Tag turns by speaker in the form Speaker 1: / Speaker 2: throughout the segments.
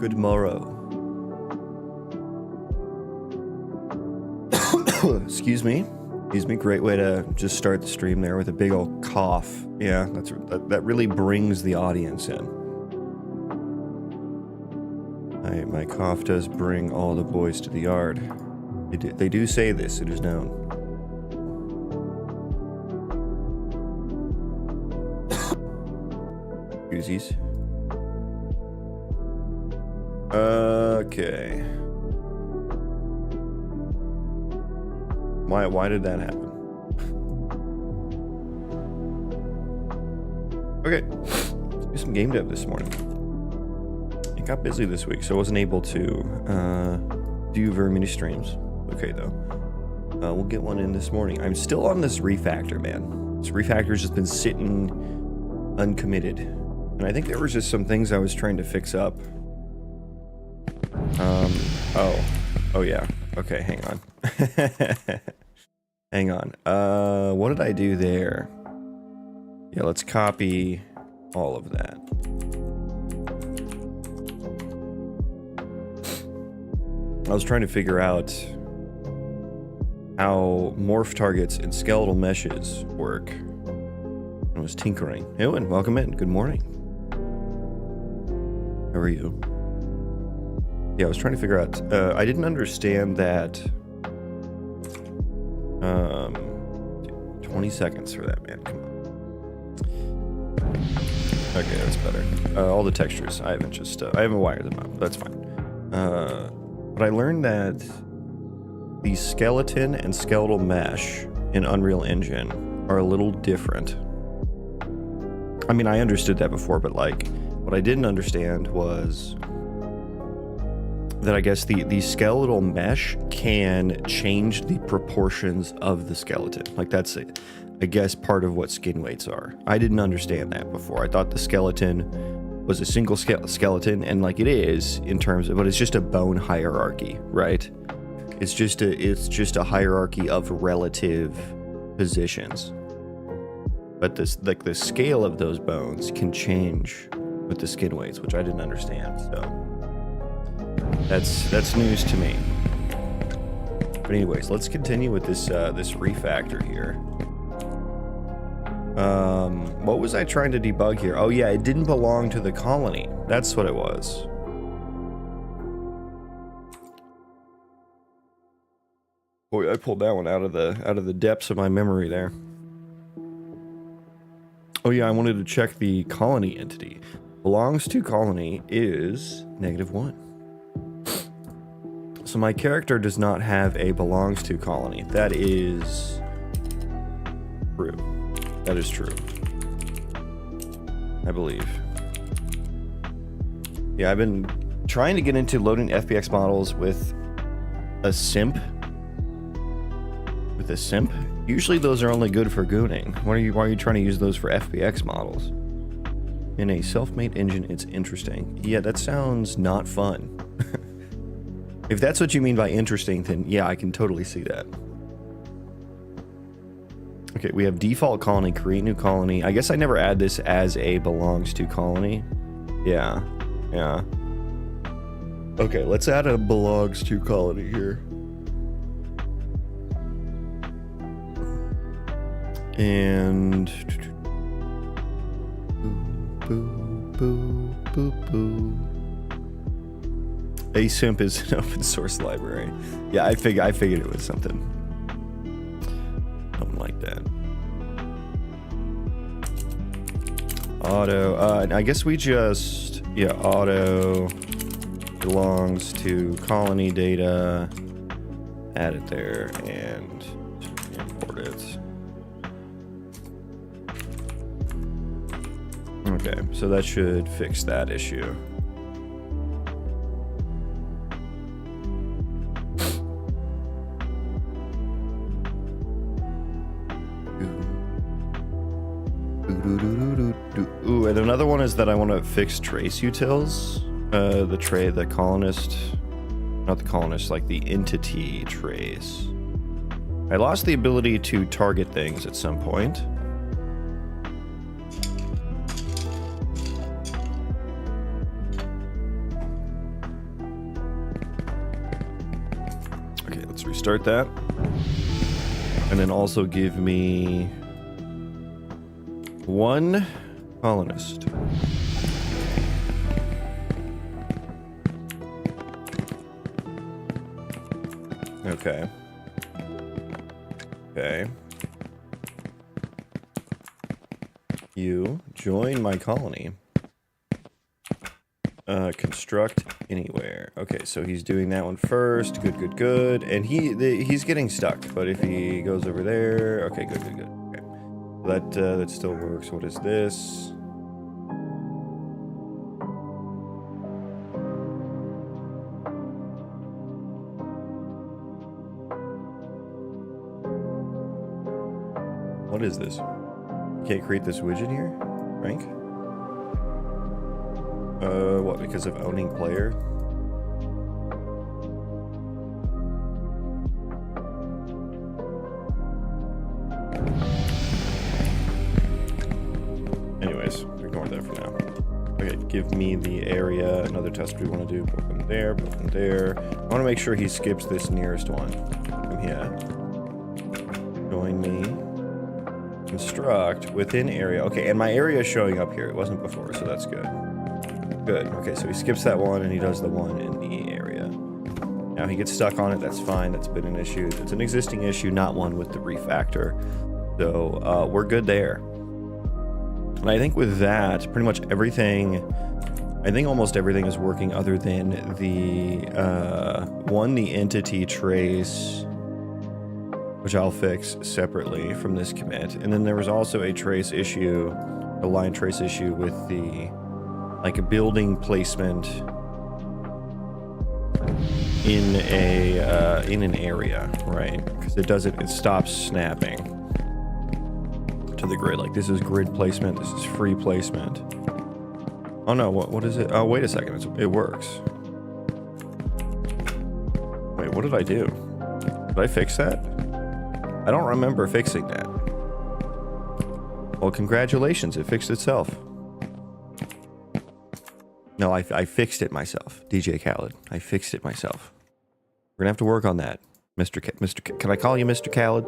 Speaker 1: Good morrow. Excuse me. Great way to just start the stream there with a big old cough. Yeah, that really brings the audience in. My cough does bring all the boys to the yard. They do say this, it is known. Goozies. Okay. Why did that happen? Okay, let's do some game dev this morning. It got busy this week, so I wasn't able to do very many streams. Okay, though. We'll get one in this morning. I'm still on this refactor, man. This refactor's just been sitting uncommitted. And I think there was just some things I was trying to fix up. Oh yeah. Okay, hang on. Hang on. What did I do there? Yeah, let's copy all of that. I was trying to figure out how morph targets and skeletal meshes work. I was tinkering. Ewan, welcome in. Good morning. How are you? Yeah, I was trying to figure out, I didn't understand that, 20 seconds for that, man, come on. Okay, that's better. All the textures, I haven't wired them up, that's fine. But I learned that the skeleton and skeletal mesh in Unreal Engine are a little different. I mean, I understood that before, but like, what I didn't understand was that I guess the skeletal mesh can change the proportions of the skeleton. Like that's, I guess, part of what skin weights are. I didn't understand that before. I thought the skeleton was a single skeleton, and like it is in terms of, but it's just a bone hierarchy, right? It's just a hierarchy of relative positions. But this, like the scale of those bones can change with the skin weights, which I didn't understand. So that's news to me. But anyways, let's continue with this this refactor here. What was I trying to debug here? Oh yeah, it didn't belong to the colony. That's what it was. Boy, I pulled that one out of the depths of my memory there. Oh yeah, I wanted to check the colony entity. Belongs to colony is -1. So my character does not have a belongs to colony. That is true. That is true. I believe. Yeah, I've been trying to get into loading FBX models with a simp. With a simp? Usually those are only good for gooning. Why are you trying to use those for FBX models? In a self-made engine, it's interesting. Yeah, that sounds not fun. If that's what you mean by interesting, then yeah, I can totally see that. Okay, we have default colony, create new colony. I guess I never add this as a belongs to colony. Yeah. Okay, let's add a belongs to colony here. And a simp is an open source library. Yeah, I figured it was something like that. Auto, and I guess we just, yeah, auto belongs to colony data, add it there, and import it. Okay, so that should fix that issue. Ooh, and another one is that I want to fix trace utils. The colonist, not the colonist, like the entity trace. I lost the ability to target things at some point. Let's restart that. And then also give me 1 colonist. Okay. Okay. You join my colony. Construct anywhere. Okay, so he's doing that one first. Good, good, good. And he's getting stuck. But if he goes over there, okay, good, good, good. Okay, that still works. What is this? What is this? You can't create this widget here, Frank? What, because of owning player? Anyways, ignore that for now. Okay, give me the area, another test we want to do, both in there, both in there. I want to make sure he skips this nearest one. Come here. Join me. Construct within area. Okay, and my area is showing up here. It wasn't before, so that's good. Good. Okay, so he skips that one and he does the one in the area. Now he gets stuck on it. That's fine. That's been an issue. It's an existing issue, not one with the refactor. So we're good there. And I think with that, pretty much everything, I think almost everything is working other than the the entity trace, which I'll fix separately from this commit. And then there was also a trace issue, a line trace issue with the like a building placement in an area, right? Because it stops snapping to the grid. Like this is grid placement, this is free placement. Oh no, what is it? Oh, wait a second, it works. Wait, what did I do? Did I fix that? I don't remember fixing that. Well, congratulations, it fixed itself. No, I fixed it myself, DJ Khaled. I fixed it myself. We're gonna have to work on that, Mr. Can I call you Mr. Khaled?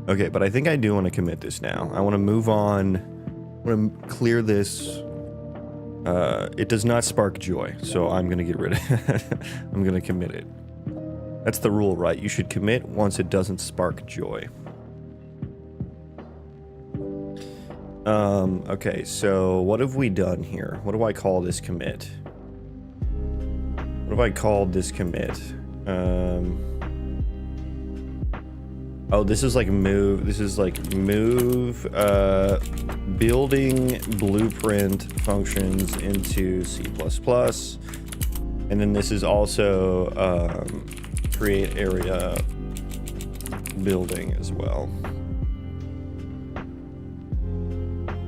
Speaker 1: Okay, but I think I do want to commit this now. I want to move on. I want to clear this. It does not spark joy, so I'm gonna get rid of it. I'm gonna commit it. That's the rule, right? You should commit once it doesn't spark joy. Okay, so what have we done here? What do I call this commit? What have I called this commit? Oh, this is like move. This is like move building blueprint functions into C++. And then this is also create area building as well.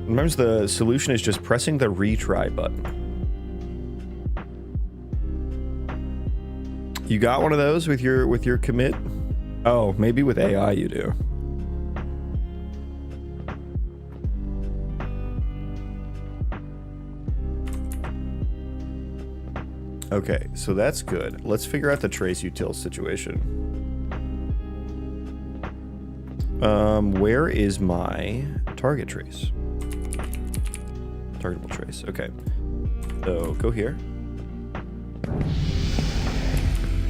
Speaker 1: Remember, the solution is just pressing the retry button. You got one of those with your commit? Oh, maybe with AI you do. Okay, so that's good. Let's figure out the trace util situation. Where is my target trace? Targetable trace. Okay. So go here.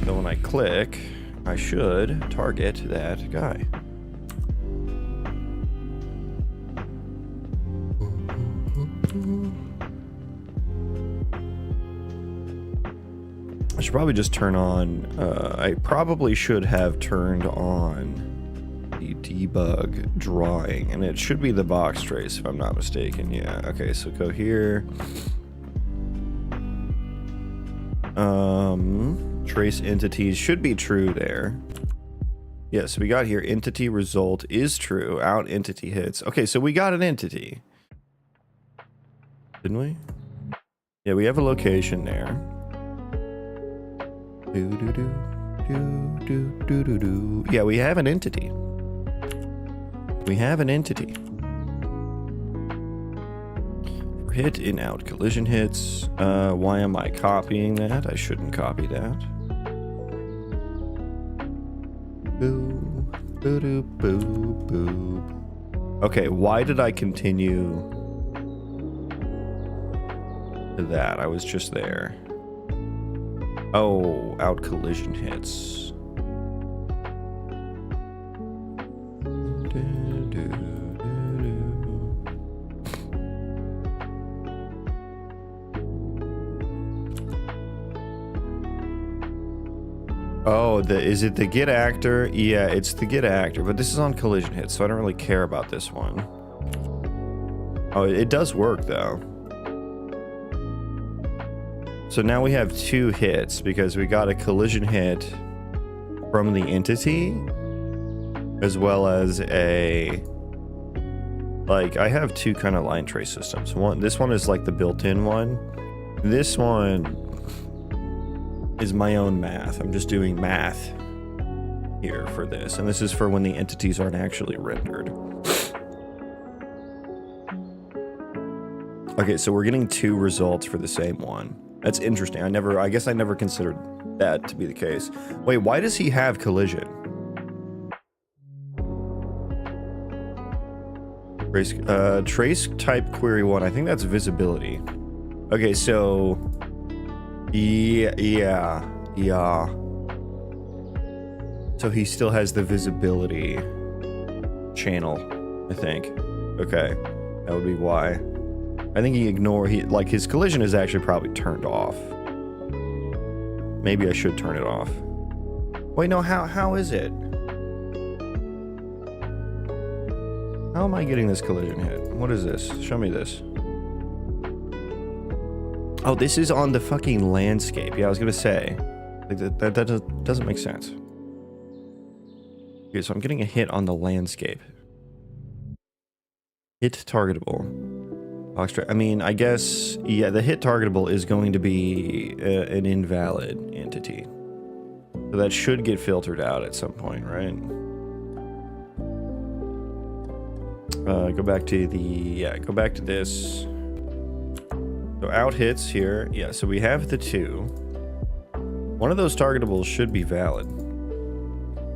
Speaker 1: So when I click, I should target that guy. I should probably just turn on, I probably should have turned on the debug drawing, and it should be the box trace if I'm not mistaken. Yeah, okay, so go here. Trace entities should be true there. Yeah, so we got here entity result is true, out entity hits. Okay, so we got an entity. Didn't we? Yeah, we have a location there. Yeah, we have an entity. We have an entity. hit, in, out, collision hits. Why am I copying that? I shouldn't copy that. Boo, boo, doo, boo, boo. Okay, why did I continue to that? I was just there. Oh, out collision hits. Oh, is it the get actor? Yeah, it's the get actor, but this is on collision hits, so I don't really care about this one. Oh, it does work though. So now we have 2 hits because we got a collision hit from the entity, as well as a, like, I have 2 kind of line trace systems. This one is like the built-in one. This one is my own math. I'm just doing math here for this, and this is for when the entities aren't actually rendered. Okay, so we're getting 2 results for the same one. That's interesting. I guess I never considered that to be the case. Wait, why does he have collision? Trace type query 1. I think that's visibility. Okay, so yeah. So he still has the visibility channel, I think. Okay, that would be why. I think like his collision is actually probably turned off. Maybe I should turn it off. Wait, no, how is it? How am I getting this collision hit? What is this? Show me this. Oh, this is on the fucking landscape. Yeah, I was gonna say. Like that doesn't make sense. Okay, so I'm getting a hit on the landscape. Hit targetable. I mean, I guess, yeah, the hit targetable is going to be an invalid entity. So that should get filtered out at some point, right? Go back to this. So out hits here. Yeah, so we have the 2. One of those targetables should be valid.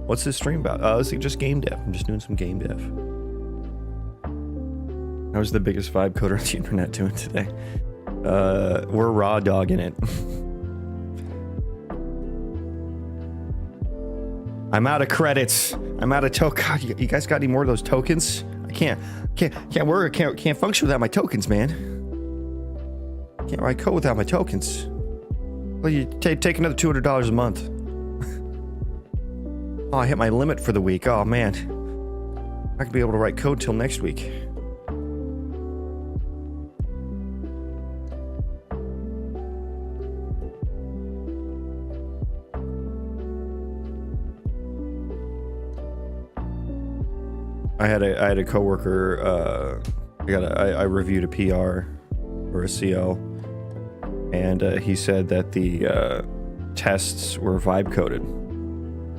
Speaker 1: What's this stream about? Oh, this is just game dev. I'm just doing some game dev. I was the biggest vibe coder on the internet doing today. We're raw dogging it. I'm out of credits. I'm out of tokens. You guys got any more of those tokens? I can't work. Can't function without my tokens, man. Can't write code without my tokens. Well, you take another $200 a month. Oh, I hit my limit for the week. Oh man, I could be able to write code till next week. I had a coworker. I reviewed a PR or a CO, and he said that the tests were vibe coded,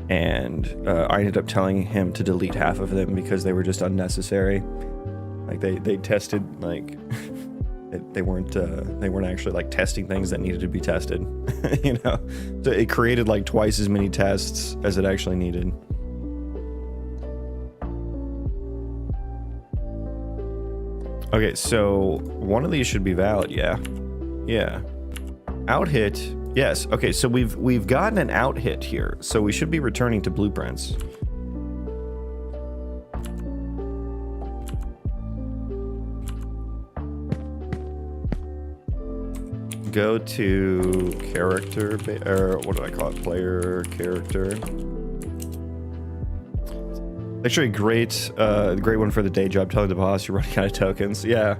Speaker 1: and I ended up telling him to delete half of them because they were just unnecessary. Like they tested like they weren't actually like testing things that needed to be tested, you know. So it created like twice as many tests as it actually needed. Okay, so one of these should be valid, yeah. Out hit, yes. Okay, so we've gotten an out hit here, so we should be returning to blueprints. Go to character, or what do I call it? Player character. Actually, great one for the day job, telling the boss you're running out of tokens. Yeah.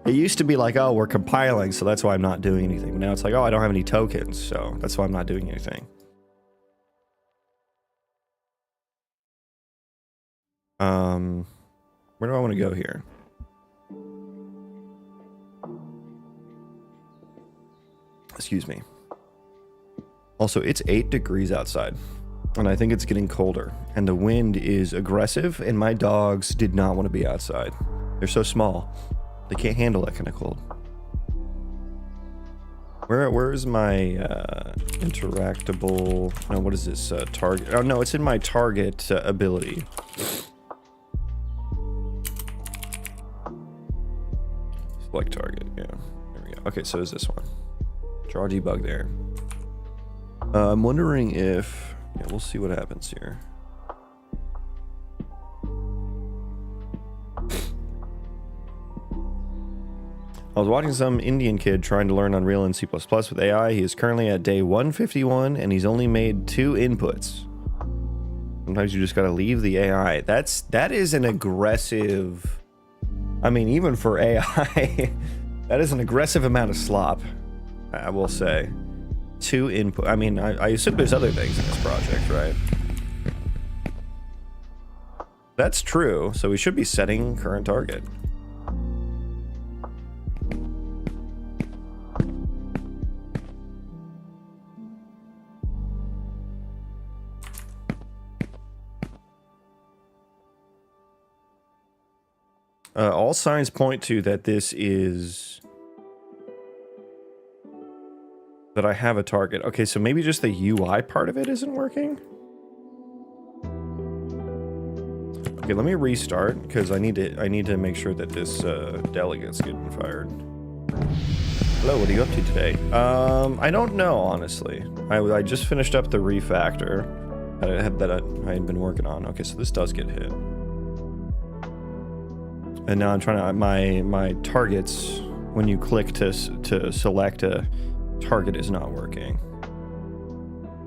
Speaker 1: It used to be like, oh, we're compiling, so that's why I'm not doing anything. But now it's like, oh, I don't have any tokens, so that's why I'm not doing anything. Where do I want to go here? Excuse me. Also, it's 8 degrees outside. And I think it's getting colder, and the wind is aggressive, and my dogs did not want to be outside. They're so small. They can't handle that kind of cold. Where's my interactable? No, what is this target? Oh no, it's in my target ability. Select target. Yeah, there we go. Okay, so is this one? Draw debug there. I'm wondering if, yeah, we'll see what happens here. I was watching some Indian kid trying to learn Unreal and C++ with AI. He is currently at day 151 and he's only made 2 inputs. Sometimes you just gotta leave the AI. That is an aggressive, I mean, even for AI, that is an aggressive amount of slop, I will say. 2 input, I mean, I assume there's other things in this project, right? That's true, so we should be setting current target. All signs point to that this is... that I have a target. Okay, so maybe just the UI part of it isn't working? Okay, let me restart, because I need to make sure that this delegate's getting fired. Hello, what are you up to today? I don't know, honestly. I just finished up the refactor that I had been working on. Okay, so this does get hit. And now I'm trying to, my targets, when you click to select a target, is not working.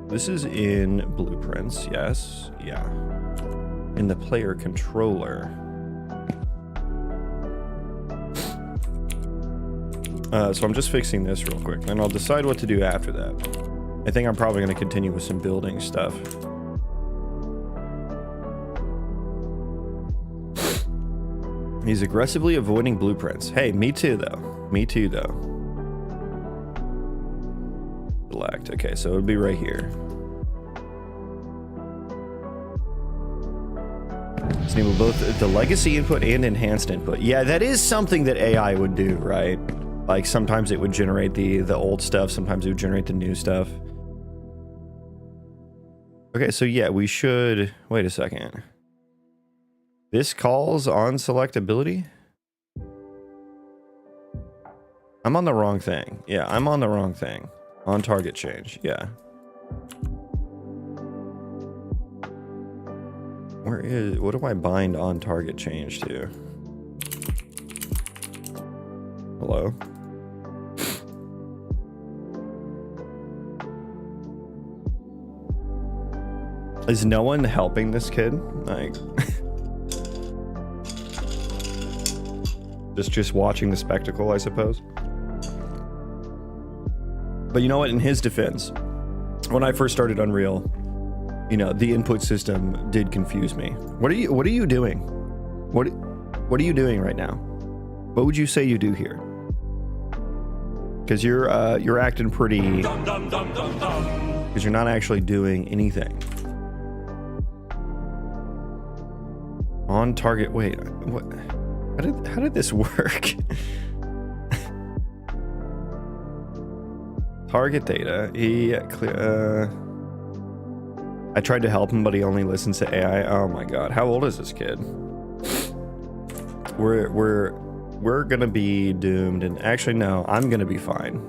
Speaker 1: This is in blueprints, yes, yeah. In the player controller. So I'm just fixing this real quick, and I'll decide what to do after that. I think I'm probably going to continue with some building stuff. He's aggressively avoiding blueprints. Hey, me too, though. Me too, though. Select. Okay, so it would be right here. Let's enable both the legacy input and enhanced input. Yeah, that is something that AI would do, right? Like, sometimes it would generate the old stuff. Sometimes it would generate the new stuff. Okay, so yeah, we should... Wait a second. This calls on selectability? I'm on the wrong thing. Yeah, I'm on the wrong thing. On target change, yeah. What do I bind on target change to? Hello? Is no one helping this kid? Like... Just watching the spectacle, I suppose. But you know what? In his defense, when I first started Unreal, you know, the input system did confuse me. What are you doing? What are you doing right now? What would you say you do here? Because you're acting pretty. Because you're not actually doing anything. On target. Wait. What? How did this work? Target data. I tried to help him, but he only listens to AI. Oh my god. How old is this kid? We're gonna be doomed, and actually no, I'm gonna be fine.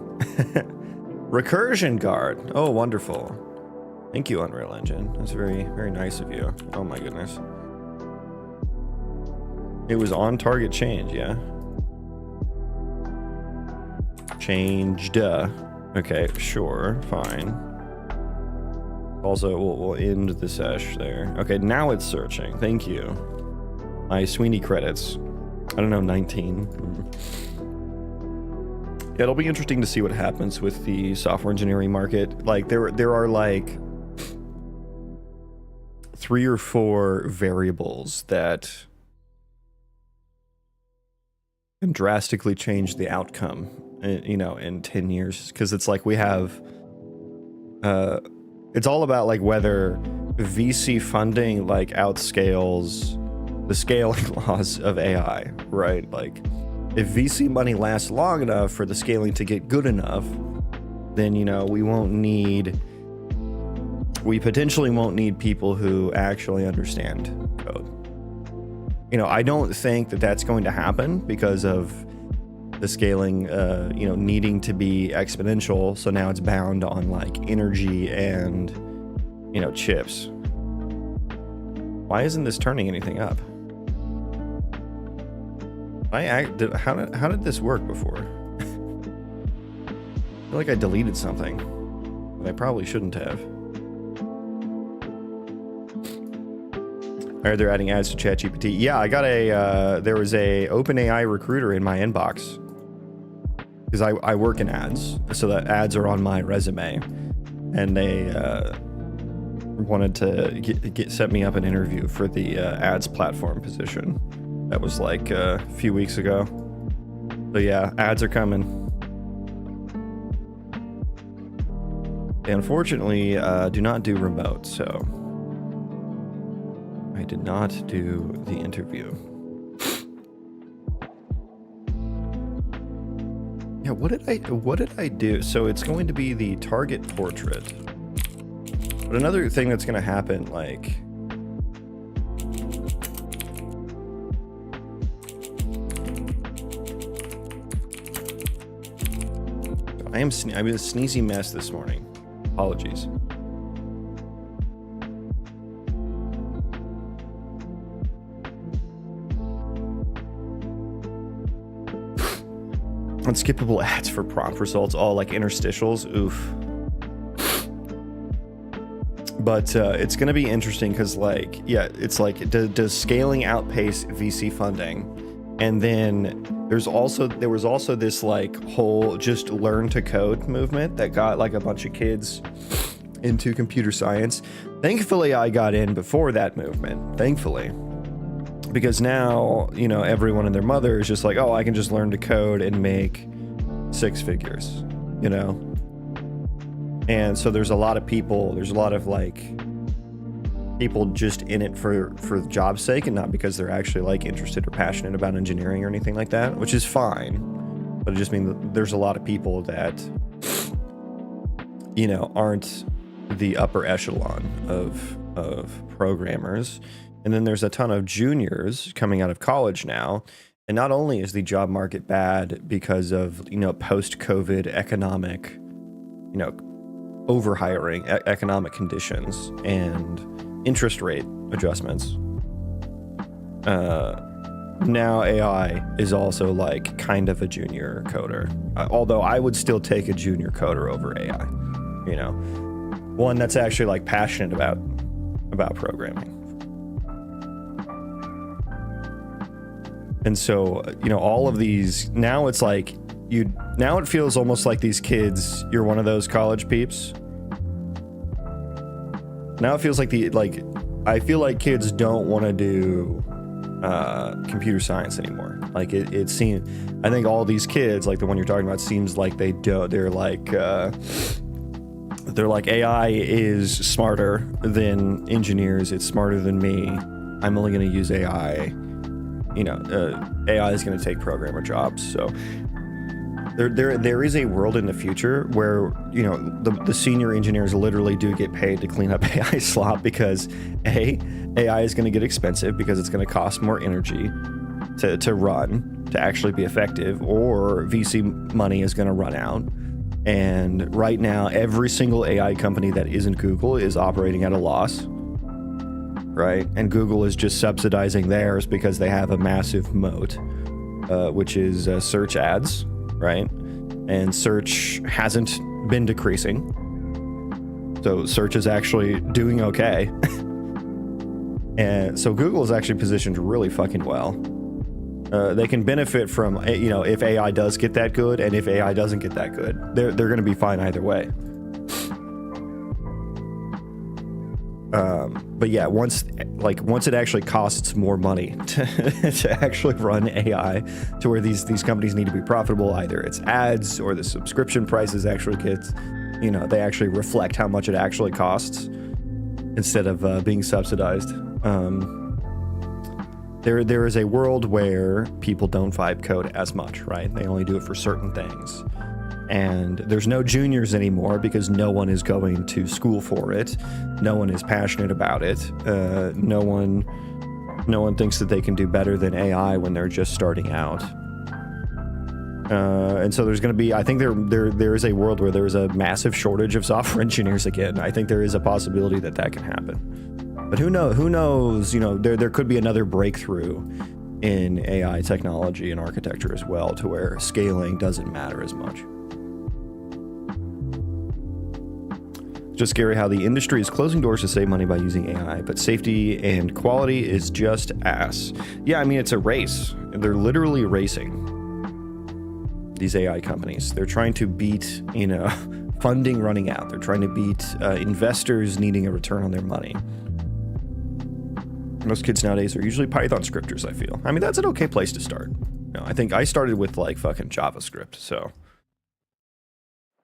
Speaker 1: Recursion guard. Oh, wonderful. Thank you, Unreal Engine. That's very, very nice of you. Oh my goodness. It was on target change, yeah. Changed. Okay, sure, fine. Also, we'll end the sesh there. Okay, now it's searching. Thank you. My Sweeney credits. I don't know, 19. Yeah, it'll be interesting to see what happens with the software engineering market. Like, there are like 3 or 4 variables that can drastically change the outcome, you know, in 10 years. Because it's like we have, it's all about like whether VC funding like outscales the scaling laws of AI, right? Like if VC money lasts long enough for the scaling to get good enough, then, you know, we potentially won't need people who actually understand code. You know, I don't think that that's going to happen because of the scaling, you know, needing to be exponential. So now it's bound on like energy and, you know, chips. Why isn't this turning anything up? How did this work before? I feel like I deleted something that I probably shouldn't have. Or they're adding ads to ChatGPT. Yeah, I got there was a OpenAI recruiter in my inbox. Because I work in ads, so that ads are on my resume. And they wanted to set me up an interview for the ads platform position. That was like a few weeks ago. So yeah, ads are coming. They unfortunately do not do remote, so I did not do the interview. Yeah, what did I do? So it's going to be the target portrait. But another thing that's going to happen, like, I'm a sneezy mess this morning. Apologies. Unskippable ads for prompt results, all like interstitials. Oof. But it's going to be interesting because, like, yeah, it's like, does scaling outpace VC funding? And then there was also this like whole just learn to code movement that got like a bunch of kids into computer science. Thankfully, I got in before that movement. Thankfully. Because now, you know, everyone and their mother is just like, oh, I can just learn to code and make six figures, you know? And so there's a lot of people, there's a lot of like people just in it for the job's sake and not because they're actually like interested or passionate about engineering or anything like that, which is fine. But it just means that there's a lot of people that, you know, aren't the upper echelon of programmers. And then there's a ton of juniors coming out of college now. And not only is the job market bad because of, you know, post-COVID economic, you know, overhiring, economic conditions and interest rate adjustments. Now AI is also like kind of a junior coder. Although I would still take a junior coder over AI, you know, one that's actually like passionate about programming. And so, you know, all of these, now it's like, now it feels almost like these kids, you're one of those college peeps. Now it feels like I feel like kids don't want to do computer science anymore. Like it seems, I think all these kids, like the one you're talking about, seems like they don't, they're like AI is smarter than engineers. It's smarter than me. I'm only going to use AI. You know, AI is going to take programmer jobs. So there is a world in the future where, you know, the senior engineers literally do get paid to clean up AI slop because AI is going to get expensive because it's going to cost more energy to run, to actually be effective, or VC money is going to run out. And right now, every single AI company that isn't Google is operating at a loss. Right? And Google is just subsidizing theirs because they have a massive moat, which is search ads, right? And search hasn't been decreasing. So search is actually doing okay. And so Google is actually positioned really fucking well. They can benefit from, you know, if AI does get that good and if AI doesn't get that good, they're going to be fine either way. But yeah, once it actually costs more money to actually run AI to where these companies need to be profitable, either it's ads or the subscription prices actually gets, you know, they actually reflect how much it actually costs instead of being subsidized. There is a world where people don't vibe code as much, right? They only do it for certain things. And there's no juniors anymore because no one is going to school for it. No one is passionate about it. No one thinks that they can do better than AI when they're just starting out. And so there's going to be, I think there is a world where there is a massive shortage of software engineers again. I think there is a possibility that that can happen. But who knows, you know, there could be another breakthrough in AI technology and architecture as well, to where scaling doesn't matter as much. Just scary how the industry is closing doors to save money by using AI, but safety and quality is just ass. Yeah, I mean, it's a race. They're literally racing. These AI companies. They're trying to beat, you know, funding running out. They're trying to beat investors needing a return on their money. Most kids nowadays are usually Python scripters, I feel. I mean, that's an okay place to start. You know, I think I started with like fucking JavaScript, so.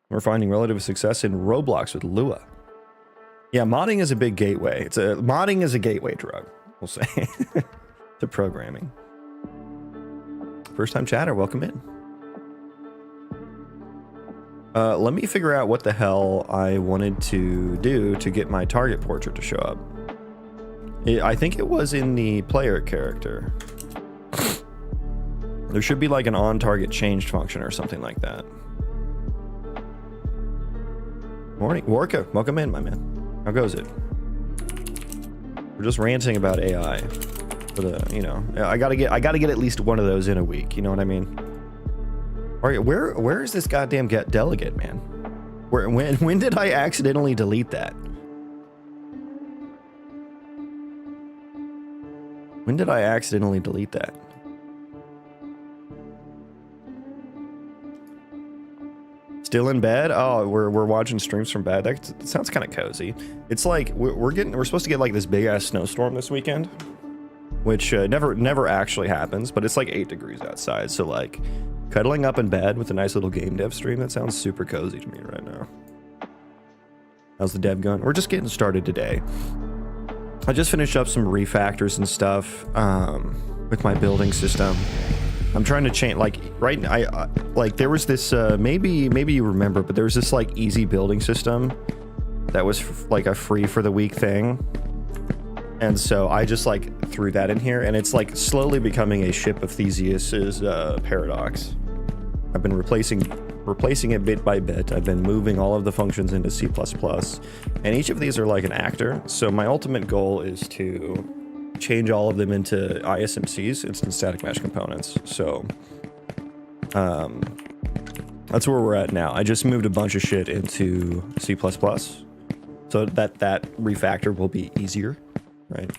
Speaker 1: We're finding relative success in Roblox with Lua. Yeah, modding is a big gateway. Modding is a gateway drug, we'll say, to programming. First time chatter, welcome in. Let me figure out what the hell I wanted to do to get my target portrait to show up. I think it was in the player character. There should be like an on-target changed function or something like that. Morning, Warka. Welcome in, my man. How goes it? We're just ranting about AI. For the, you know, I gotta get at least one of those in a week. You know what I mean? All right, where is this goddamn get delegate, man? When did I accidentally delete that? When did I accidentally delete that? Still in bed? Oh, we're watching streams from bed. That sounds kind of cozy. It's like we're supposed to get like this big ass snowstorm this weekend, which never actually happens. But it's like 8 degrees outside, so like cuddling up in bed with a nice little game dev stream. That sounds super cozy to me right now. How's the dev going? We're just getting started today. I just finished up some refactors and stuff with my building system. I'm trying to change, like, right now, like, there was this, maybe you remember, but there was this, like, easy building system that was, like, a free for the week thing. And so I just, like, threw that in here, and it's, like, slowly becoming a ship of Theseus's paradox. I've been replacing it bit by bit. I've been moving all of the functions into C++, and each of these are like an actor. So my ultimate goal is to change all of them into ISMCs, instant static mesh components. So that's where we're at now. I just moved a bunch of shit into C++, so that refactor will be easier, right?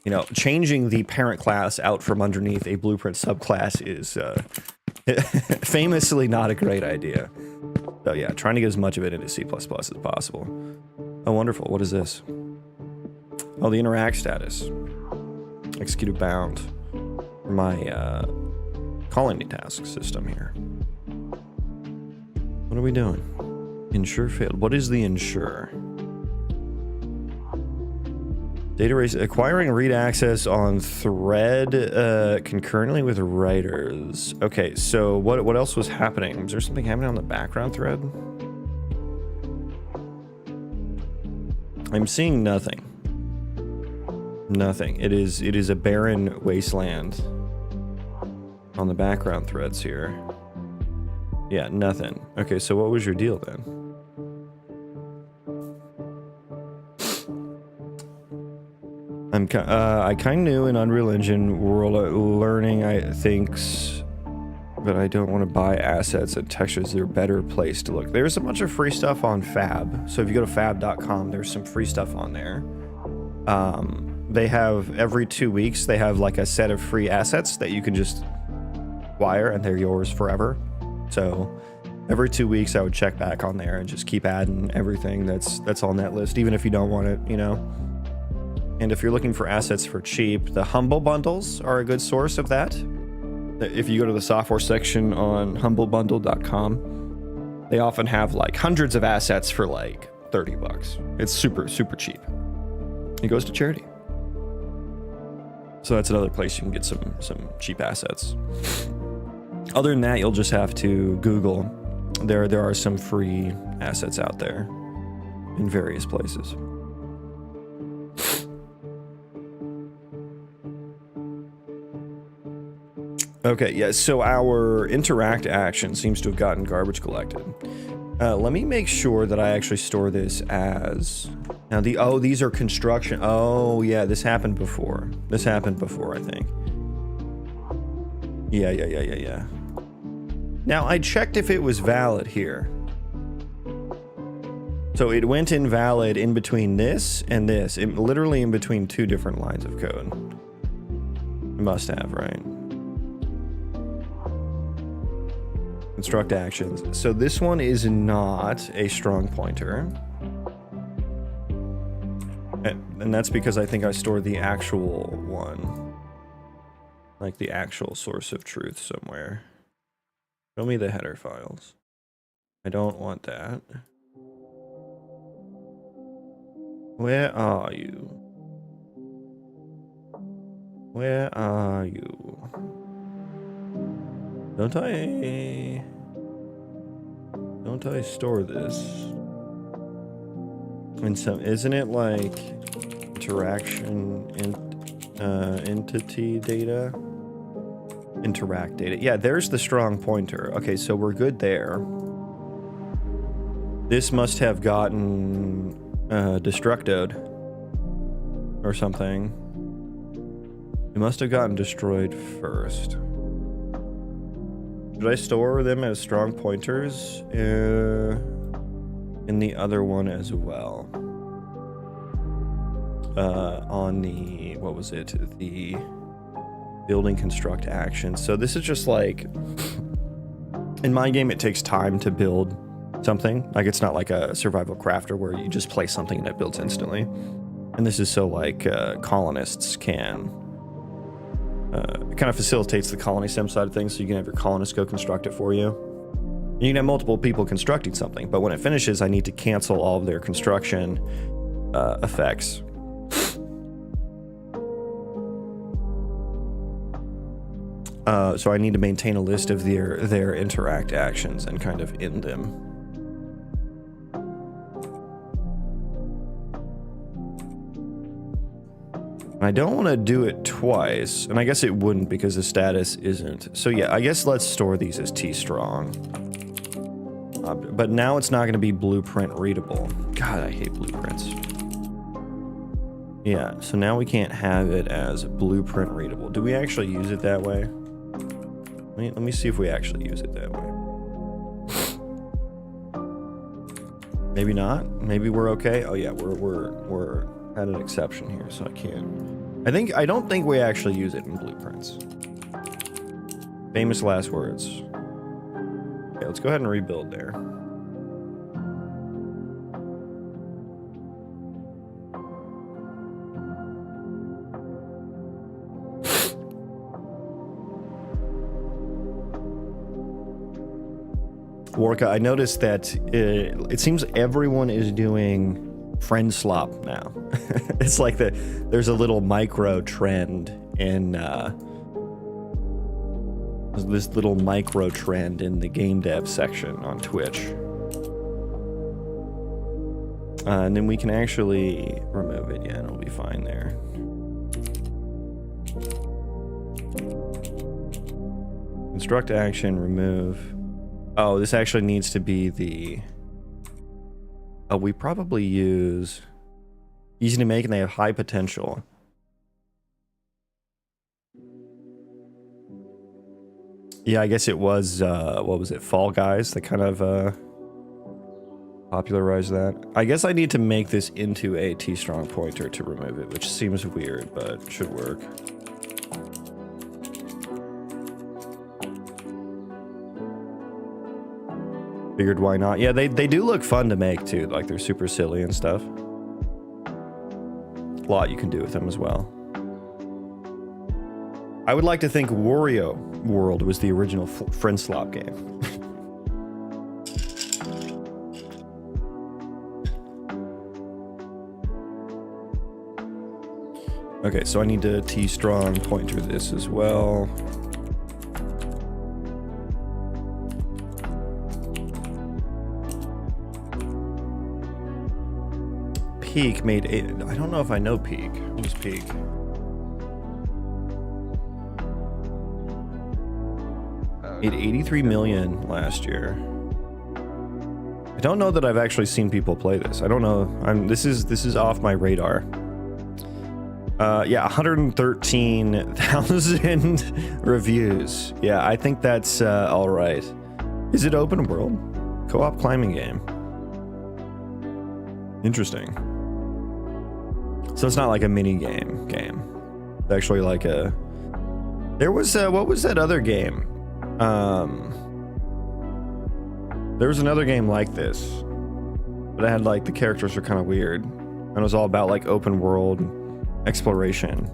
Speaker 1: You know, changing the parent class out from underneath a blueprint subclass is famously not a great idea. So yeah, trying to get as much of it into C++ as possible. Oh, wonderful. What is this? Oh, the interact status. Execute a bound for my colony task system here. What are we doing? Ensure failed. What is the ensure? Data race acquiring read access on thread concurrently with writers. Okay, so what else was happening? Was there something happening on the background thread? I'm seeing nothing. Nothing. It is a barren wasteland on the background threads here. Yeah, nothing. Okay, so what was your deal then? I kind of knew in Unreal Engine world learning, I think, but I don't want to buy assets and textures. They're a better place to look. There's a bunch of free stuff on Fab. So if you go to fab.com, there's some free stuff on there. They have every 2 weeks, they have like a set of free assets that you can just acquire and they're yours forever. So every 2 weeks I would check back on there and just keep adding everything that's on that list, even if you don't want it, you know. And if you're looking for assets for cheap, the Humble bundles are a good source of that. If you go to the software section on humblebundle.com, they often have like hundreds of assets for like 30 bucks. It's super, super cheap. It goes to charity. So that's another place you can get some cheap assets. Other than that, you'll just have to Google there are some free assets out there in various places. Okay, yeah, so our interact action seems to have gotten garbage collected. Let me make sure that I actually store this as... Now, these are construction. Oh, yeah, this happened before. This happened before, I think. Yeah. Now, I checked if it was valid here. So it went invalid in between this and this. Literally in between two different lines of code. It must have, right? Construct actions. So this one is not a strong pointer. And that's because I think I stored the actual one. Like the actual source of truth somewhere. Show me the header files. I don't want that. Where are you? Where are you? Don't I store this in some, isn't it like interaction entity data? Interact data. Yeah, there's the strong pointer. Okay, so we're good there. This must have gotten destructed or something. It must have gotten destroyed first. Should I store them as strong pointers in the other one as well? On the, what was it? The building construct action. So this is just like, in my game, it takes time to build something. Like it's not like a survival crafter where you just place something and it builds instantly. And this is so like colonists can. It kind of facilitates the colony sim side of things, so you can have your colonists go construct it for you. You can have multiple people constructing something, but when it finishes, I need to cancel all of their construction effects. So I need to maintain a list of their interact actions and kind of end them. I don't want to do it twice, and I guess it wouldn't because the status isn't. So yeah, I guess let's store these as T-strong. But now it's not going to be blueprint readable. God, I hate blueprints. Yeah, so now we can't have it as blueprint readable. Do we actually use it that way? Let me see if we actually use it that way. Maybe not. Maybe we're okay. Oh yeah, we're at an exception here, so I can't. I don't think we actually use it in blueprints. Famous last words. Okay, let's go ahead and rebuild there. Worka, I noticed that it seems everyone is doing friend slop now. It's like there's a little micro trend in this little micro trend in the game dev section on Twitch. And then we can actually remove it. Yeah, it'll be fine there. Construct action, remove. Oh, this actually needs to be the... Oh, we probably use easy to make and they have high potential. Yeah, I guess it was, what was it, Fall Guys that kind of popularized that. I guess I need to make this into a T-strong pointer to remove it, which seems weird, but should work. Figured why not. Yeah, they do look fun to make too. Like they're super silly and stuff. A lot you can do with them as well. I would like to think Wario World was the original friend slop game. Okay, so I need to T-strong pointer this as well. Peak made I don't know if I know Peak. Who's Peak? Made 83 million last year. I don't know that I've actually seen people play this. I don't know. This is off my radar. Yeah, 113,000 reviews. Yeah, I think that's all right. Is it open world? Co-op climbing game. Interesting. So it's not like a mini game. It's actually like a. There was what was that other game? There was another game like this, but it had like the characters were kind of weird, and it was all about like open world exploration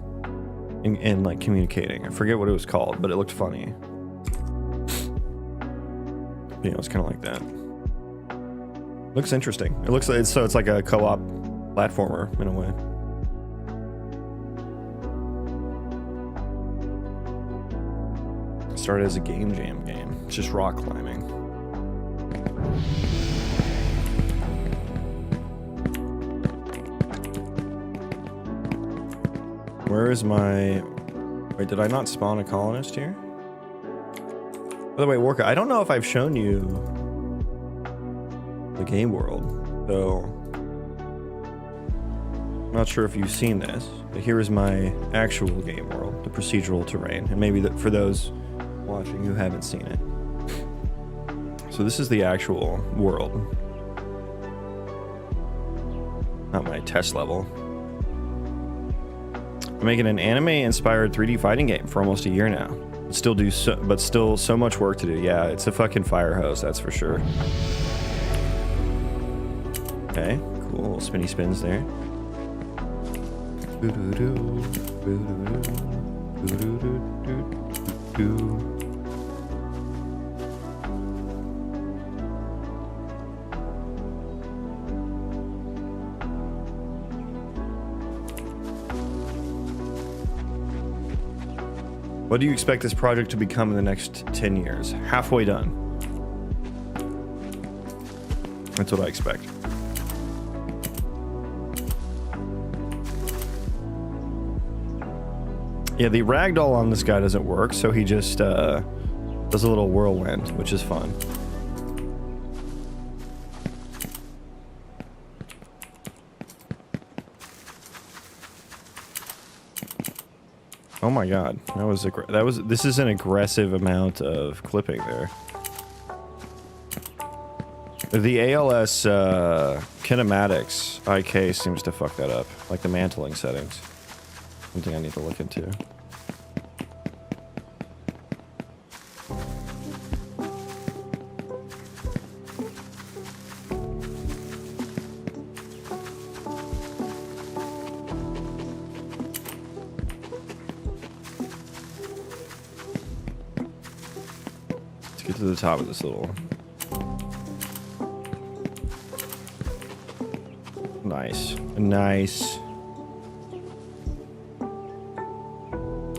Speaker 1: and like communicating. I forget what it was called, but it looked funny. Yeah, it was kind of like that. Looks interesting. It looks like it's like a co-op platformer in a way. It started as a game jam game. It's just rock climbing. Where is my... Wait, did I not spawn a colonist here? By the way, Warka, I don't know if I've shown you the game world, so I'm not sure if you've seen this, but here is my actual game world, the procedural terrain, and maybe for those watching who haven't seen it. So this is the actual world, not my test level. I'm making an anime-inspired 3D fighting game for almost a year now. But still so much work to do. Yeah, it's a fucking fire hose, that's for sure. Okay, cool. Little spinny spins there. What do you expect this project to become in the next 10 years? Halfway done. That's what I expect. Yeah, the ragdoll on this guy doesn't work, so he just does a little whirlwind, which is fun. Oh my god, this is an aggressive amount of clipping there. The ALS kinematics IK seems to fuck that up, like the mantling settings. Something I need to look into. To the top of this little... Nice.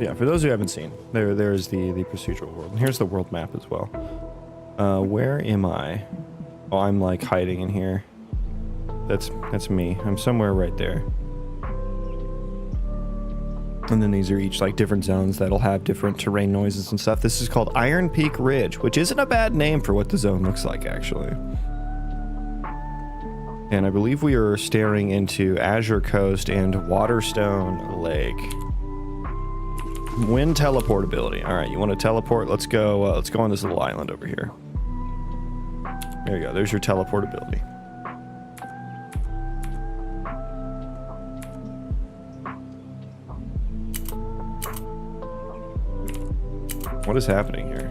Speaker 1: Yeah, for those who haven't seen, there's the procedural world. And here's the world map as well. Where am I? Oh, I'm like hiding in here. That's me. I'm somewhere right there. And then these are each like different zones that'll have different terrain noises and stuff. This is called Iron Peak Ridge, which isn't a bad name for what the zone looks like, actually. And I believe we are staring into Azure Coast and Waterstone Lake. Wind teleportability. All right, you want to teleport? Let's go on this little island over here. There you go. There's your teleportability. What is happening here?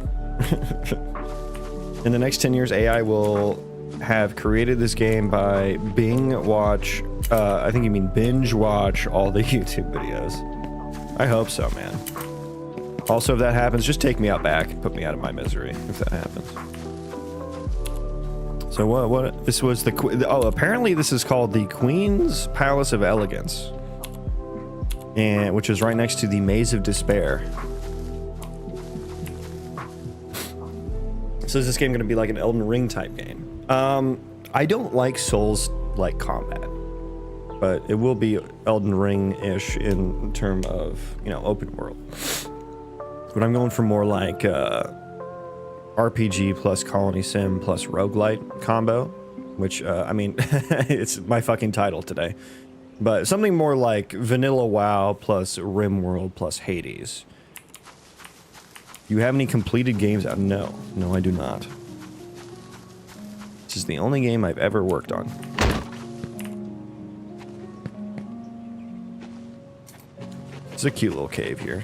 Speaker 1: In the next 10 years, AI will have created this game by binge watch all the YouTube videos. I hope so, man. Also, if that happens, just take me out back and put me out of my misery if that happens. So what this was apparently this is called the Queen's Palace of Elegance, and which is right next to the Maze of Despair. So is this game going to be like an Elden Ring type game? I don't like Souls-like combat. but it will be Elden Ring-ish in term of, you know, open world. But I'm going for more like RPG plus Colony Sim plus Roguelite combo, which, I mean, it's my fucking title today. But something more like Vanilla WoW plus RimWorld plus Hades. You have any completed games out? No. No, I do not. This is the only game I've ever worked on. It's a cute little cave here.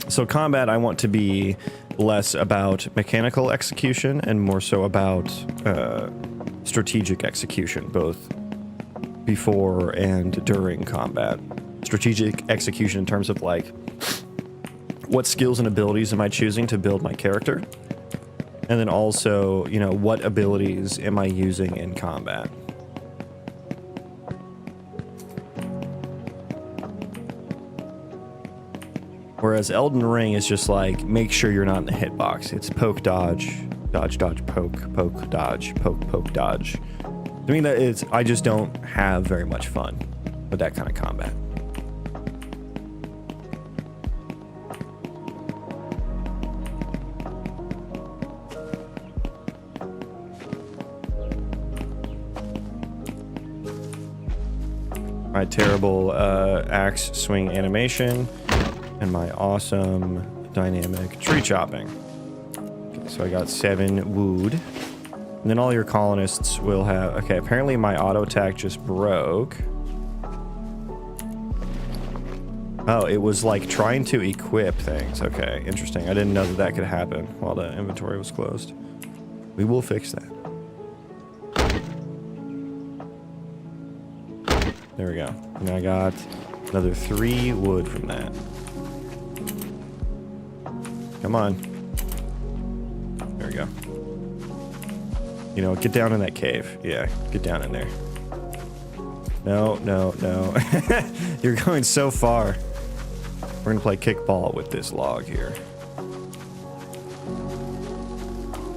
Speaker 1: So combat, I want to be less about mechanical execution and more so about strategic execution, both before and during combat. Strategic execution in terms of like, what skills and abilities am I choosing to build my character? And then also, you know, what abilities am I using in combat? Whereas Elden Ring is just like, make sure you're not in the hitbox. It's poke, dodge, dodge, dodge, poke, poke, dodge, poke, poke, dodge. I mean, I just don't have very much fun with that kind of combat. My terrible axe swing animation. And my awesome dynamic tree chopping. Okay, so I got 7 wood. And then all your colonists will have... Okay, apparently my auto attack just broke. Oh, it was like trying to equip things. Okay, interesting. I didn't know that that could happen while the inventory was closed. We will fix that. There we go. And I got another 3 wood from that. Come on. There we go. You know, get down in that cave. Yeah, get down in there. No, no, no. You're going so far. We're gonna play kickball with this log here.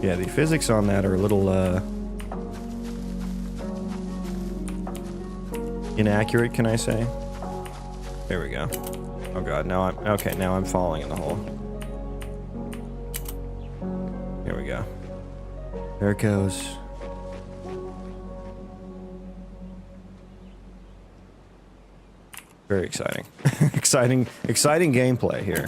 Speaker 1: Yeah, the physics on that are a little, inaccurate, can I say? There we go. Oh god, now I'm falling in the hole. Here we go. There it goes. Very exciting. exciting gameplay here.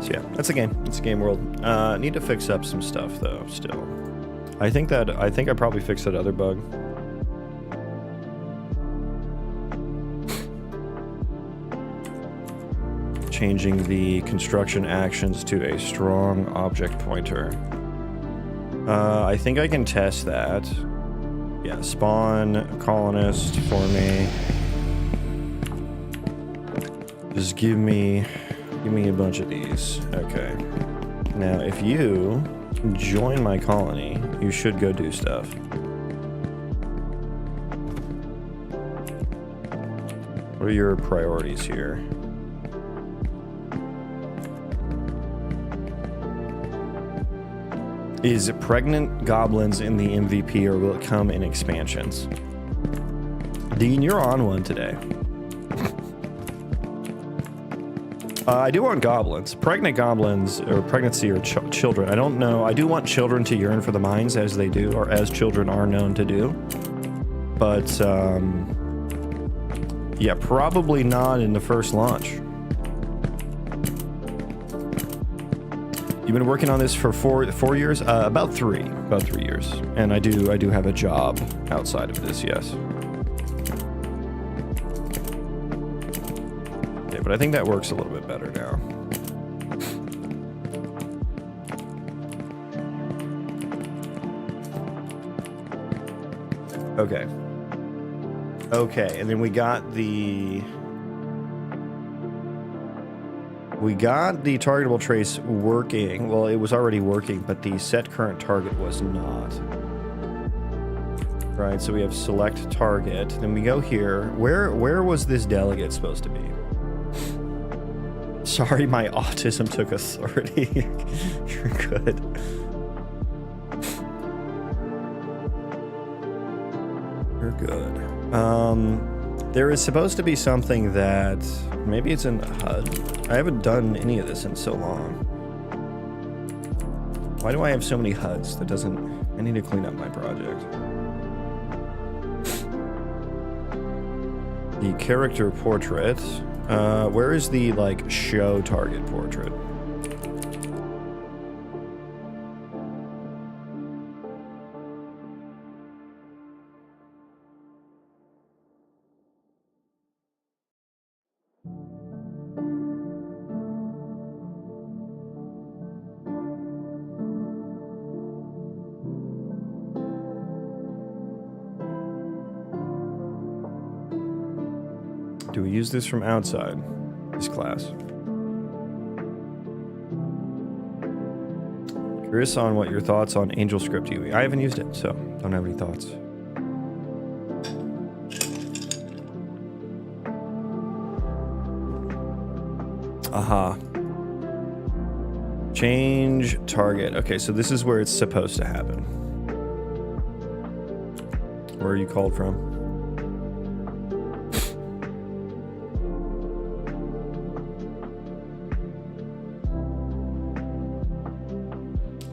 Speaker 1: Yeah, that's a game. It's a game world. Need to fix up some stuff though. Still, I think I probably fixed that other bug. Changing the construction actions to a strong object pointer. I think I can test that. Yeah, spawn a colonist for me. Just give me a bunch of these. Okay. Now, if you join my colony, you should go do stuff. What are your priorities here? Is it pregnant goblins in the MVP, or will it come in expansions? Dean, you're on one today. I do want goblins. Pregnant goblins, or pregnancy, or children. I don't know. I do want children to yearn for the mines, as they do, or as children are known to do. But, yeah, probably not in the first launch. You've been working on this for four years? About 3 years. And I do have a job outside of this, yes. Okay, but I think that works a little bit better now. Okay. Okay, and then we got the targetable trace working. Well, it was already working, but the set current target was not. Right, so we have select target. Then we go here. Where was this delegate supposed to be? Sorry, my autism took authority. You're good. You're good. There is supposed to be something that maybe it's in the HUD. I haven't done any of this in so long. Why do I have so many HUDs? That doesn't. I need to clean up my project. The character portrait. Where is the like show target portrait? Do we use this from outside this class? Curious on what your thoughts on AngelScript UE. I haven't used it, so don't have any thoughts. Aha. Change target. Okay, so this is where it's supposed to happen. Where are you called from?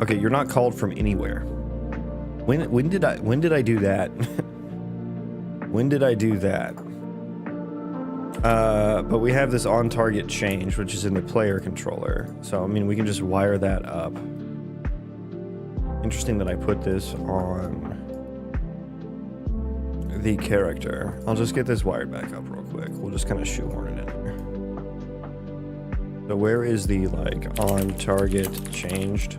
Speaker 1: Okay, you're not called from anywhere. When did I do that? When did I do that? But we have this on target change, which is in the player controller. So I mean, we can just wire that up. Interesting that I put this on the character. I'll just get this wired back up real quick. We'll just kind of shoehorn it in there. So where is the like on target changed?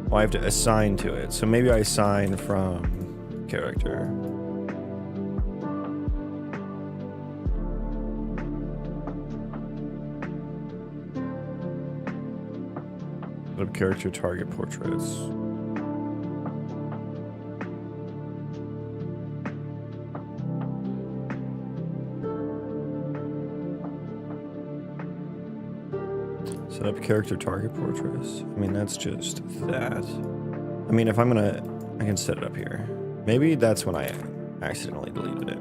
Speaker 1: Well, I have to assign to it. So maybe I assign from character. Set up character target portraits. Set up character target portraits. I mean, that's just that. I mean, if I'm gonna, I can set it up here. Maybe that's when I accidentally deleted it.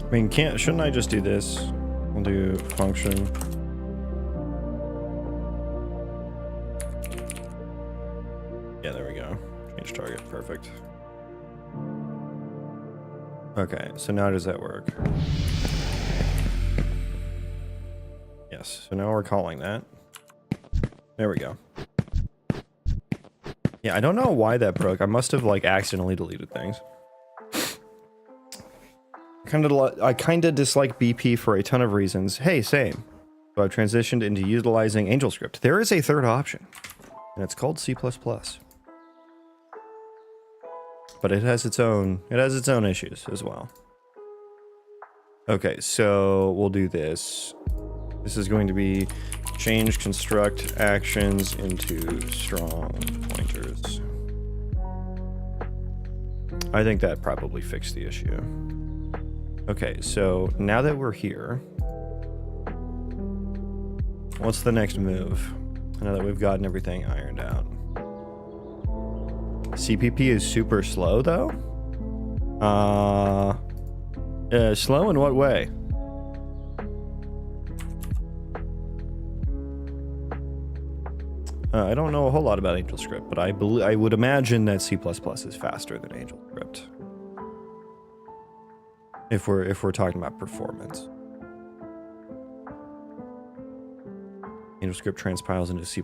Speaker 1: I mean, shouldn't I just do this? We'll do function. Yeah, there we go. Change target, perfect. Okay, so now does that work? Yes, so now we're calling that. There we go. Yeah, I don't know why that broke. I must have like accidentally deleted things. I kind of dislike BP for a ton of reasons. Hey, same. So I've transitioned into utilizing AngelScript. There is a third option, and it's called C++. But it has its own issues as well. Okay, so we'll do this. This is going to be change construct actions into strong pointers. I think that probably fixed the issue. Okay, so now that we're here, what's the next move? Now that we've gotten everything ironed out. CPP is super slow, though? Slow in what way? I don't know a whole lot about AngelScript, but I would imagine that C++ is faster than AngelScript. If we're talking about performance. AngelScript transpiles into C++.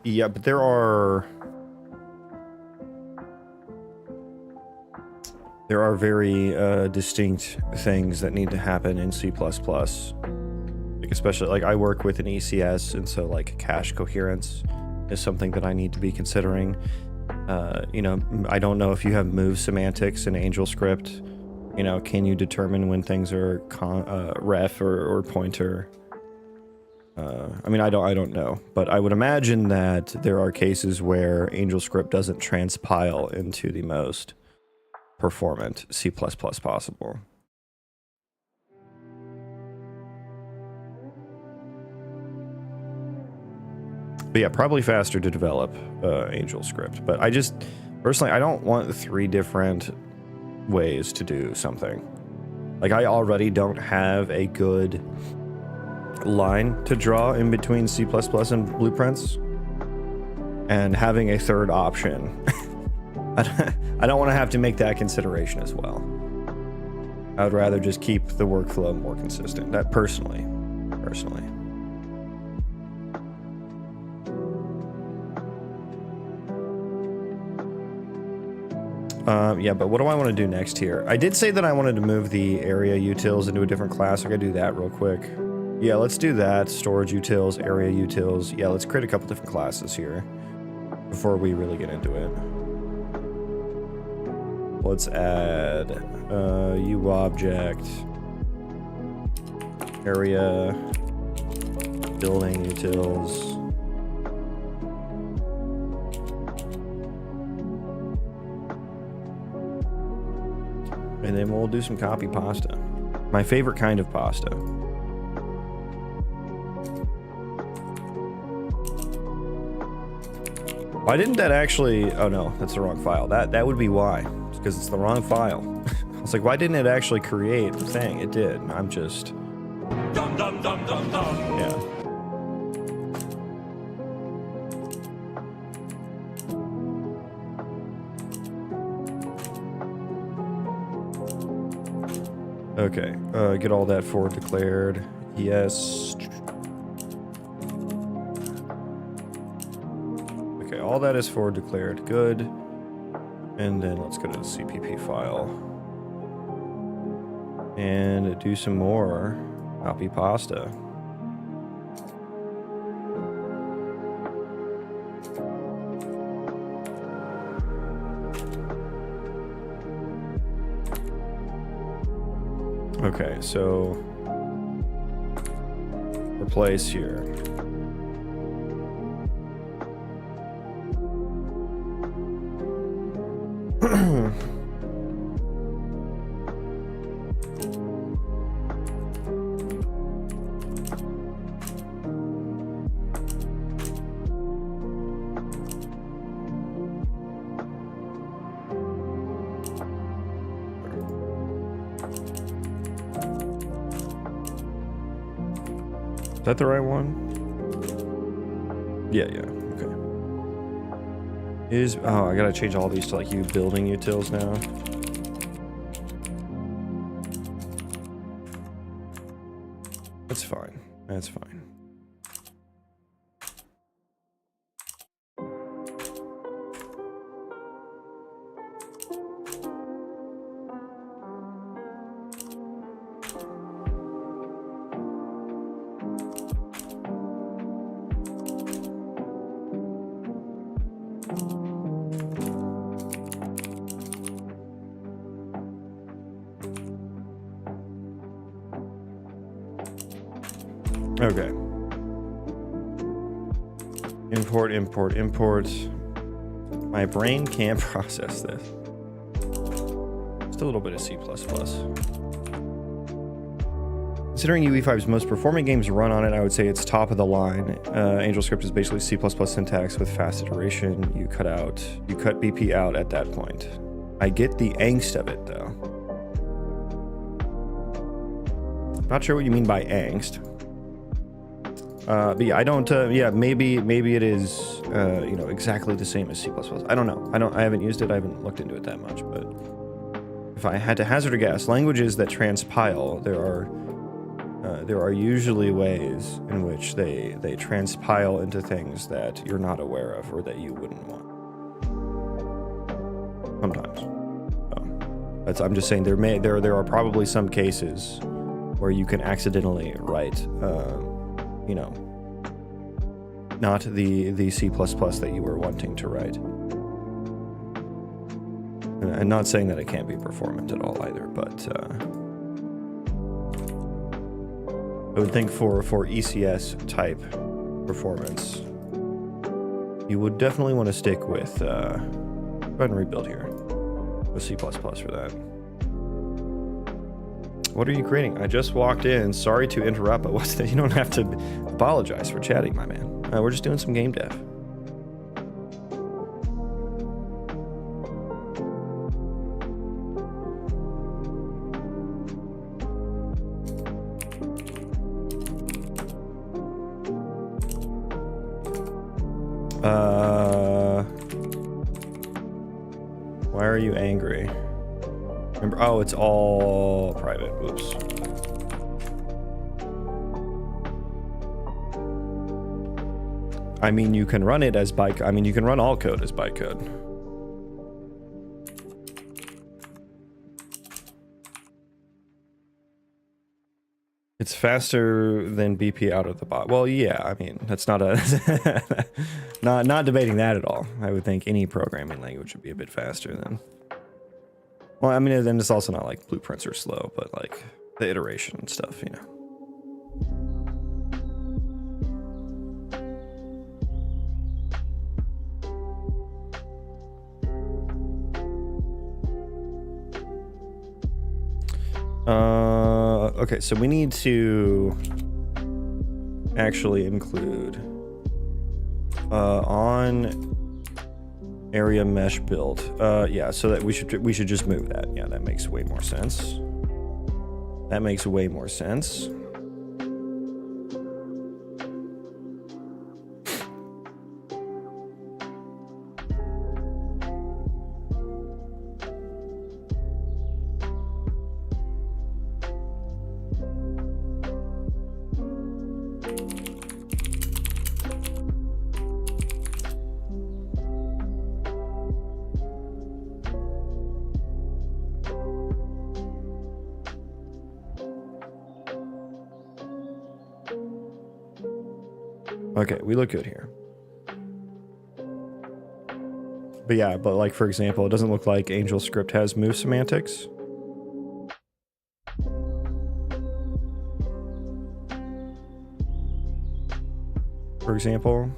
Speaker 1: Yeah, but there are very distinct things that need to happen in C++. Like especially, like I work with an ECS, and so like cache coherence is something that I need to be considering. You know, I don't know if you have move semantics in AngelScript. You know, can you determine when things are ref or pointer? I mean, I don't know, but I would imagine that there are cases where AngelScript doesn't transpile into the most performant C++ possible. But yeah, probably faster to develop AngelScript. But I just, personally, I don't want 3 different ways to do something. Like, I already don't have a good line to draw in between C++ and blueprints. And having a third option, I don't want to have to make that consideration as well. I would rather just keep the workflow more consistent. That personally. Yeah, but what do I want to do next here? I did say that I wanted to move the area utils into a different class. I gotta do that real quick. Yeah, let's do that. Storage utils, area utils. Yeah, let's create a couple different classes here before we really get into it. Let's add uObject, area, building utils. And then we'll do some copy pasta. My favorite kind of pasta. Why didn't that actually... Oh no, that's the wrong file. That would be why. It's because it's the wrong file. I was like, why didn't it actually create the thing? It did. I'm just... Dum, dum, dum, dum, dum. Yeah. Okay, get all that forward declared. Yes. Okay, all that is forward declared. Good. And then let's go to the CPP file. And do some more copy pasta. Okay, so replace here. Is that the right one? Yeah, okay. Oh, I gotta change all these to like you building utils now. That's fine. That's fine. Okay. Import. My brain can't process this. Just a little bit of C++. Considering UE5's most performing games run on it, I would say it's top of the line. AngelScript is basically C++ syntax with fast iteration. You cut BP out at that point. I get the angst of it, though. Not sure what you mean by angst. But yeah, I don't. Yeah, maybe it is. You know, exactly the same as C++. I don't know. I haven't used it. I haven't looked into it that much. But if I had to hazard a guess, languages that transpile, there are usually ways in which they transpile into things that you're not aware of or that you wouldn't want. Sometimes. So I'm just saying there are probably some cases where you can accidentally write, you know, not the C++ that you were wanting to write. And not saying that it can't be performant at all either, but I would think for ECS type performance, you would definitely want to stick with, go ahead and rebuild here with C++ for that. What are you creating? I just walked in. Sorry to interrupt, but what's that? You don't have to apologize for chatting, my man. We're just doing some game dev. Why are you angry? Remember, oh, it's all private. Oops. I mean, you can run it as bytecode. I mean, you can run all code as bytecode. It's faster than BP out of the box. Well, yeah, I mean, that's not a not debating that at all. I would think any programming language would be a bit faster than. Well, I mean, then it's also not like blueprints are slow, but like the iteration and stuff, you know. Okay, so we need to actually include on area mesh build. Yeah, so that we should just move that. Yeah, that makes way more sense. That makes way more sense. Okay, we look good here. But yeah, but like, for example, it doesn't look like Angel Script has move semantics. For example.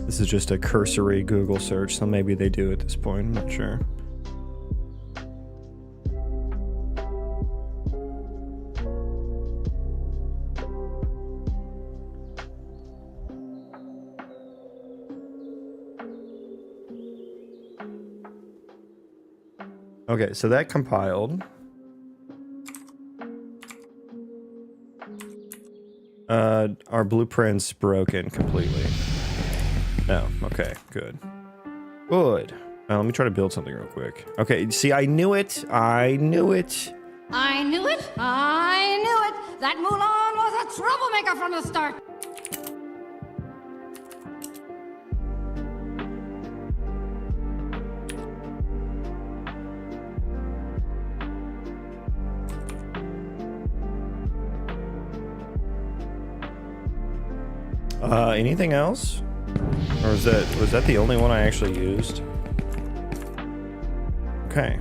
Speaker 1: This is just a cursory Google search, so maybe they do at this point, I'm not sure. Okay, so that compiled. Our blueprint's broken completely. No, okay, good. Good. Let me try to build something real quick. Okay, see, I knew it. I knew it.
Speaker 2: I knew it. I knew it. That Mulan was a troublemaker from the start.
Speaker 1: Anything else? Or was that the only one I actually used? Okay.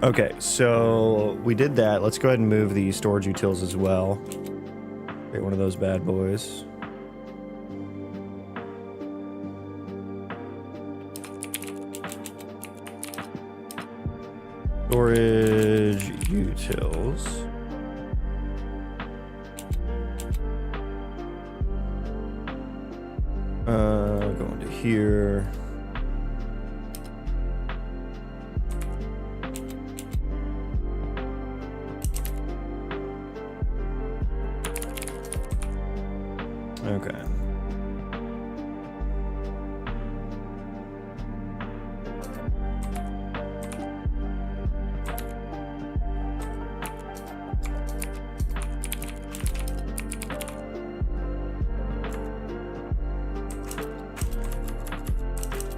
Speaker 1: Okay, so we did that. Let's go ahead and move the storage utils as well. Create one of those bad boys. Storage utils. Go into here. Okay.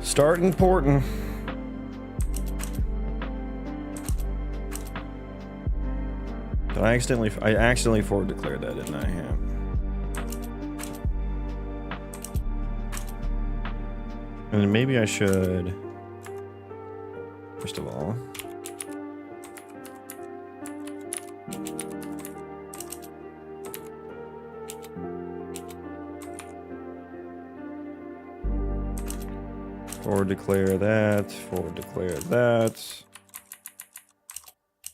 Speaker 1: Start importing. I accidentally forward declared that, didn't I? Yeah. And maybe I should, first of all, forward declare that, forward declare that,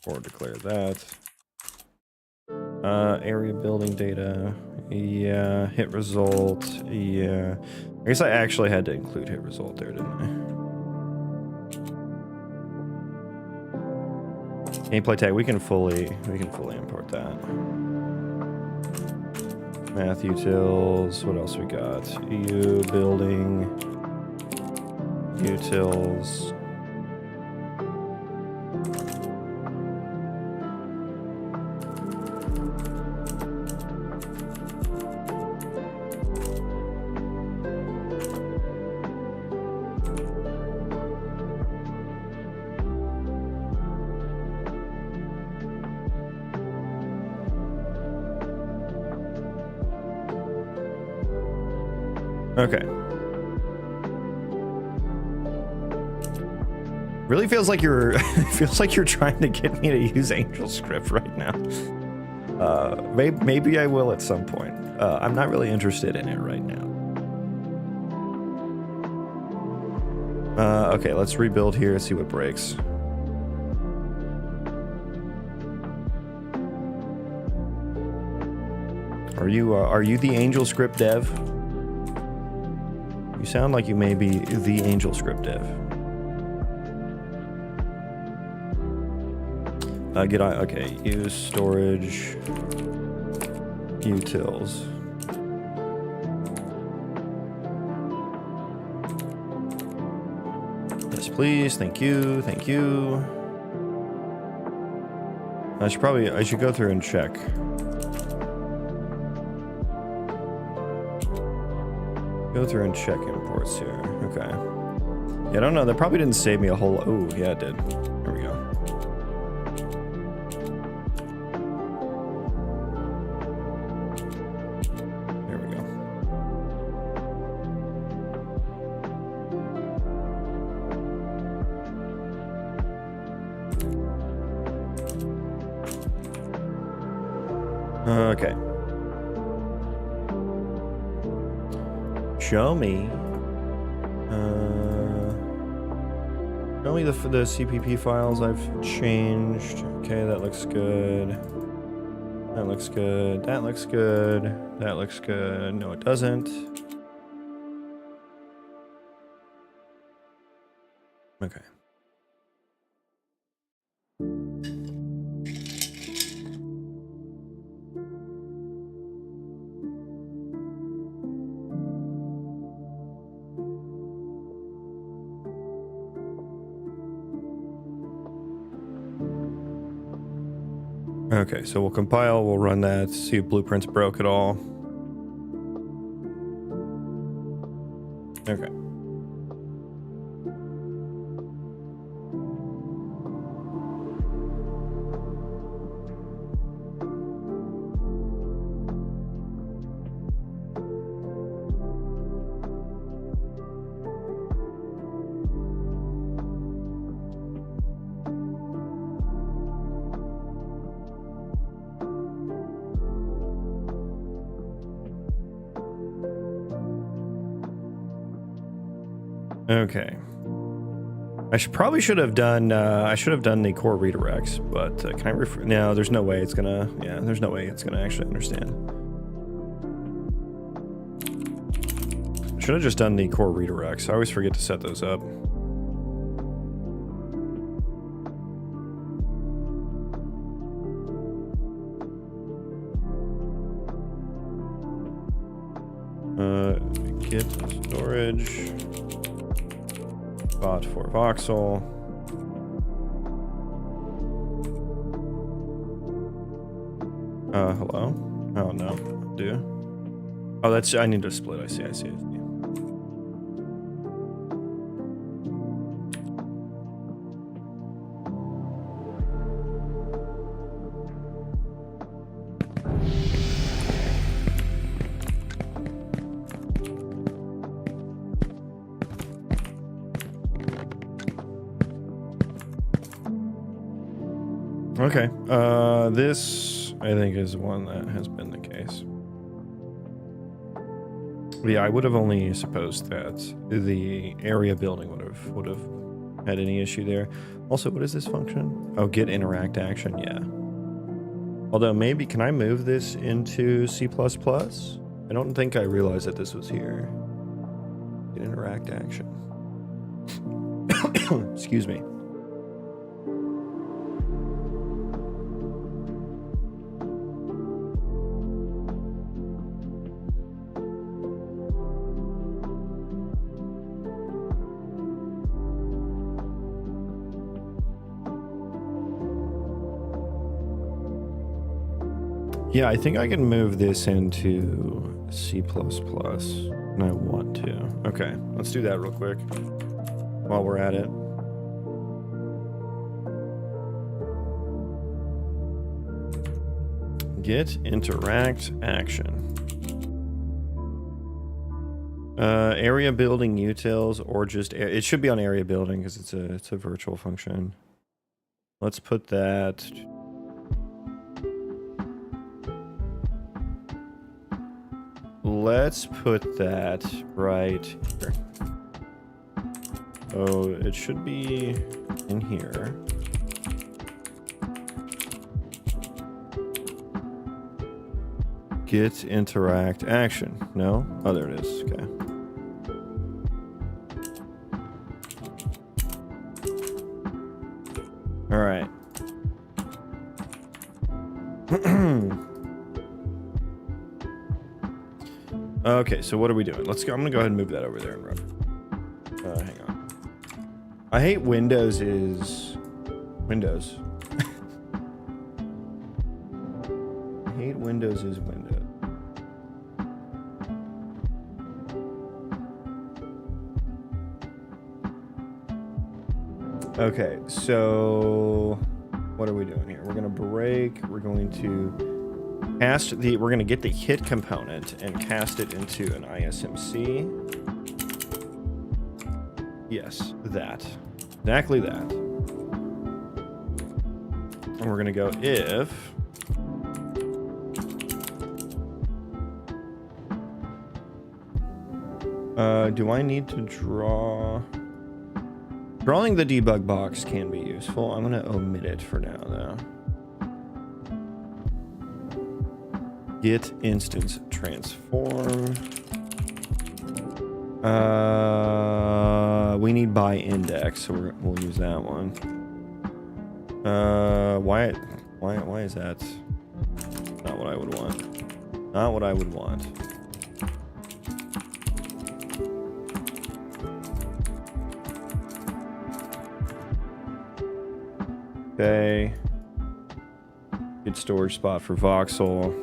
Speaker 1: forward declare that. Area building data, yeah, hit result, yeah. I guess I actually had to include hit result there, didn't I? Gameplay tag, we can fully import that. Math utils, what else we got? EU building utils. Okay. Really feels like you're trying to get me to use AngelScript right now. Maybe I will at some point. I'm not really interested in it right now. Okay, let's rebuild here and see what breaks. Are you the AngelScript dev? You sound like you may be the AngelScript dev. Get on. Okay, use storage utils. Yes, please. Thank you. Thank you. I should go through and check. Go through and check imports here. Okay. Yeah, I don't know. That probably didn't save me a whole. Oh, yeah, it did. There we go. There we go. Okay. Show me the CPP files I've changed. Okay, that looks good. That looks good. That looks good. That looks good. No, it doesn't. Okay. Okay, so we'll compile, we'll run that, see if blueprints broke at all. Okay. Okay. I should have done the core redirects, but can I no, there's no way it's gonna, yeah, there's no way it's gonna actually understand. Should have just done the core redirects. I always forget to set those up. Get storage. Spot for voxel. Hello? Oh, no. Do? Oh, that's... I need to split. I see. Okay. This, I think, is one that has been the case. Yeah, I would have only supposed that the area building would have had any issue there. Also, what is this function? Oh, get interact action. Yeah. Although maybe, can I move this into C++? I don't think I realized that this was here. Get interact action. Excuse me. Yeah, I think I can move this into C++, and I want to. Okay, let's do that real quick while we're at it. Get interact action. Area building utils, or just it should be on area building because it's a virtual function. Let's put that. Let's put that right here. Oh, it should be in here. Get interact action. No? Oh, there it is. Okay. All right. Okay, so what are we doing? Let's go. I'm gonna go ahead and move that over there and run. Hang on. I hate Windows is Windows. I hate Windows is Windows. Okay, so what are we doing here? We're gonna break. We're going to cast the. We're gonna get the hit component and cast it into an ISMC. Yes, that. Exactly that. And we're gonna go if. Do I need to draw? Drawing the debug box can be useful. I'm gonna omit it for now, though. Get instance transform. We need by index, so we'll use that one. Why is that not what I would want? Not what I would want. Okay. Good storage spot for voxel.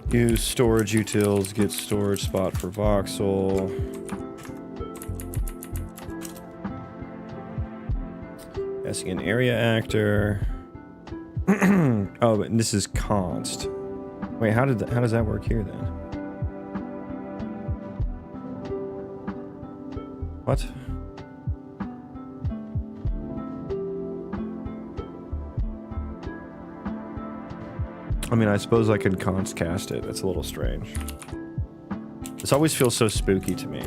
Speaker 1: Use storage utils, get storage spot for voxel. Asking an area actor. Oh, but this is const. Wait, how does that work here then? What? I mean, I suppose I could const cast it. That's a little strange. This always feels so spooky to me.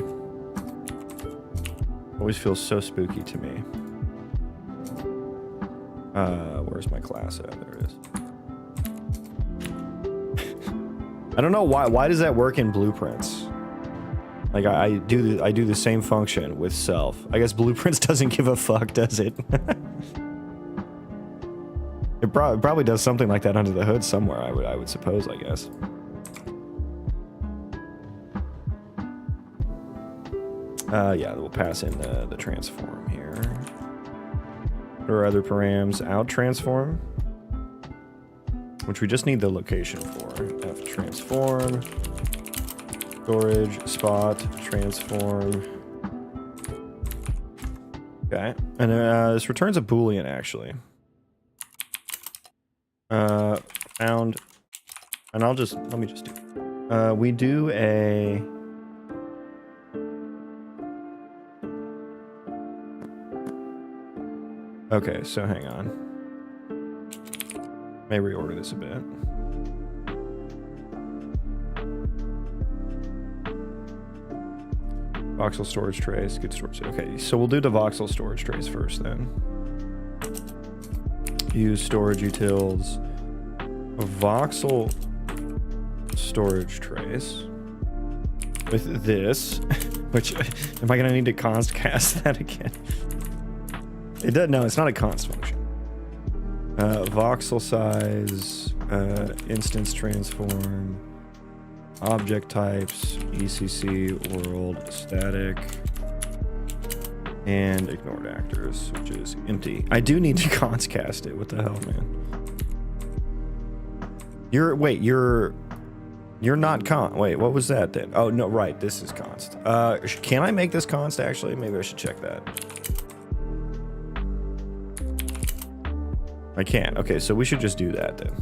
Speaker 1: Always feels so spooky to me. Where's my class at? There it is. I don't know why does that work in blueprints? Like I do the same function with self. I guess blueprints doesn't give a fuck, does it? It probably does something like that under the hood somewhere, I would suppose, I guess. Yeah, we'll pass in the transform here. What are other params? Out transform, which we just need the location for. F transform, storage, spot, transform. Okay, and this returns a Boolean actually. Found, and let me just do, we do a, okay, so hang on. May reorder this a bit. Voxel storage trays, good storage. Okay, so we'll do the voxel storage trays first then. Use storage utils. Voxel storage trays with this, which am I gonna need to const cast that again? It does. No, it's not a const function. Voxel size, instance transform, object types, ECC, world, static, and ignored actors, which is empty. I do need to const cast it. What the hell, man? You're not const. Wait, what was that then? Oh no, right. This is const. Can I make this const actually? Maybe I should check that. I can't. Okay, so we should just do that then.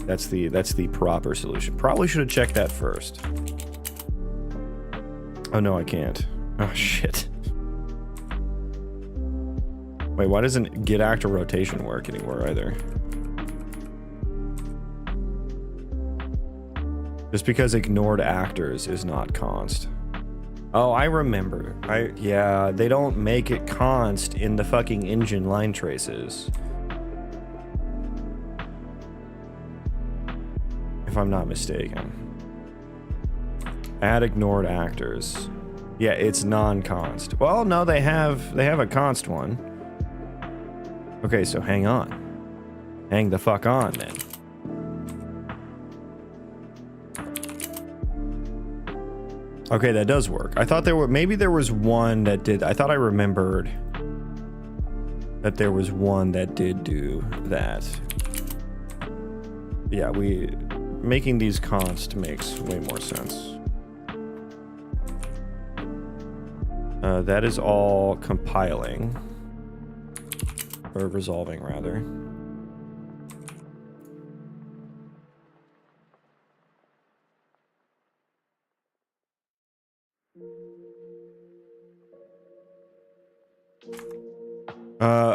Speaker 1: That's the proper solution. Probably should have checked that first. Oh no, I can't. Oh shit. Wait, why doesn't get actor rotation work anymore either? Just because ignored actors is not const. Oh, I remember. Yeah, they don't make it const in the fucking engine line traces. If I'm not mistaken. Add ignored actors. Yeah, it's non-const. Well, no, they have a const one. Okay, so hang on. Hang the fuck on then. Okay, that does work. I thought maybe there was one that did. I thought I remembered that there was one that did do that. Yeah, making these const makes way more sense. That is all compiling. Or resolving, rather.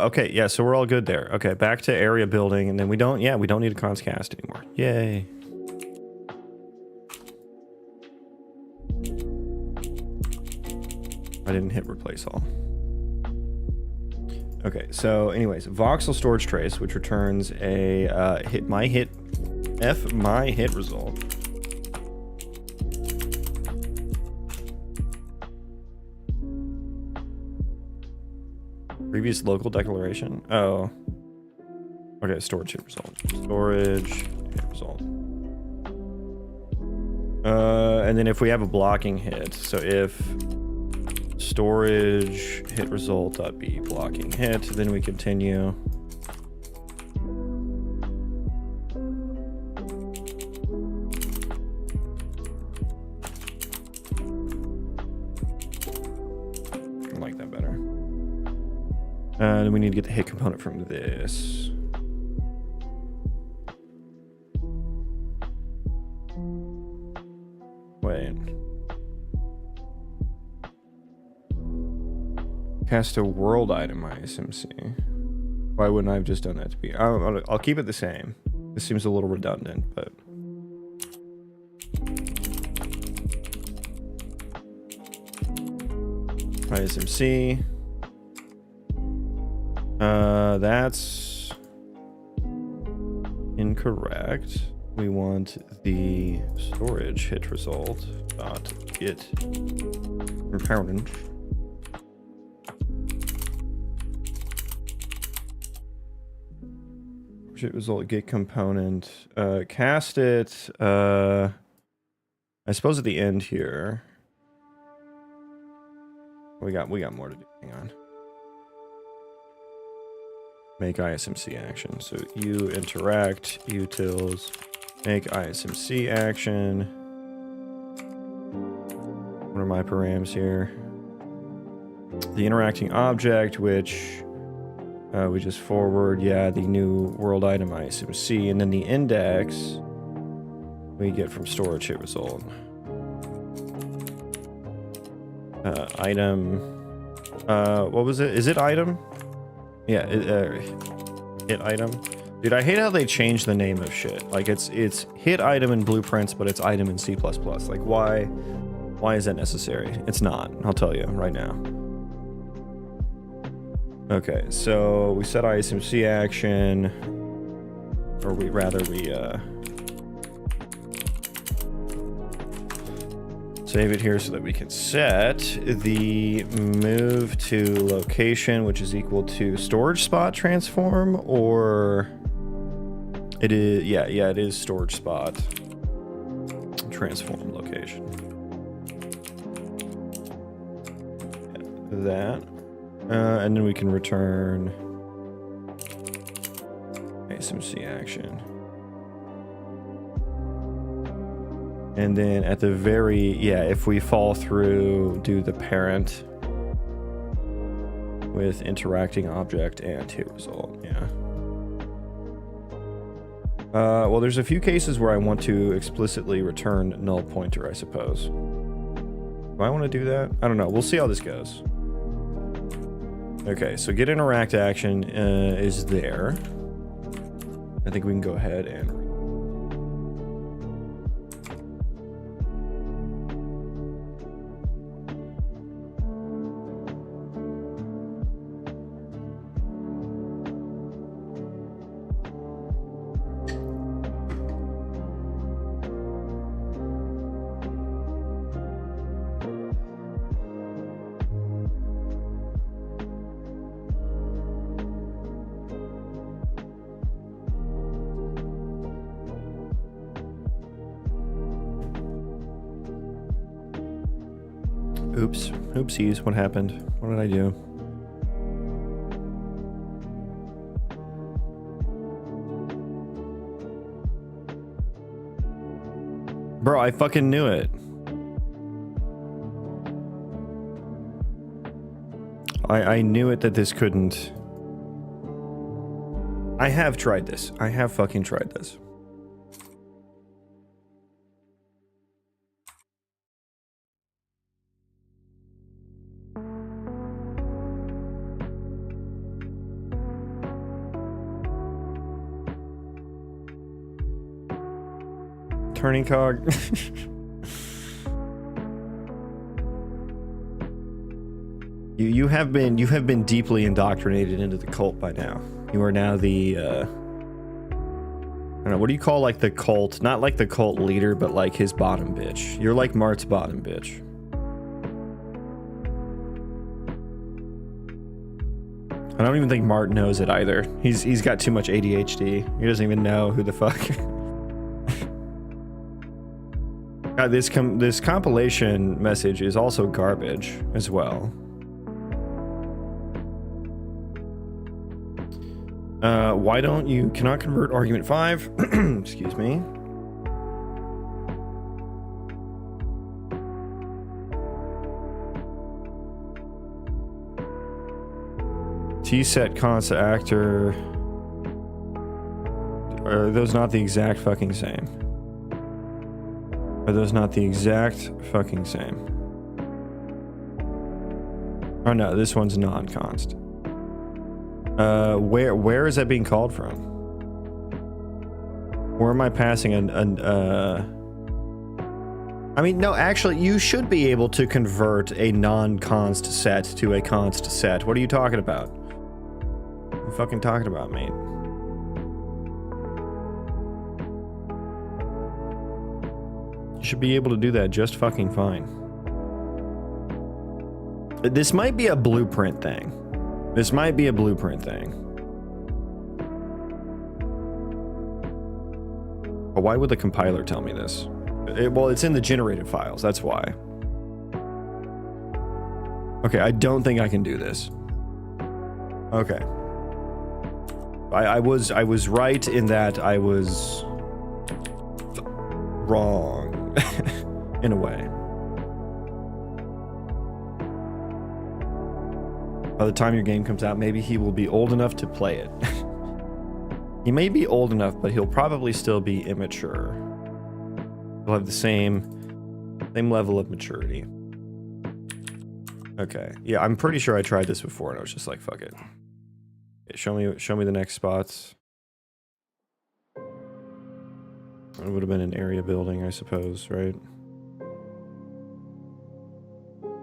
Speaker 1: Okay, yeah, so we're all good there. Okay, back to area building, and then we don't need a const cast anymore. Yay. I didn't hit replace all. Okay, so anyways, voxel storage trace, which returns a my hit result. Previous local declaration. Oh. Okay, storage hit result. Storage hit result. And then if we have a blocking hit, so if storage hit result.b blocking hit, then we continue. I like that better. And we need to get the hit component from this. Wait. Cast a world item ISMC. Why wouldn't I have just done that to be? I'll keep it the same. This seems a little redundant, but. ISMC. That's incorrect. we want the storage hit result dot get component. Hit result get component. Cast it. I suppose at the end here. We got more to do. Hang on. Make ISMC action. So you interact utils. Make ISMC action. What are my params here? The interacting object, which we just forward, yeah, the new world item ISMC, and then the index we get from storage hit result. Item. What was it? Is it item? Yeah, hit item. Dude, I hate how they change the name of shit. Like it's hit item in Blueprints, but it's item in C++. Like why is that necessary? It's not. I'll tell you right now. Okay, so we set ISMC action, or we save it here so that we can set the move to location, which is equal to storage spot transform, or it is, yeah, it is storage spot transform location. That. And then we can return ISMC action. And then at the very, yeah, if we fall through, do the parent with interacting object and hit result, yeah. Well, there's a few cases where I want to explicitly return null pointer, I suppose. Do I want to do that? I don't know. We'll see how this goes. Okay, so get interact action is there. I think we can go ahead and... Oops. Oopsies. What happened? What did I do? Bro, I fucking knew it. I knew it that this couldn't... I have tried this. I have fucking tried this. Turning cog. you have been deeply indoctrinated into the cult by now. You are now the I don't know, what do you call like the cult? Not like the cult leader, but like his bottom bitch. You're like Mart's bottom bitch. I don't even think Mart knows it either. He's got too much ADHD. He doesn't even know who the fuck. God, this compilation message is also garbage as well. Why don't you cannot convert argument 5? Excuse me. T-set const actor. Are those not the exact fucking same? Are those not the exact fucking same? Oh no, this one's non-const. Where is that being called from? Where am I passing I mean, no, actually, you should be able to convert a non-const set to a const set. What are you talking about? What are you fucking talking about, mate? You should be able to do that just fucking fine. This might be a blueprint thing. This might be a blueprint thing. But why would the compiler tell me this? Well, it's in the generated files, that's why. Okay, I don't think I can do this. Okay. I was right in that I was wrong in a way. By the time your game comes out, maybe he will be old enough to play it. He may be old enough, but he'll probably still be immature. He'll have the same level of maturity. Okay. Yeah, I'm pretty sure I tried this before and I was just like, fuck it. Okay, show me the next spots. It would have been an area building, I suppose, right?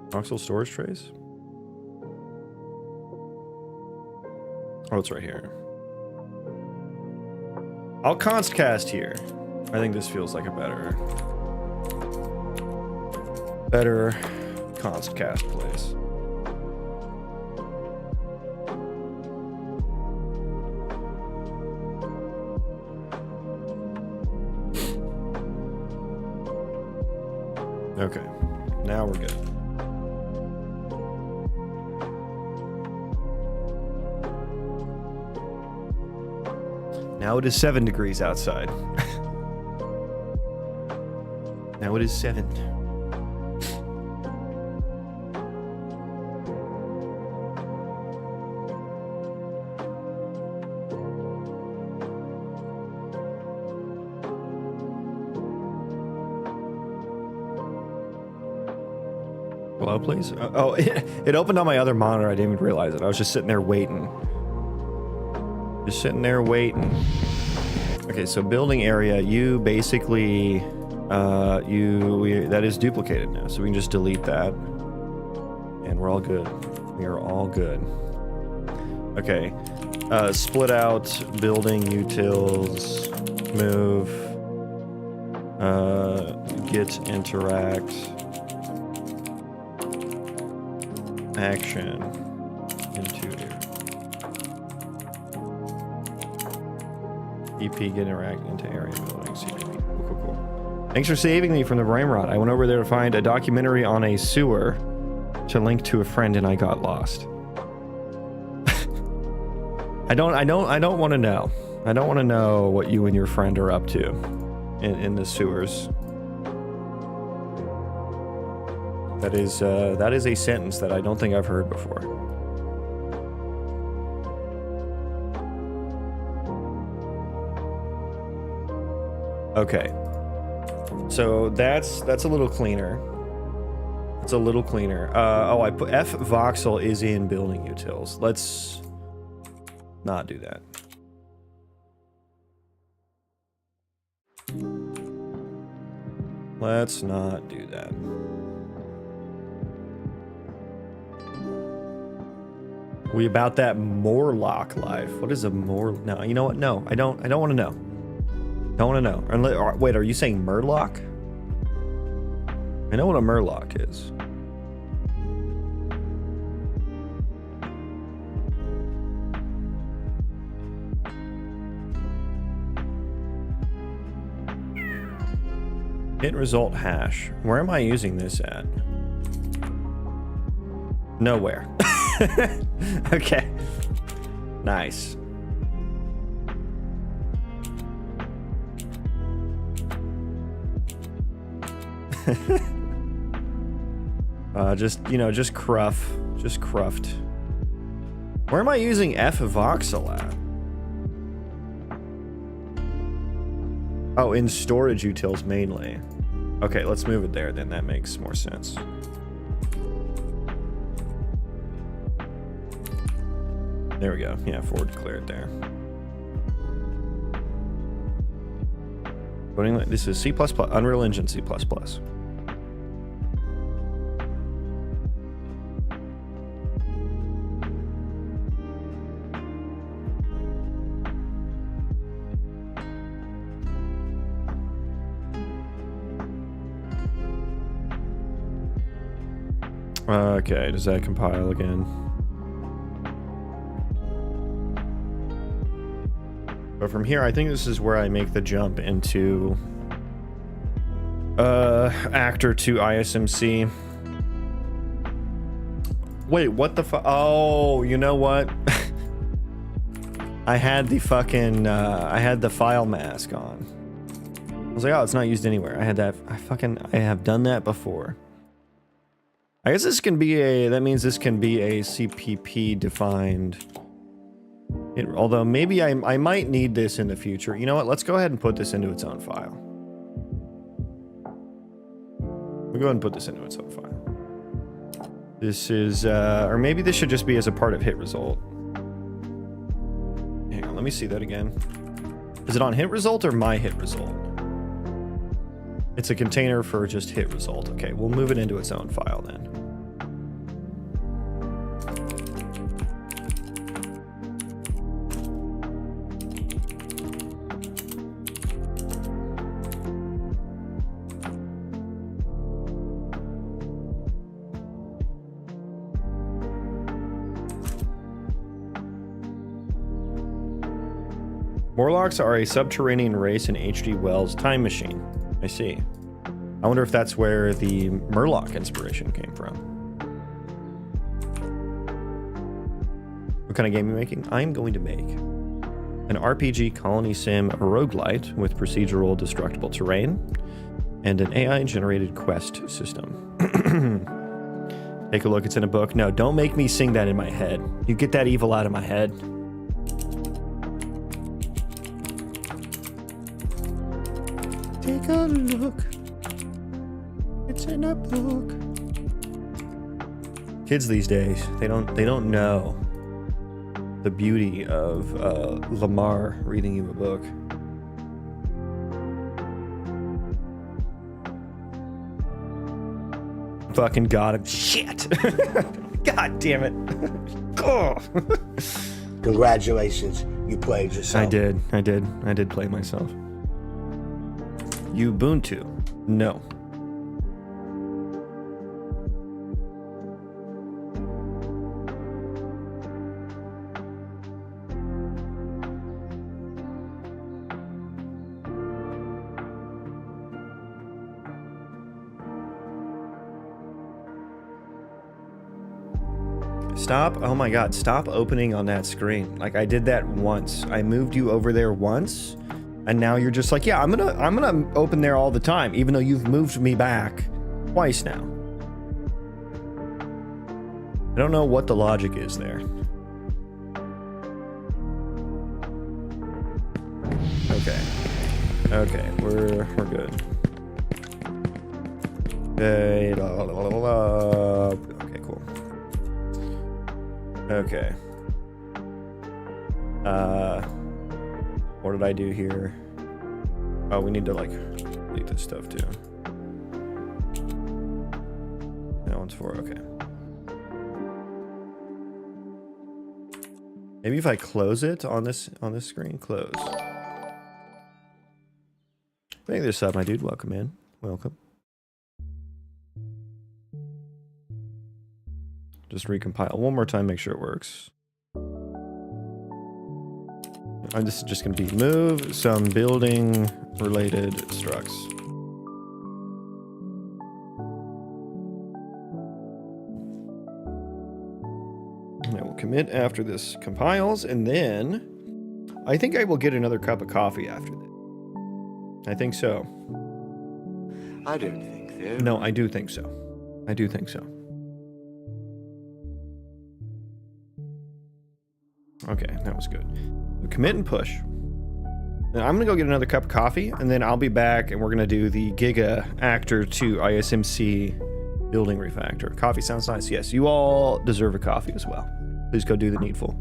Speaker 1: Voxel storage trays? Oh, it's right here. I'll const cast here. I think this feels like a better const cast place. Okay, now we're good. Now it is 7 degrees outside. Now it is 7. Hello, please? Oh, it opened on my other monitor. I didn't even realize it. I was just sitting there waiting. Just sitting there waiting. Okay, so building area, you basically, that is duplicated now. So we can just delete that. And we're all good. We are all good. Okay. Split out, building, utils, move, get, interact, action, into EP, get interact into area building. Cool. Thanks for saving me from the brain rot. I went over there to find a documentary on a sewer to link to a friend and I got lost. I don't want to know. I don't want to know what you and your friend are up to in the sewers. That is a sentence that I don't think I've heard before. Okay. So that's a little cleaner. It's a little cleaner. Oh, I put F voxel is in building utils. Let's not do that. Let's not do that. We about that Morlock life. What is a No, you know what? No, I don't want to know. Don't want to know. Wait, are you saying Murloc? I know what a Murloc is. Hit result hash. Where am I using this at? Nowhere. Okay. Nice. Just cruft. Where am I using F voxel at? Oh, in storage utils mainly. Okay, let's move it there then. That makes more sense. There we go. Yeah, forward declare it there. This is C++, Unreal Engine C++. Okay, does that compile again? But from here, I think this is where I make the jump into actor to ISMC. Wait, what the fuck? Oh, you know what? I had the fucking I had the file mask on. I was like, oh, it's not used anywhere. I had that. I have done that before. I guess this can be that means this can be a CPP defined. Although maybe I might need this in the future. You know what? Let's go ahead and put this into its own file. We'll go ahead and put this into its own file. This is, or maybe this should just be as a part of hit result. Hang on, let me see that again. Is it on hit result or my hit result? It's a container for just hit result. Okay, we'll move it into its own file then. Morlocks are a subterranean race in H.G. Wells' Time Machine. I see. I wonder if that's where the Murloc inspiration came from. What kind of game are you making? I'm going to make an RPG Colony Sim Roguelite with procedural destructible terrain and an AI-generated quest system. Take a look, it's in a book. No, don't make me sing that in my head. You get that evil out of my head. Take a look. It's in a book. Kids these days, they don't know the beauty of Lamar reading you a book. Fucking got him. Shit. God damn it.
Speaker 3: Congratulations, you played yourself.
Speaker 1: I did play myself. Ubuntu. No. Stop. Oh my God. Stop opening on that screen. Like I did that once. I moved you over there once. And now you're just like, yeah, I'm gonna open there all the time, even though you've moved me back twice now. I don't know what the logic is there. Okay, we're good. Okay, okay, cool. Okay. What did I do here? Oh, we need to like delete this stuff too. That one's for okay. Maybe if I close it on this screen, close. Thank you, sub, my dude. Welcome in. Welcome. Just recompile one more time, make sure it works. This is just going to be move some building related structs. And I will commit after this compiles, and then I think I will get another cup of coffee after that. I think so.
Speaker 3: I don't think so.
Speaker 1: No, I do think so. I do think so. Okay, that was good. Commit and push. Now I'm gonna go get another cup of coffee, and then I'll be back, and we're gonna do the Giga Actor 2 ISMC building refactor. Coffee sounds nice. Yes, you all deserve a coffee as well. Please go do the needful.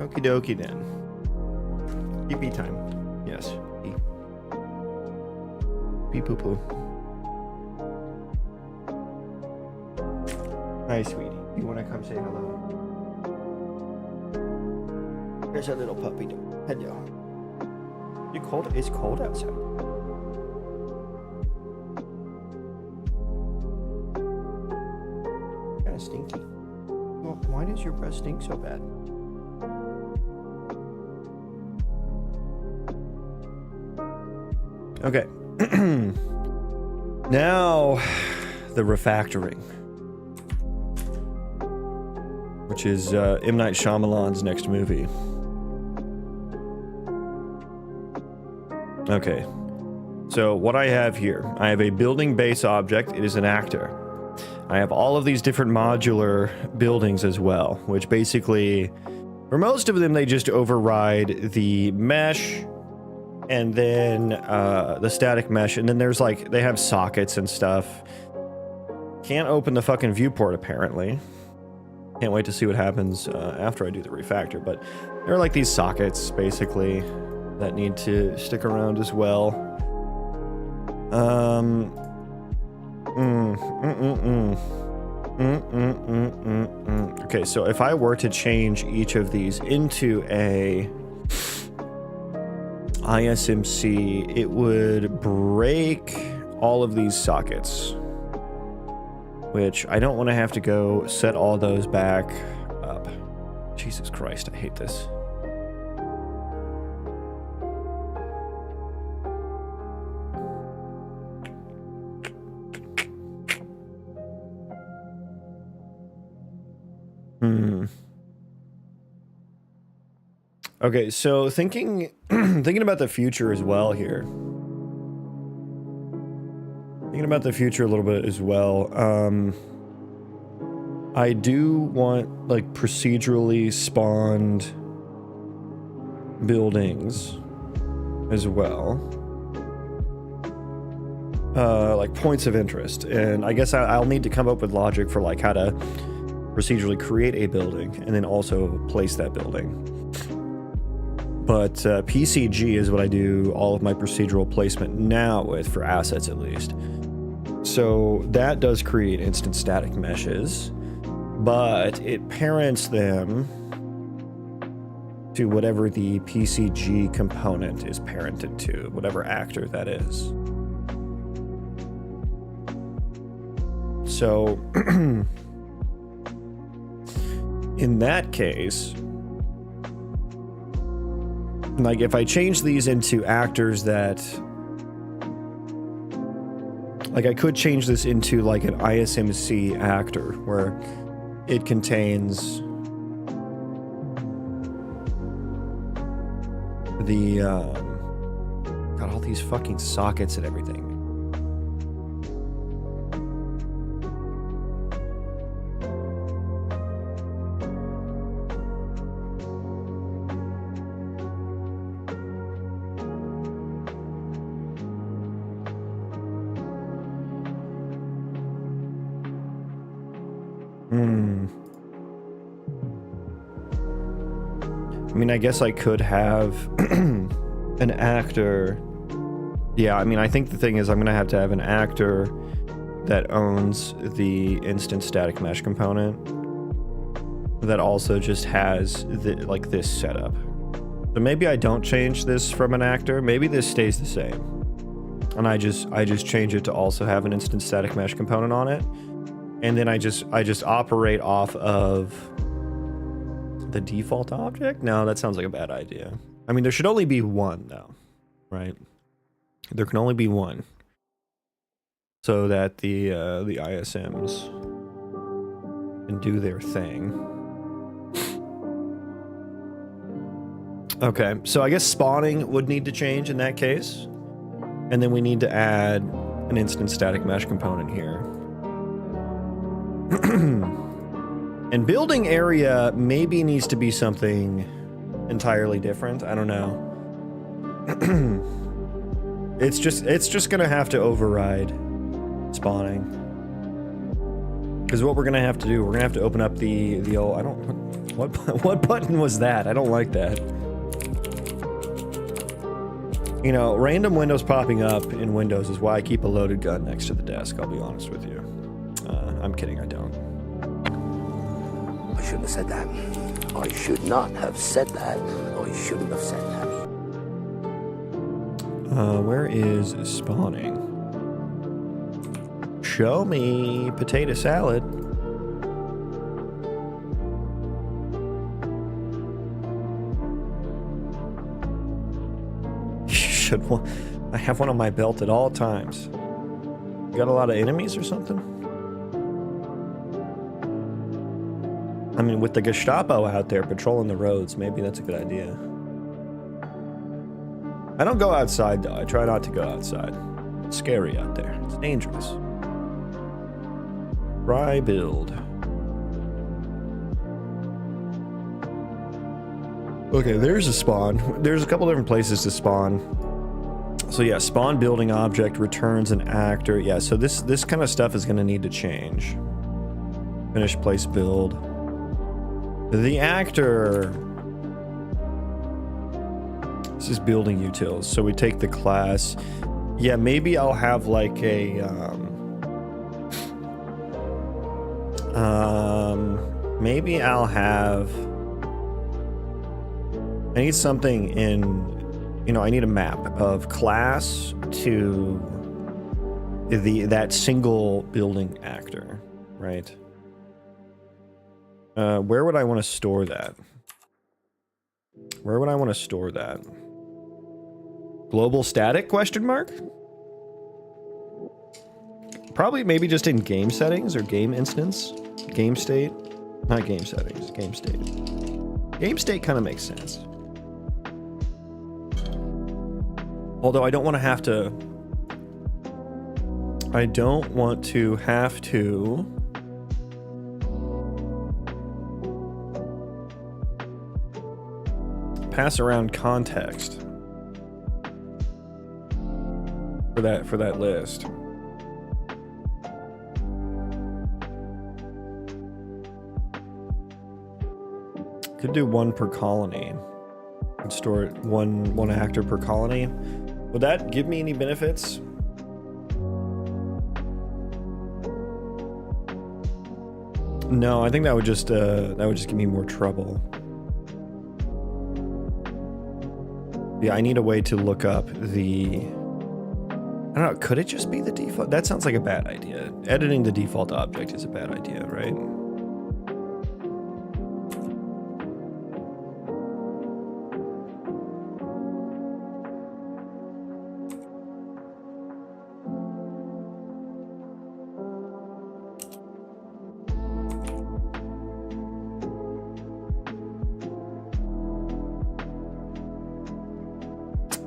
Speaker 1: Okie dokie then. Pee time. Yes. Pee. Pee poo poo. Hi, sweetie. You want to come say hello? There's a little puppy dog. Hello. You cold? It's cold outside. Kind of stinky. Well, why does your breath stink so bad? Okay. Now, the refactoring, which is M. Night Shyamalan's next movie. Okay. So what I have here, I have a building base object. It is an actor. I have all of these different modular buildings as well, which basically, for most of them, they just override the mesh and then the static mesh, and then there's like, they have sockets and stuff. Can't open the fucking viewport apparently. Can't wait to see what happens after I do the refactor, but there are like these sockets basically that need to stick around as well. Okay, so if I were to change each of these into a ISMC, it would break all of these sockets. which I don't want to have to go set all those back up. Jesus Christ, I hate this. Okay, so thinking about the future as well here. Thinking about the future a little bit as well. I do want like procedurally spawned buildings as well. Like points of interest, and I guess I'll need to come up with logic for like how to procedurally create a building and then also place that building. But PCG is what I do all of my procedural placement now with, for assets at least. So that does create instant static meshes, but it parents them to whatever the PCG component is parented to, whatever actor that is. So in that case, like if I change these into actors that, like I could change this into like an ISMC actor where it contains the, got all these fucking sockets and everything. I mean, I guess I could have an actor. Yeah, I mean, I think the thing is I'm going to have an actor that owns the instant static mesh component that also just has like this setup. So maybe I don't change this from an actor. Maybe this stays the same. And I just change it to also have an instant static mesh component on it. And then I just operate off of the default object? No, that sounds like a bad idea. I mean, there should only be one, though, right? There can only be one, so that the ISMs can do their thing. Okay, so I guess spawning would need to change in that case, and then we need to add an instant static mesh component here. And building area maybe needs to be something entirely different. I don't know. It's just gonna have to override spawning. Because what we're gonna have to do, we're gonna have to open up the old, what button was that? I don't like that. You know, random windows popping up in Windows is why I keep a loaded gun next to the desk, I'll be honest with you. I'm kidding, I don't.
Speaker 3: I shouldn't have said that. I should not have said that. I shouldn't have said that.
Speaker 1: Where is spawning? Show me potato salad. I have one on my belt at all times. You got a lot of enemies or something? I mean, with the Gestapo out there patrolling the roads, maybe that's a good idea. I don't go outside, though. I try not to go outside. It's scary out there. It's dangerous. Try build. Okay, there's a spawn. There's a couple different places to spawn. So yeah, spawn building object returns an actor. Yeah, so this kind of stuff is going to need to change. Finish place build. The actor. This is building utils. So we take the class. Yeah, maybe I'll have like a maybe I'll have, I need something in, you know, I need a map of class to that single building actor. right? Where would I want to store that? Where would I want to store that? Global static question mark? Probably maybe just in game settings or game instance. Game state. Not game settings, game state. Game state kind of makes sense. Although I don't want to have to... I don't want to have to... pass around context for that list. Could do one per colony. Could store it one actor per colony. Would that give me any benefits? No, I think that would just give me more trouble. Yeah, I need a way to look up the... I don't know, could it just be the default? That sounds like a bad idea. Editing the default object is a bad idea, right?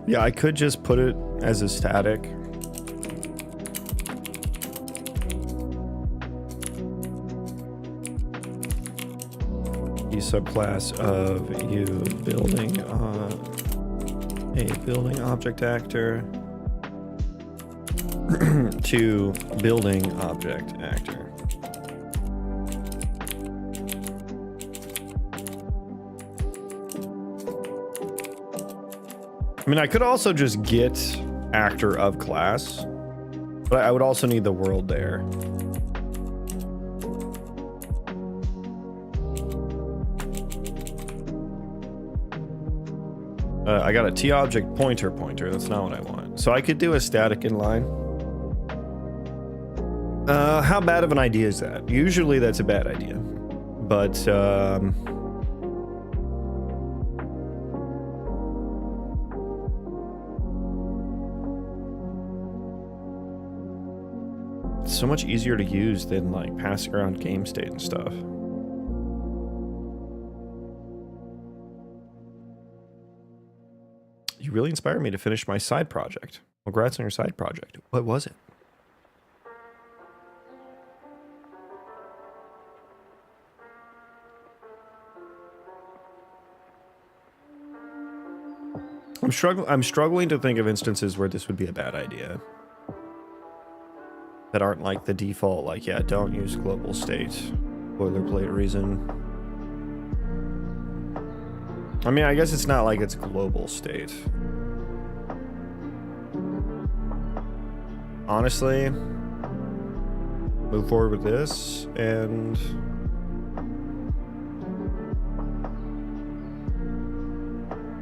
Speaker 1: Yeah, I could just put it as a static. The subclass of you building a building object actor to building object actor. I mean, I could also just get actor of class, but I would also need the world there. I got a T object pointer. That's not what I want. So I could do a static inline. How bad of an idea is that? Usually that's a bad idea, but so much easier to use than like passing around game state and stuff. You really inspired me to finish my side project. Congrats on your side project. What was it? I'm struggling to think of instances where this would be a bad idea. That aren't like the default, like, yeah, don't use global state. Boilerplate reason. I mean, I guess it's not like it's global state. Honestly, move forward with this and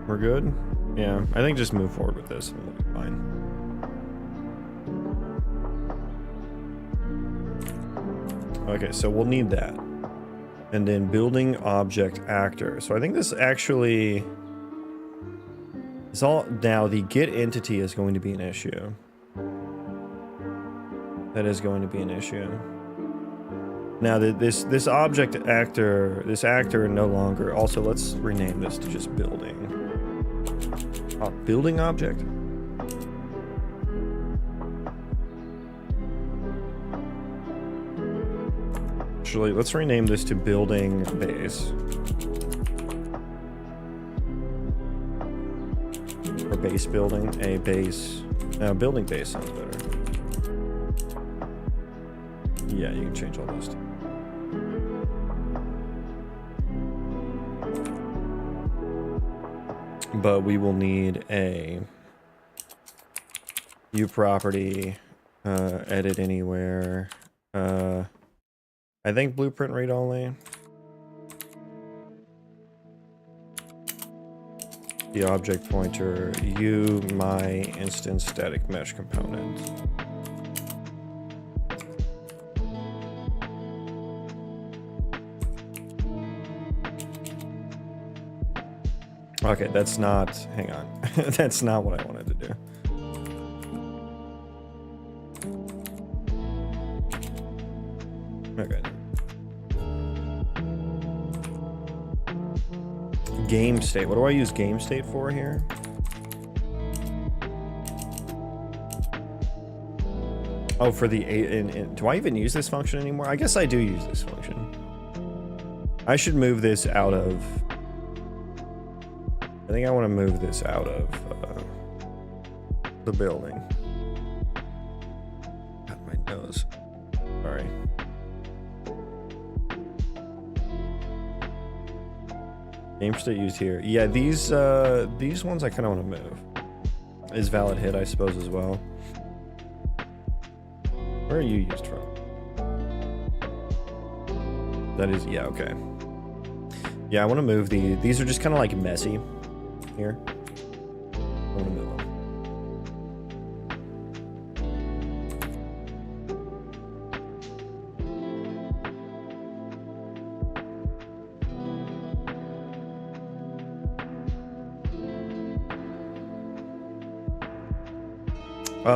Speaker 1: we're good. Yeah, I think just move forward with this and we'll be fine. Okay, so we'll need that. And then building object actor. So I think this actually is all... Now, the get entity is going to be an issue. That is going to be an issue. Now, this object actor, this actor no longer... Also, let's rename this to just building. Building object? Actually, let's rename this to building base. Or base building, a base. Building base sounds better. Yeah, you can change all those too. But we will need a view property, edit anywhere. I think blueprint read only. The object pointer, u my instance static mesh component. Okay, that's not, hang on. That's not what I wanted to do. Okay. Game state. What do I use game state for here? Oh, for the do I even use this function anymore? I guess I do use this function. I should move this out of. I think I want to move this out of the building. Got my nose. Sorry. Game state used here. Yeah, these ones I kind of want to move. Is valid hit, I suppose, as well. Where are you used from? That is, yeah, okay. Yeah, I want to move these are just kind of like messy here. I want to move them.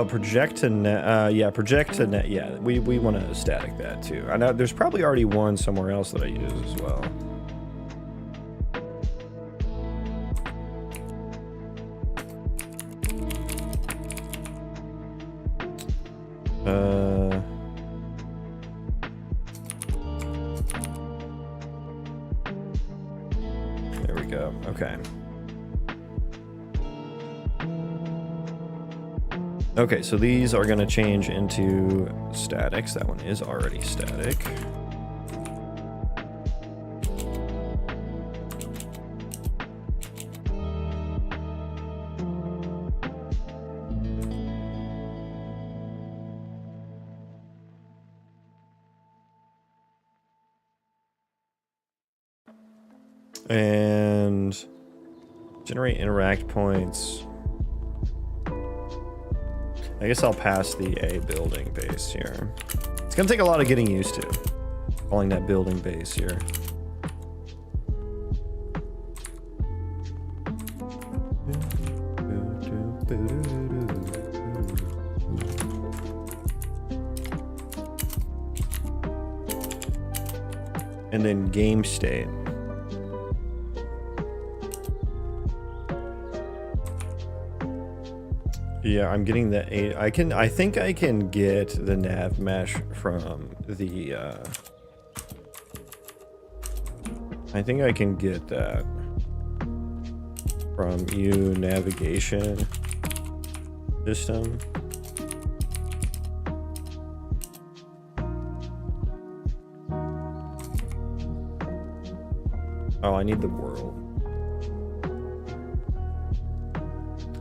Speaker 1: Project to net. Yeah, project to net. Yeah, we want to static that too. I know there's probably already one somewhere else that I use as well. There we go. Okay. Okay, so these are going to change into statics. That one is already static. And generate interact points. I guess I'll pass the A building base here. It's gonna take a lot of getting used to calling that building base here. And then game state. Yeah, I'm getting the 8. I think I can get the nav mesh from the I think I can get that from U navigation system. Oh, I need the world.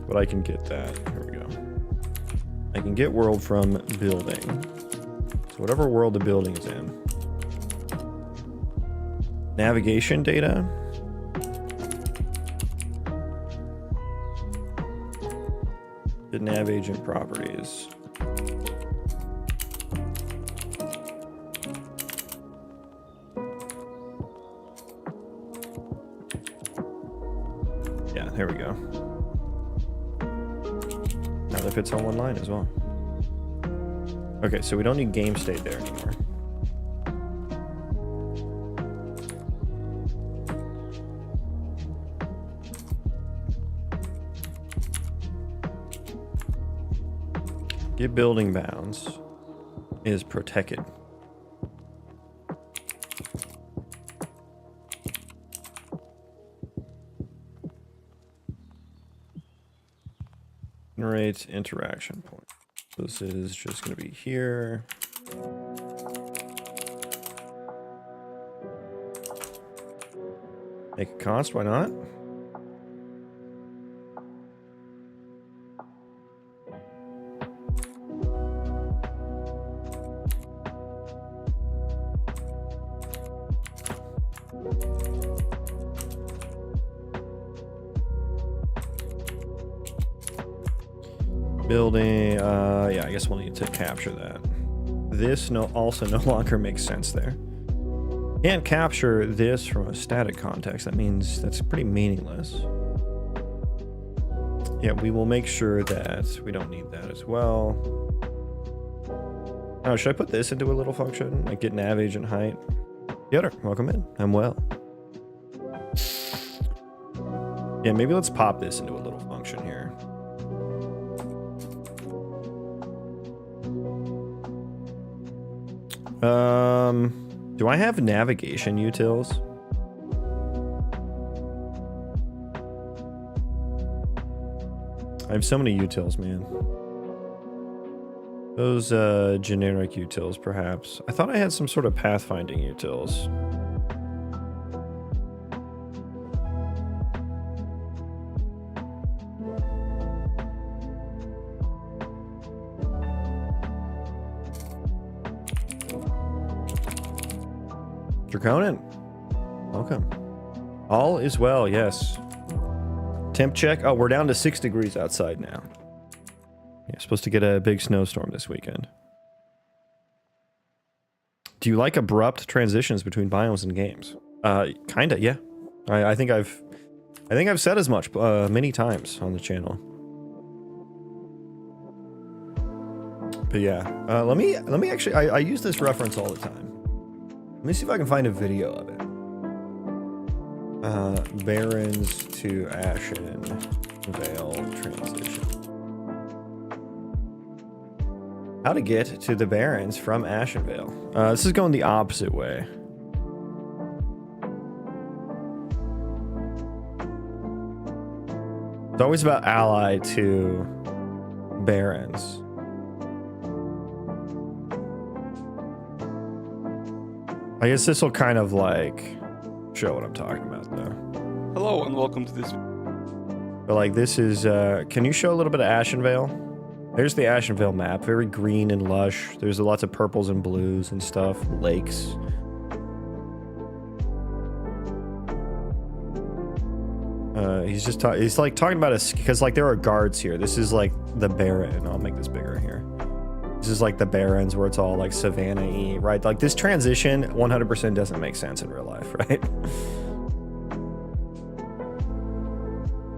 Speaker 1: But I can get that. Here we go. I can get world from building. So whatever world the building is in. Navigation data. The nav agent properties. Yeah, here we go. Now that fits on one line as well. Okay, so we don't need game state there anymore. Get building bounds is protected. Generate interaction point. This is just going to be here. Make a const, why not? Building, yeah, I guess we'll need to capture that. This also no longer makes sense there. Can't capture this from a static context. That means that's pretty meaningless. Yeah, we will make sure that we don't need that as well. Oh, should I put this into a little function? Like get nav agent height? Yoder, welcome in. I'm well. Yeah, maybe let's pop this into a little function here. Do I have navigation utils? I have so many utils, man. Those generic utils, perhaps. I thought I had some sort of pathfinding utils. Draconin, welcome. All is well, yes. Temp check. Oh, we're down to 6 degrees outside now. Yeah, supposed to get a big snowstorm this weekend. Do you like abrupt transitions between biomes and games? Kinda, yeah. I think I've said as much many times on the channel. But yeah, let me actually. I use this reference all the time. Let me see if I can find a video of it. Barrens to Ashen Vale transition. How to get to the Barrens from Ashenvale. This is going the opposite way. It's always about ally to Barrens. I guess this will kind of like show what I'm talking about though.
Speaker 4: Hello and welcome to this.
Speaker 1: But like this is, can you show a little bit of Ashenvale? There's the Ashenvale map, very green and lush. There's lots of purples and blues and stuff, lakes. He's like talking about us because like there are guards here. This is like the Baron. I'll make this bigger here. This is like the Barrens where it's all like Savannah-y, right? Like this transition 100% doesn't make sense in real life, right?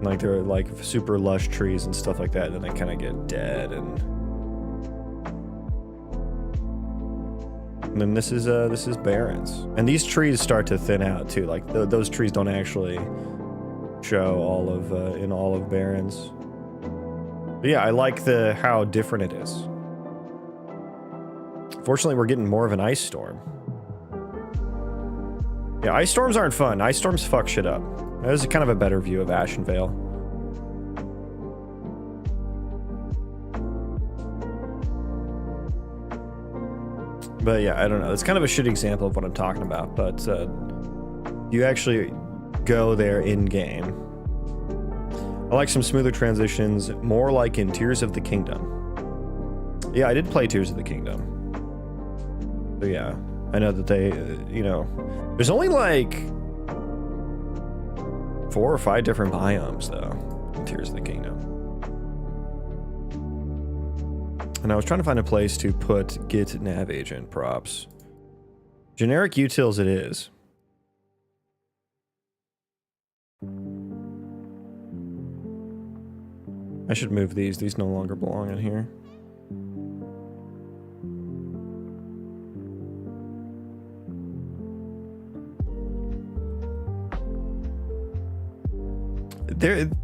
Speaker 1: Like there are like super lush trees and stuff like that, and then they kind of get dead, and then this is Barrens, and these trees start to thin out too. Like those trees don't actually show all of in all of Barrens. But yeah, I like how different it is. Fortunately, we're getting more of an ice storm. Yeah, ice storms aren't fun. Ice storms fuck shit up. That is kind of a better view of Ashenvale. But yeah, I don't know. It's kind of a shit example of what I'm talking about, but you actually go there in-game. I like some smoother transitions, more like in Tears of the Kingdom. Yeah, I did play Tears of the Kingdom. So yeah, I know that they, you know, there's only like 4 or 5 different biomes though in Tears of the Kingdom. And I was trying to find a place to put Git nav agent props. Generic utils it is. I should move these. These no longer belong in here.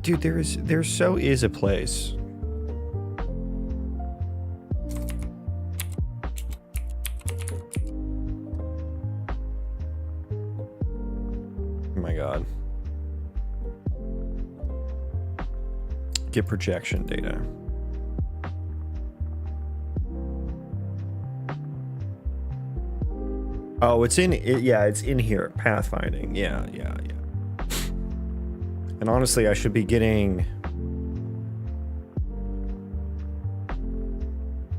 Speaker 1: Dude, there so is a place. Oh my god. Get projection data. Oh, it's in it. Yeah, it's in here. Pathfinding. Yeah. And honestly, I should be getting...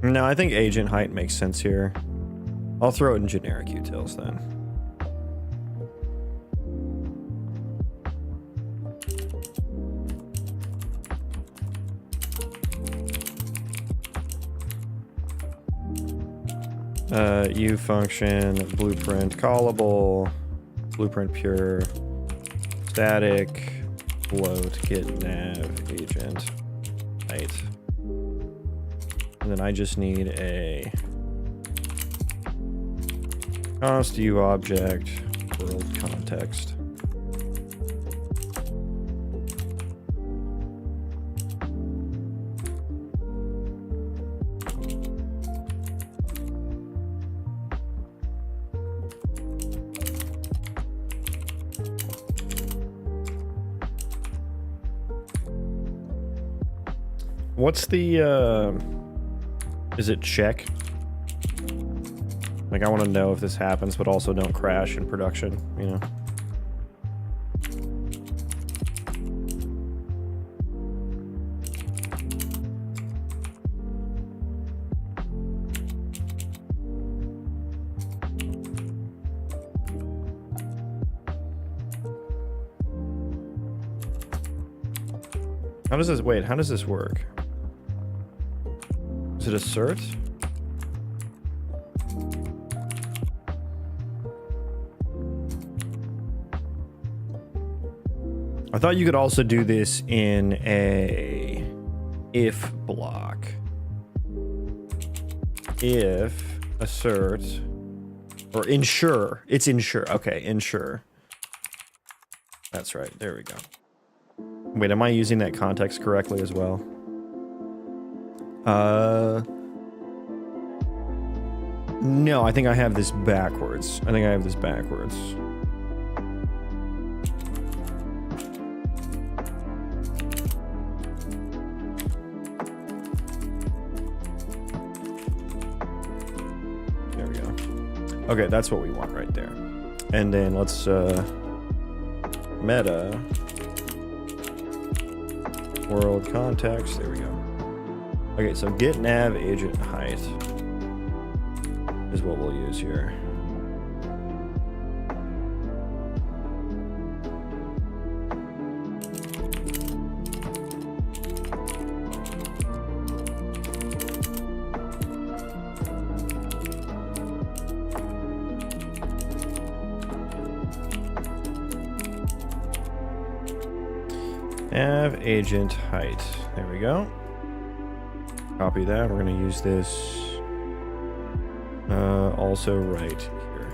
Speaker 1: No, I think agent height makes sense here. I'll throw it in generic utils then. U function, blueprint callable, blueprint pure, static, float, get nav agent. height. And then I just need a const U object world context. What's the, is it check? Like, I want to know if this happens, but also don't crash in production, you know? How does this, wait, how does this work? Is it assert? I thought you could also do this in a if block. If assert or ensure. It's ensure. Okay, ensure. That's right. There we go. Wait, am I using that context correctly as well? No, I think I have this backwards. I think I have this backwards. There we go. Okay, that's what we want right there. And then let's, meta world context. There we go. Okay, so get nav agent height is what we'll use here. Nav agent height. There we go. Copy that. We're going to use this also right here.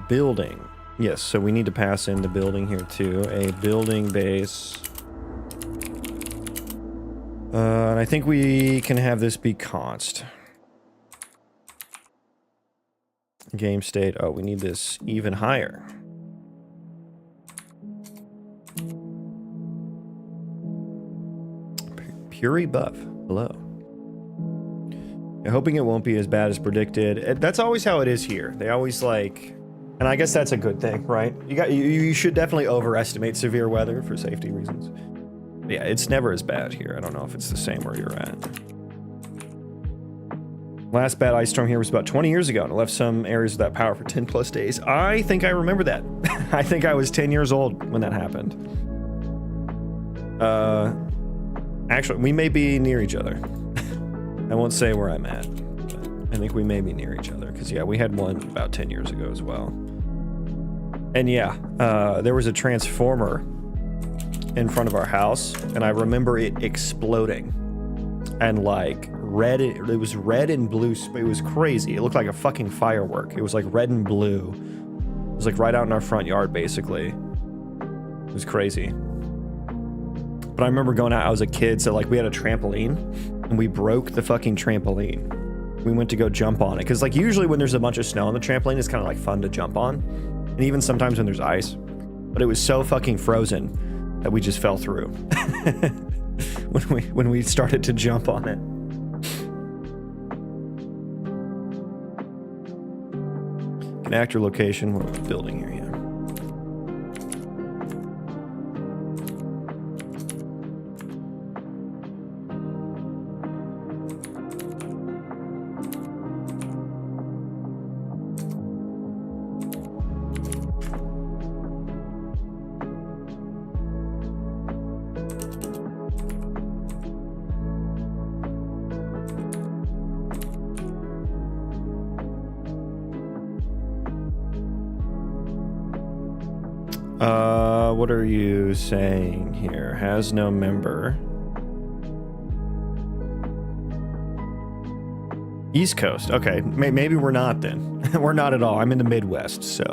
Speaker 1: Building. Yes, so we need to pass in the building here too. A building base. And I think we can have this be const. Game state. Oh, we need this even higher. Puri buff. Hello. I'm hoping it won't be as bad as predicted. That's always how it is here. They always like, and I guess that's a good thing, right? You should definitely overestimate severe weather for safety reasons. But yeah, it's never as bad here. I don't know if it's the same where you're at. Last bad ice storm here was about 20 years ago, and it left some areas without power for 10 plus days. I think I remember that. I think I was 10 years old when that happened. Actually, we may be near each other. I won't say where I'm at, but I think we may be near each other, because yeah, we had one about 10 years ago as well. And yeah, there was a transformer in front of our house, and I remember it exploding. And like, red, it was red and blue, it was crazy. It looked like a fucking firework. It was like red and blue. It was like right out in our front yard, basically. It was crazy. But I remember going out, I was a kid, so like we had a trampoline, and we broke the fucking trampoline. We went to go jump on it, because like usually when there's a bunch of snow on the trampoline, it's kind of like fun to jump on. And even sometimes when there's ice. But it was so fucking frozen that we just fell through. when we started to jump on it. Connect your location. What are we building here? Yeah. What are you saying here? Has no member. East Coast. Okay, maybe we're not then. We're not at all. I'm in the Midwest, so.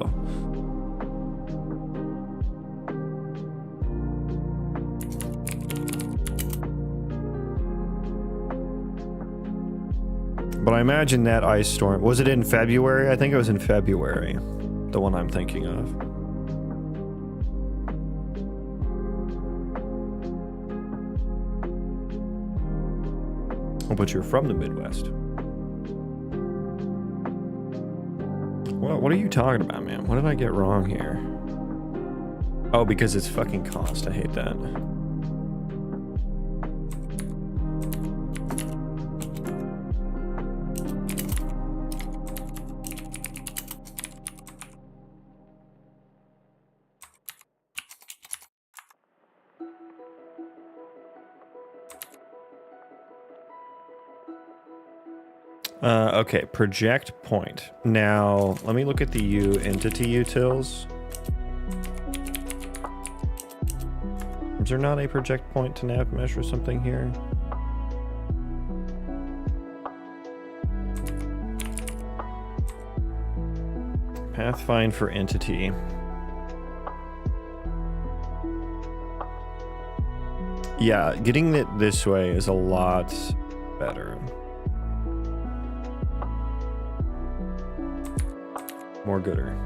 Speaker 1: But I imagine that ice storm, was it in February? I think it was in February, the one I'm thinking of. Oh, but you're from the Midwest. What are you talking about, man? What did I get wrong here? Oh, because it's fucking cost. I hate that. Okay, project point. Now, let me look at the U entity utils. Is there not a project point to nav mesh or something here? Pathfind for entity. Yeah, getting it this way is a lot better. More gooder.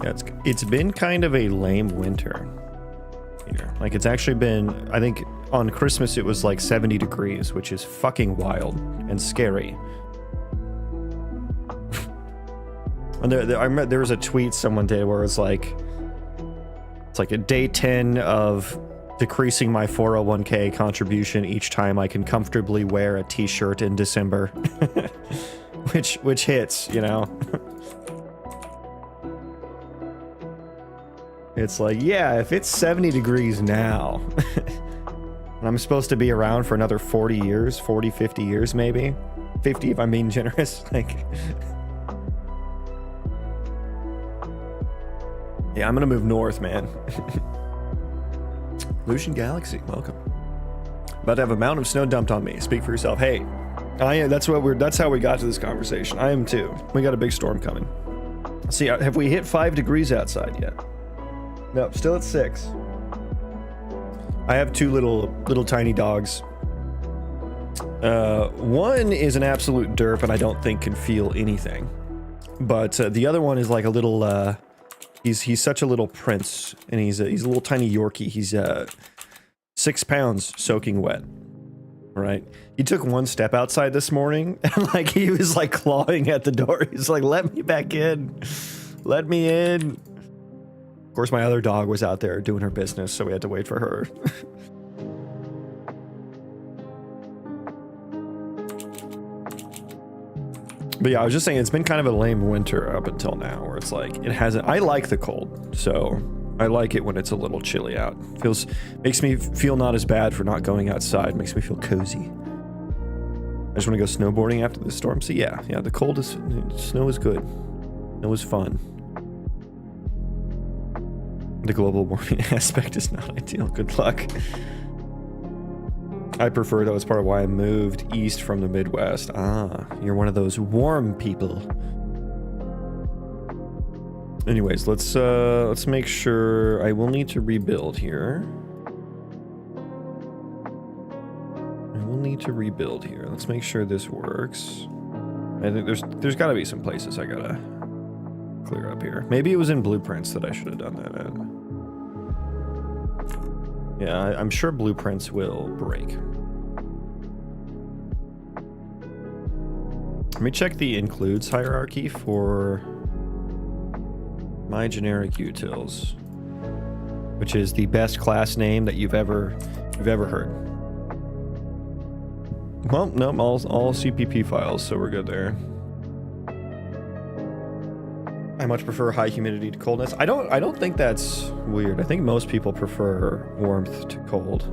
Speaker 1: Yeah, it's been kind of a lame winter here. Like, it's actually been, I think on Christmas it was like 70 degrees, which is fucking wild and scary. And I remember there was a tweet someone did where it's like a day 10 of decreasing my 401k contribution each time I can comfortably wear a t-shirt in December. which hits, you know. It's like, yeah, if it's 70 degrees now, and I'm supposed to be around for another 40 years, 40, 50 years maybe, 50 if I'm being generous, like, yeah, I'm gonna move north, man. Lucian Galaxy, welcome. About to have a mountain of snow dumped on me. Speak for yourself. Hey, that's how we got to this conversation. I am too. We got a big storm coming. See, have we hit 5 degrees outside yet? No, still at 6. I have 2 little tiny dogs. One is an absolute derp and I don't think can feel anything. But the other one is like a little, he's such a little prince, and he's a little tiny Yorkie. He's 6 pounds soaking wet. Right? He took 1 step outside this morning and like he was like clawing at the door. He's like, "Let me back in. Let me in." Of course, my other dog was out there doing her business, so we had to wait for her. But yeah, I was just saying, it's been kind of a lame winter up until now, where it's like, it hasn't, I like the cold, so I like it when it's a little chilly out. Makes me feel not as bad for not going outside, makes me feel cozy. I just want to go snowboarding after the storm. So yeah, the cold is, snow is good. Snow is fun. The global warming aspect is not ideal. Good luck. I prefer, though, it's part of why I moved east from the Midwest. Ah, you're one of those warm people. Anyways, let's make sure. I will need to rebuild here. Let's make sure this works. I think there's got to be some places I gotta clear up here. Maybe it was in blueprints that I should have done that in. Yeah, I'm sure blueprints will break. Let me check the includes hierarchy for my generic utils. which is the best class name that you've ever heard. Well, nope, all CPP files, so we're good there. I much prefer high humidity to coldness. I don't think that's weird. I think most people prefer warmth to cold.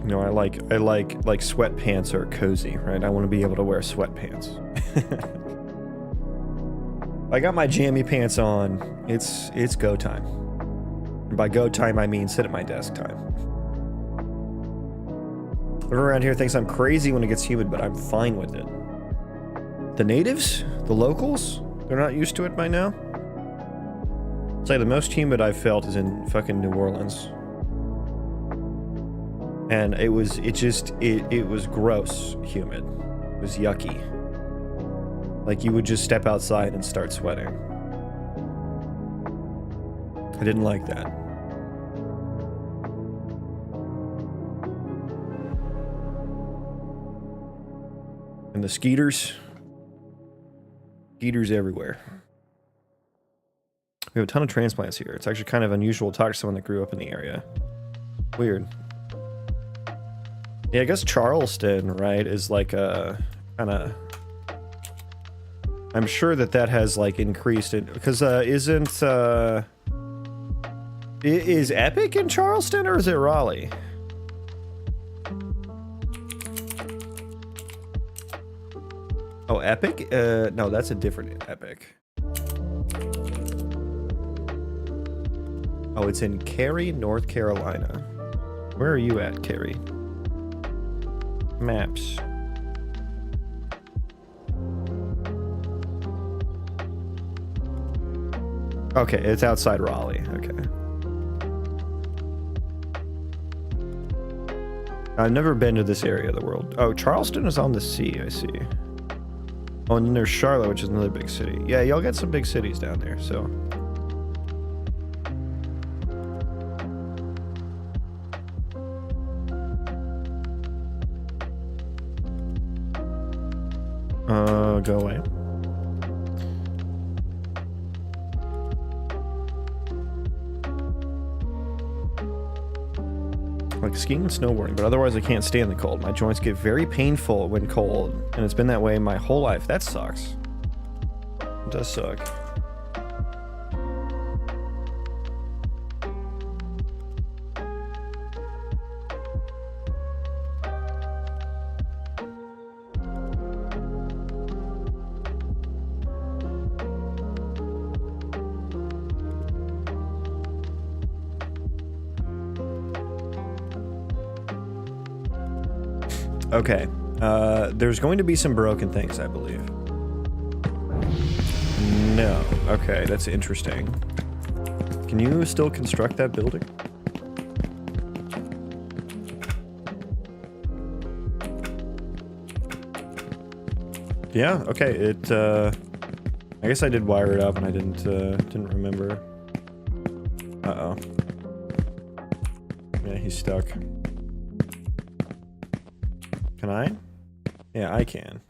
Speaker 1: You know, I like sweatpants are cozy, right? I want to be able to wear sweatpants. I got my jammy pants on. It's go time. And by go time, I mean sit at my desk time. Everyone around here thinks I'm crazy when it gets humid, but I'm fine with it. The natives, the locals, they're not used to it by now. It's like the most humid I've felt is in fucking New Orleans. And it was gross humid. It was yucky. Like you would just step outside and start sweating. I didn't like that. And the skeeters everywhere. We have a ton of transplants here. It's actually kind of unusual to talk to someone that grew up in the area. Weird. Yeah, I guess Charleston, right, is like a kind of... I'm sure that has like increased it because is Epic in Charleston or is it Raleigh? Oh, Epic? No, that's a different Epic. Oh, it's in Cary, North Carolina. Where are you at, Cary? Maps. Okay, it's outside Raleigh. Okay. I've never been to this area of the world. Oh, Charleston is on the sea, I see. Oh, and then there's Charlotte, which is another big city. Yeah, y'all got some big cities down there, so. Go away. Like skiing and snowboarding, but otherwise I can't stand the cold. My joints get very painful when cold, and it's been that way my whole life. That sucks. It does suck. Okay, there's going to be some broken things, I believe. No. Okay, that's interesting. Can you still construct that building? Yeah, okay, it, I guess I did wire it up and I didn't remember. Uh-oh. Yeah, he's stuck. Can I? Yeah, I can.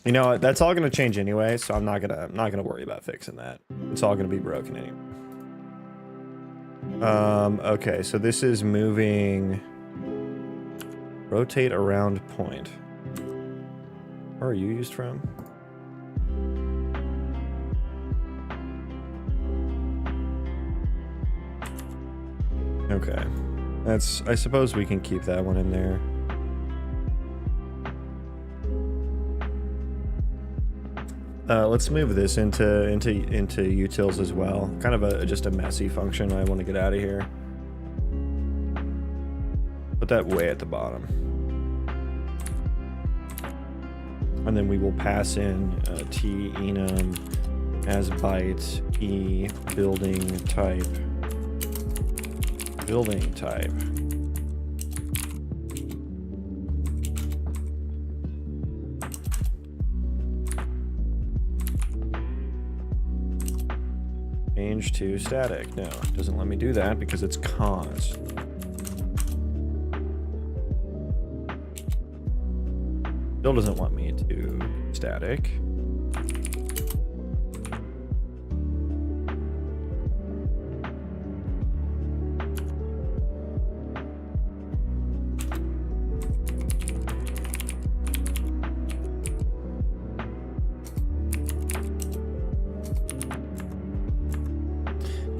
Speaker 1: You know what? That's all gonna change anyway, so I'm not gonna worry about fixing that. It's all gonna be broken anyway. Okay, so this is moving. Rotate around point. Where are you used from? Okay. That's, I suppose we can keep that one in there. Let's move this into utils as well. Kind of just a messy function I want to get out of here. Put that way at the bottom. And then we will pass in T enum as byte E building type. Building type. Change to static. No, it doesn't let me do that because it's const. Still doesn't want me to static.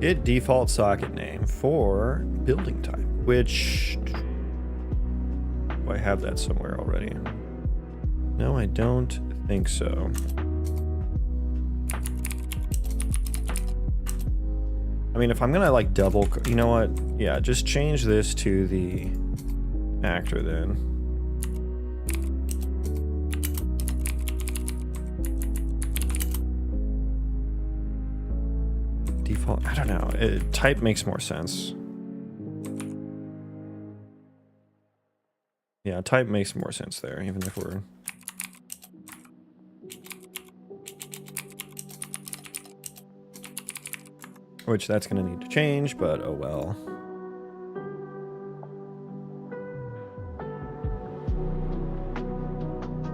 Speaker 1: Get default socket name for building type, which do I have that somewhere already? No, I don't think so. I mean, if I'm gonna like double, you know what? Yeah, just change this to the actor then. Default, I don't know. Type makes more sense. Yeah, type makes more sense there, even if we're... Which that's going to need to change, but oh well.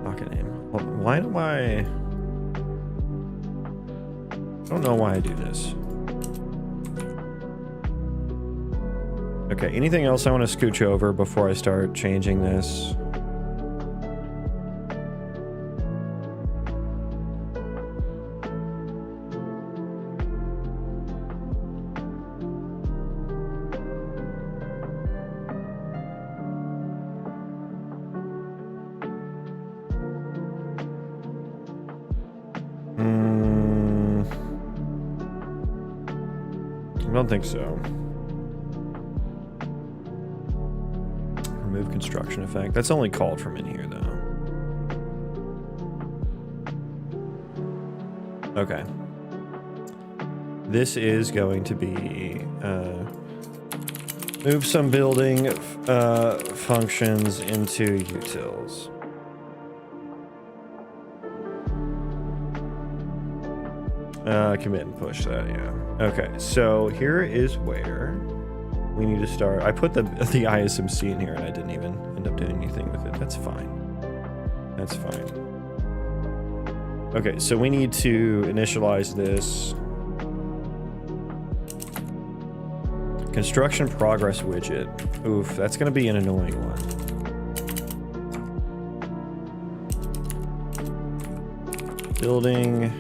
Speaker 1: Pocket name. Well, why do I don't know why I do this. Okay, anything else I want to scooch over before I start changing this? I don't think so. Remove construction effect. That's only called from in here, though. Okay. This is going to be move some building functions into utils. Commit and push that, yeah. Okay, so here is where we need to start. I put the ISMC in here and I didn't even end up doing anything with it. That's fine. That's fine. Okay, so we need to initialize this. Construction progress widget. Oof, that's going to be an annoying one. Building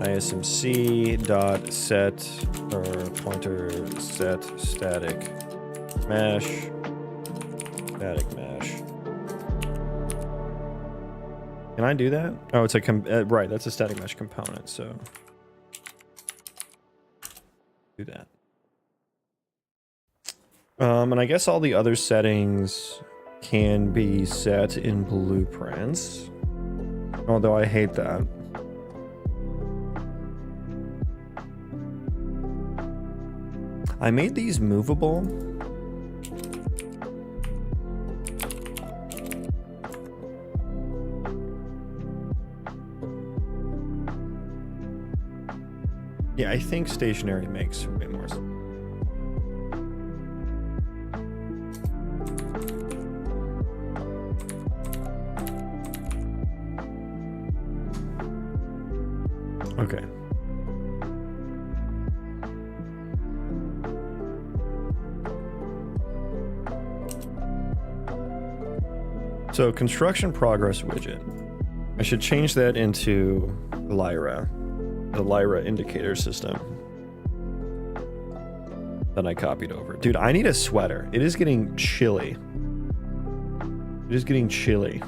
Speaker 1: ISMC dot set or pointer set static mesh. Can I do that? Oh, it's a right. That's a static mesh component. So do that. And I guess all the other settings can be set in blueprints. Although I hate that. I made these movable. Yeah, I think stationary makes way more sense. Okay. So construction progress widget. I should change that into Lyra, the Lyra indicator system that I copied over. Dude, I need a sweater. It is getting chilly. It is getting chilly.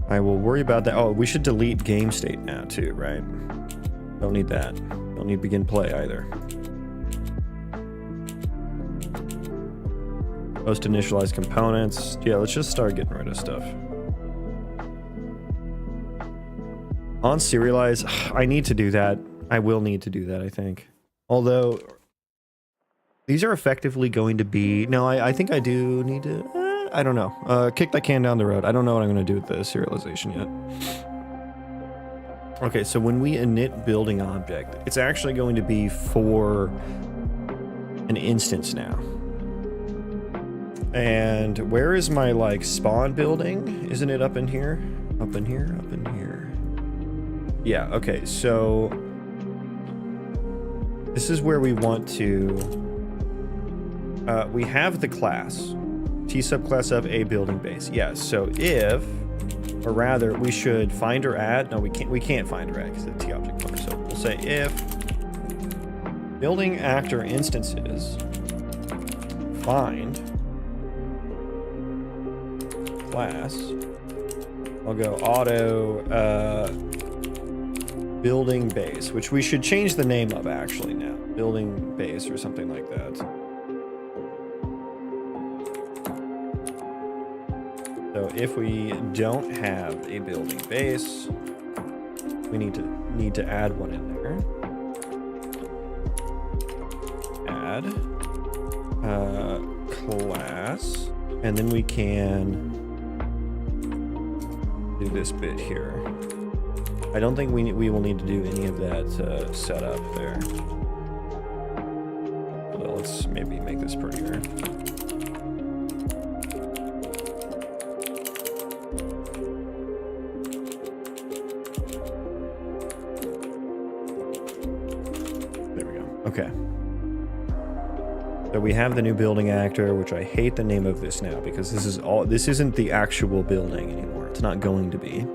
Speaker 1: I will worry about that. Oh, we should delete game state now too, right? Don't need that. Don't need begin play either. Post initialized components. Yeah, let's just start getting rid of stuff. On serialize, I need to do that. I will need to do that, I think. Although These are effectively going to be... No, I think I do need to... I don't know. Kick that can down the road. I don't know what I'm going to do with the serialization yet. Okay, so when we init building object, it's actually going to be for an instance now. And where is my, like, spawn building? Isn't it up in here? Up in here? Up in here. Yeah, okay, so... This is where we want to... we have the class. T subclass of a building base. Yes, so if... Or rather, we should find or add... No, we can't find or add because it's the T object pointer. So we'll say if... Building actor instances... Find... Class... I'll go auto... building base, which we should change the name of actually now. Building base or something like that. So if we don't have a building base, we need to add one in there. Add class, and then we can do this bit here. I don't think we will need to do any of that setup there. Well, let's maybe make this prettier. There we go. Okay. So we have the new building actor, which I hate the name of this now because this isn't the actual building anymore. It's not going to be.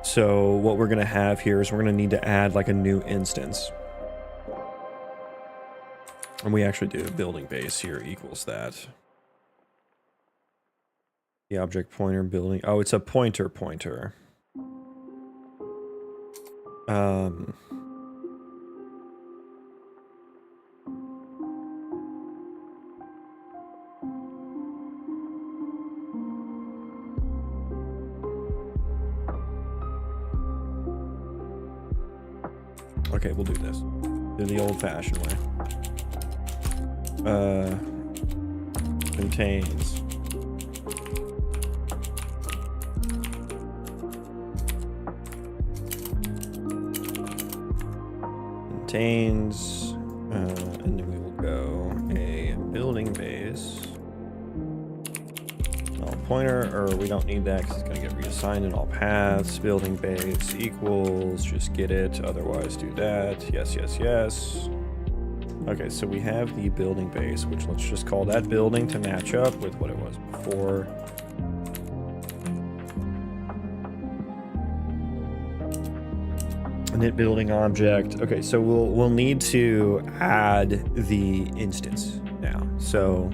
Speaker 1: So what we're going to have here is we're going to need to add like a new instance. And we actually do building base here equals that. The object pointer building. Oh, it's a pointer. Okay, we'll do this. Do the old-fashioned way. Contains. And then we will go a building base. All pointer, or we don't need that because it's going to get reassigned in all paths. Building base equals, just get it, otherwise do that. Yes. Okay, so we have the building base, which let's just call that building to match up with what it was before. Init building object. Okay, so we'll need to add the instance now. So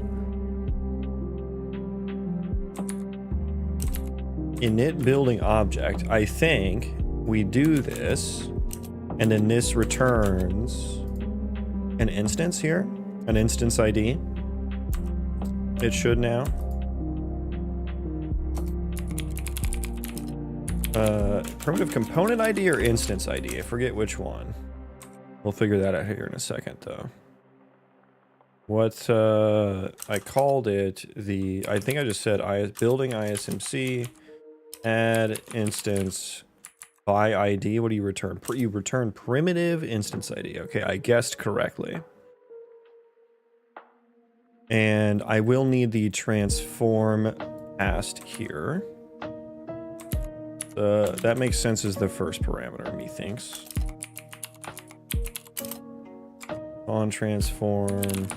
Speaker 1: init building object, I think we do this, and then this returns an instance here, an instance ID. It should now. Primitive component ID or instance ID? I forget which one. We'll figure that out here in a second, though. What I called it I think I just said building ISMC, add instance by ID. What do you return? You return primitive instance ID. Okay, I guessed correctly. And I will need the transform passed here. That makes sense as the first parameter, methinks. On transform.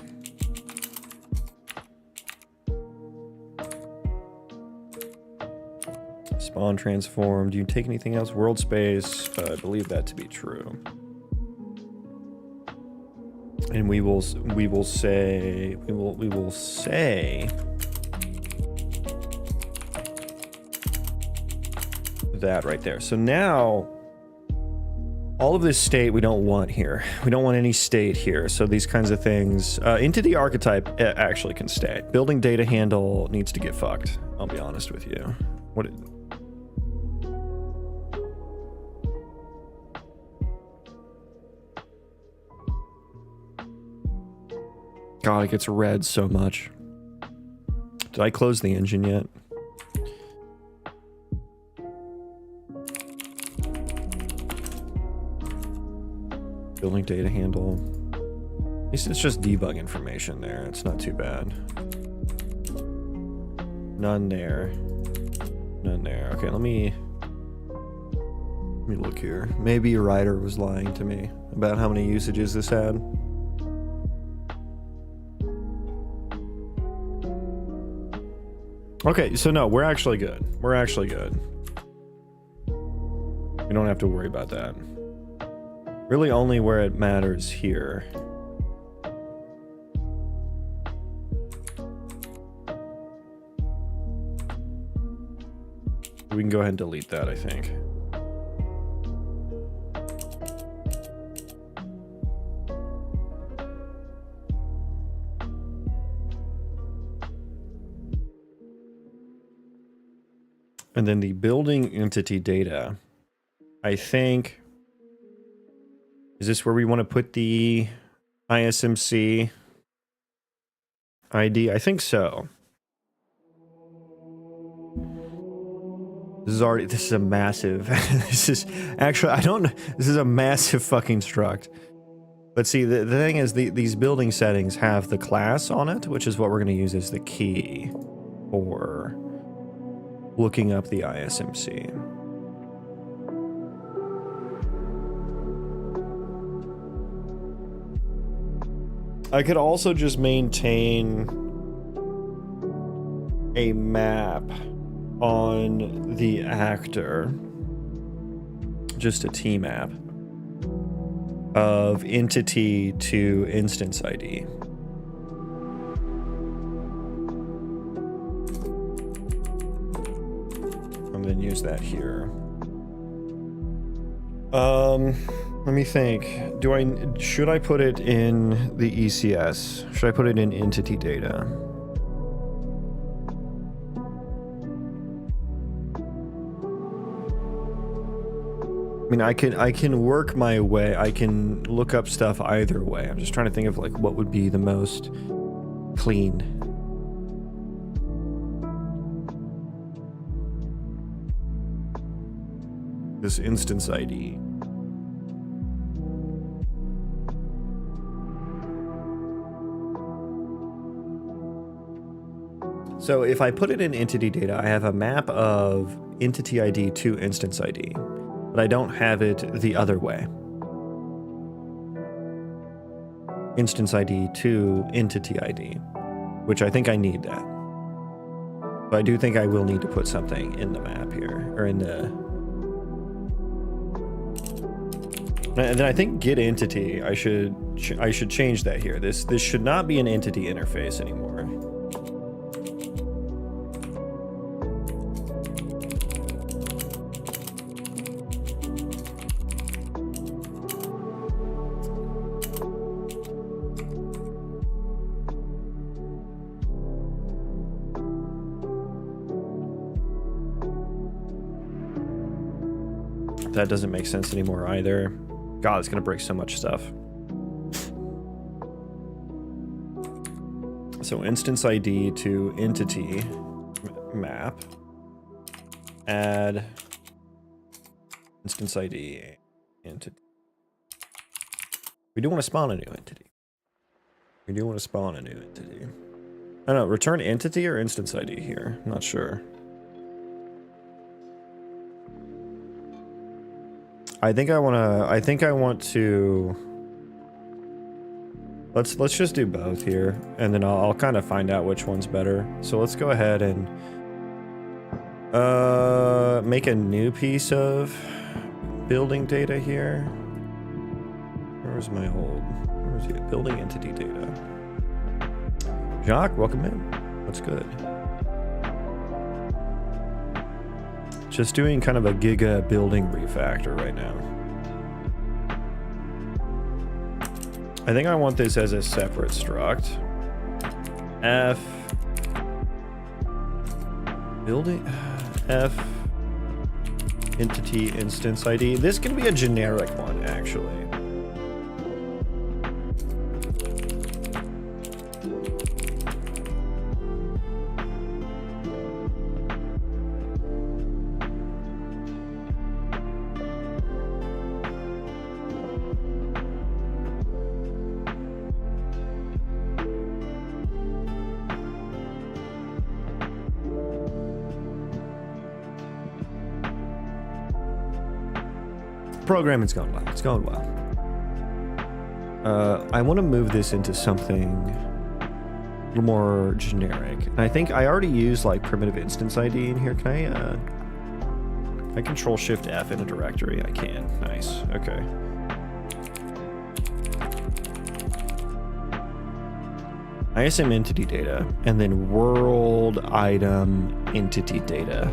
Speaker 1: Spawn transform. Do you take anything else? World space. I believe that to be true. And we will say that right there. So now All of this state we don't want here. We don't want any state here. So these kinds of things. Entity archetype actually can stay. Building data handle needs to get fucked. I'll be honest with you. What? God, it gets red so much. Did I close the engine yet? Building data handle. It's just debug information there. It's not too bad. None there. None there. Okay, let me look here. Maybe your writer was lying to me about how many usages this had. Okay, so no, we're actually good. We're actually good. We don't have to worry about that. Really only where it matters here. We can go ahead and delete that, I think. And then the building entity data, I think, is this where we want to put the ISMC ID? I think so. This is a massive, this is a massive fucking struct. But see, the thing is, these building settings have the class on it, which is what we're going to use as the key for looking up the ISMC. I could also just maintain a map on the actor, just a T map of entity to instance ID. And then use that here. Let me think. Should I put it in the ECS? Should I put it in entity data? I mean, I can work my way. I can look up stuff either way. I'm just trying to think of like what would be the most clean. This instance ID. So if I put it in entity data, I have a map of entity ID to instance ID, but I don't have it the other way. Instance ID to entity ID, which I think I need that. But I do think I will need to put something in the map here, or in the... And then I think get entity, I should change that here. This should not be an entity interface anymore. That doesn't make sense anymore either. God, it's gonna break so much stuff. So instance ID to entity map. Add instance ID entity. We do want to spawn a new entity. We do want to spawn a new entity. I don't know, return entity or instance ID here? I'm not sure. I think I want to let's just do both here, and then I'll kind of find out which one's better. So let's go ahead and make a new piece of building data here. Where's my old? Where's it? Building entity data. Jacques, welcome in. What's good? Just doing kind of a giga building refactor right now. I think I want this as a separate struct. F building F entity instance ID. This can be a generic one, actually. Programming's going well. It's going well. I want to move this into something a little more generic. And I think I already used like primitive instance ID in here. Can I control shift F in a directory? I can. Nice. Okay. ISM entity data and then world item entity data.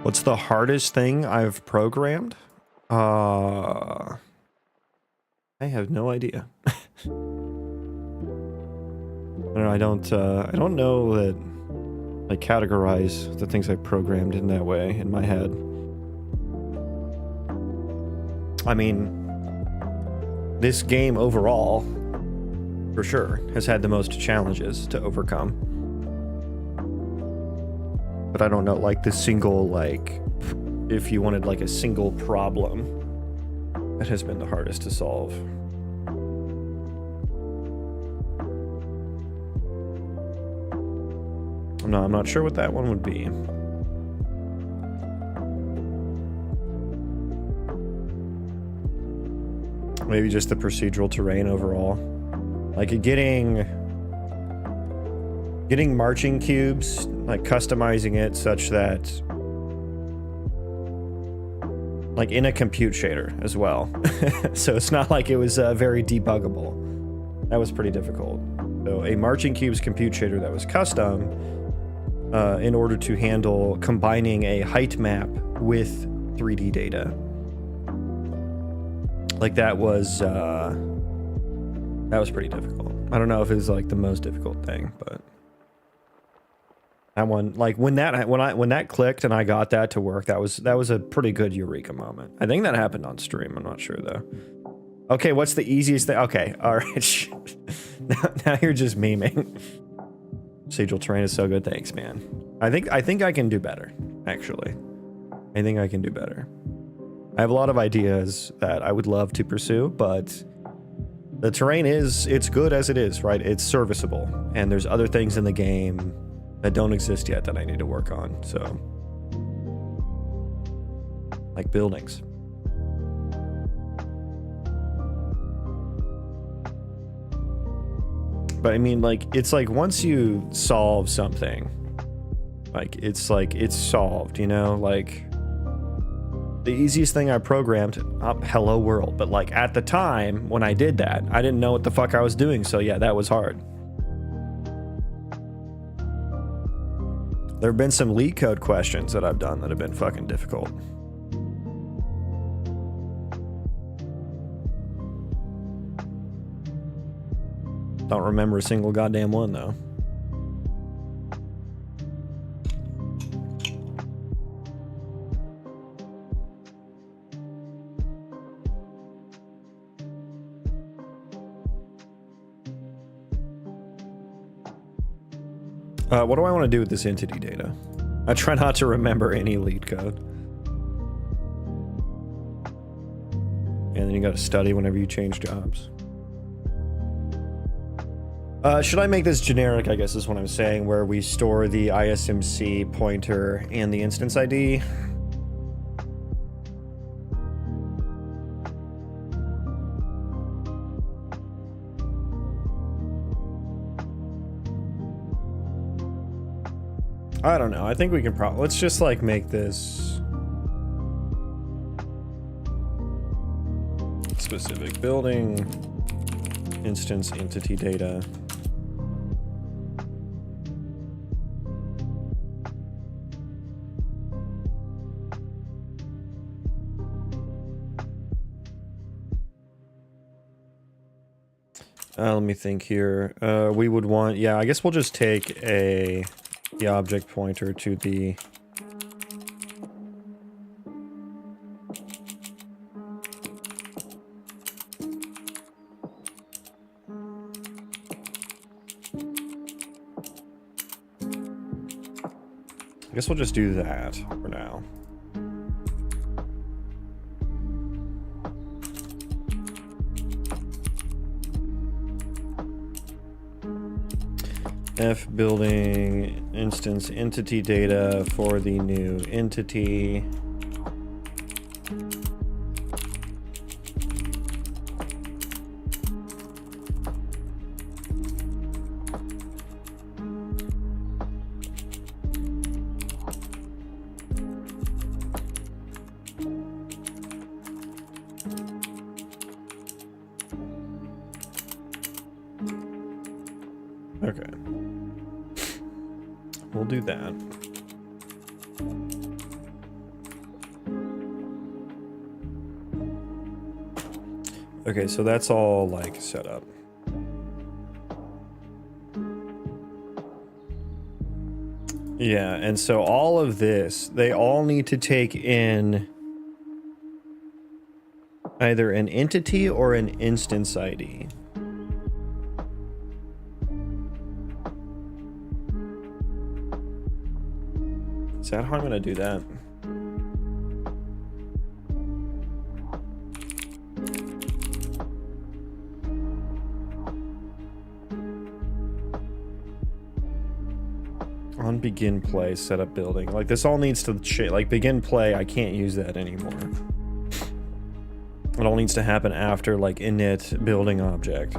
Speaker 1: What's the hardest thing I've programmed? I have no idea. I don't know that I categorize the things I programmed in that way in my head. I mean, this game overall, for sure, has had the most challenges to overcome. But I don't know, like the single, like, if you wanted like a single problem that has been the hardest to solve. I'm not sure what that one would be. Maybe just the procedural terrain overall. Like getting marching cubes, like customizing it such that, like in a compute shader as well. So it's not like it was very debuggable. That was pretty difficult. So a marching cubes compute shader that was custom in order to handle combining a height map with 3D data. Like that was pretty difficult. I don't know if it was like the most difficult thing, but that one, like when that clicked and I got that to work, that was a pretty good eureka moment. I think that happened on stream. I'm not sure though. Okay, what's the easiest thing? Okay, all right. now you're just memeing. Procedural terrain is so good. Thanks, man. I think I can do better. Actually, I think I can do better. I have a lot of ideas that I would love to pursue, but the terrain it's good as it is, right? It's serviceable, and there's other things in the game that don't exist yet that I need to work on. So, like buildings. But I mean, like, it's like once you solve something, like it's solved, you know? Like the easiest thing I programmed, hello world, but like at the time when I did that, I didn't know what the fuck I was doing. So yeah, that was hard. There have been some leak code questions that I've done that have been fucking difficult. Don't remember a single goddamn one though. What do I want to do with this entity data? I try not to remember any lead code. And then you got to study whenever you change jobs. Should I make this generic, I guess is what I'm saying, where we store the ISMC pointer and the instance ID? I don't know. I think we can probably, let's just like make this specific building instance entity data. Let me think here. We would want, yeah, I guess we'll just take the object pointer to the I guess we'll just do that for now. F building instance entity data for the new entity. Okay. We'll do that. Okay, so that's all like set up. Yeah, and so all of this, they all need to take in either an entity or an instance ID. Is that how I'm gonna do that? On begin play, set up building. Like this all needs to like begin play. I can't use that anymore. It all needs to happen after like init building object.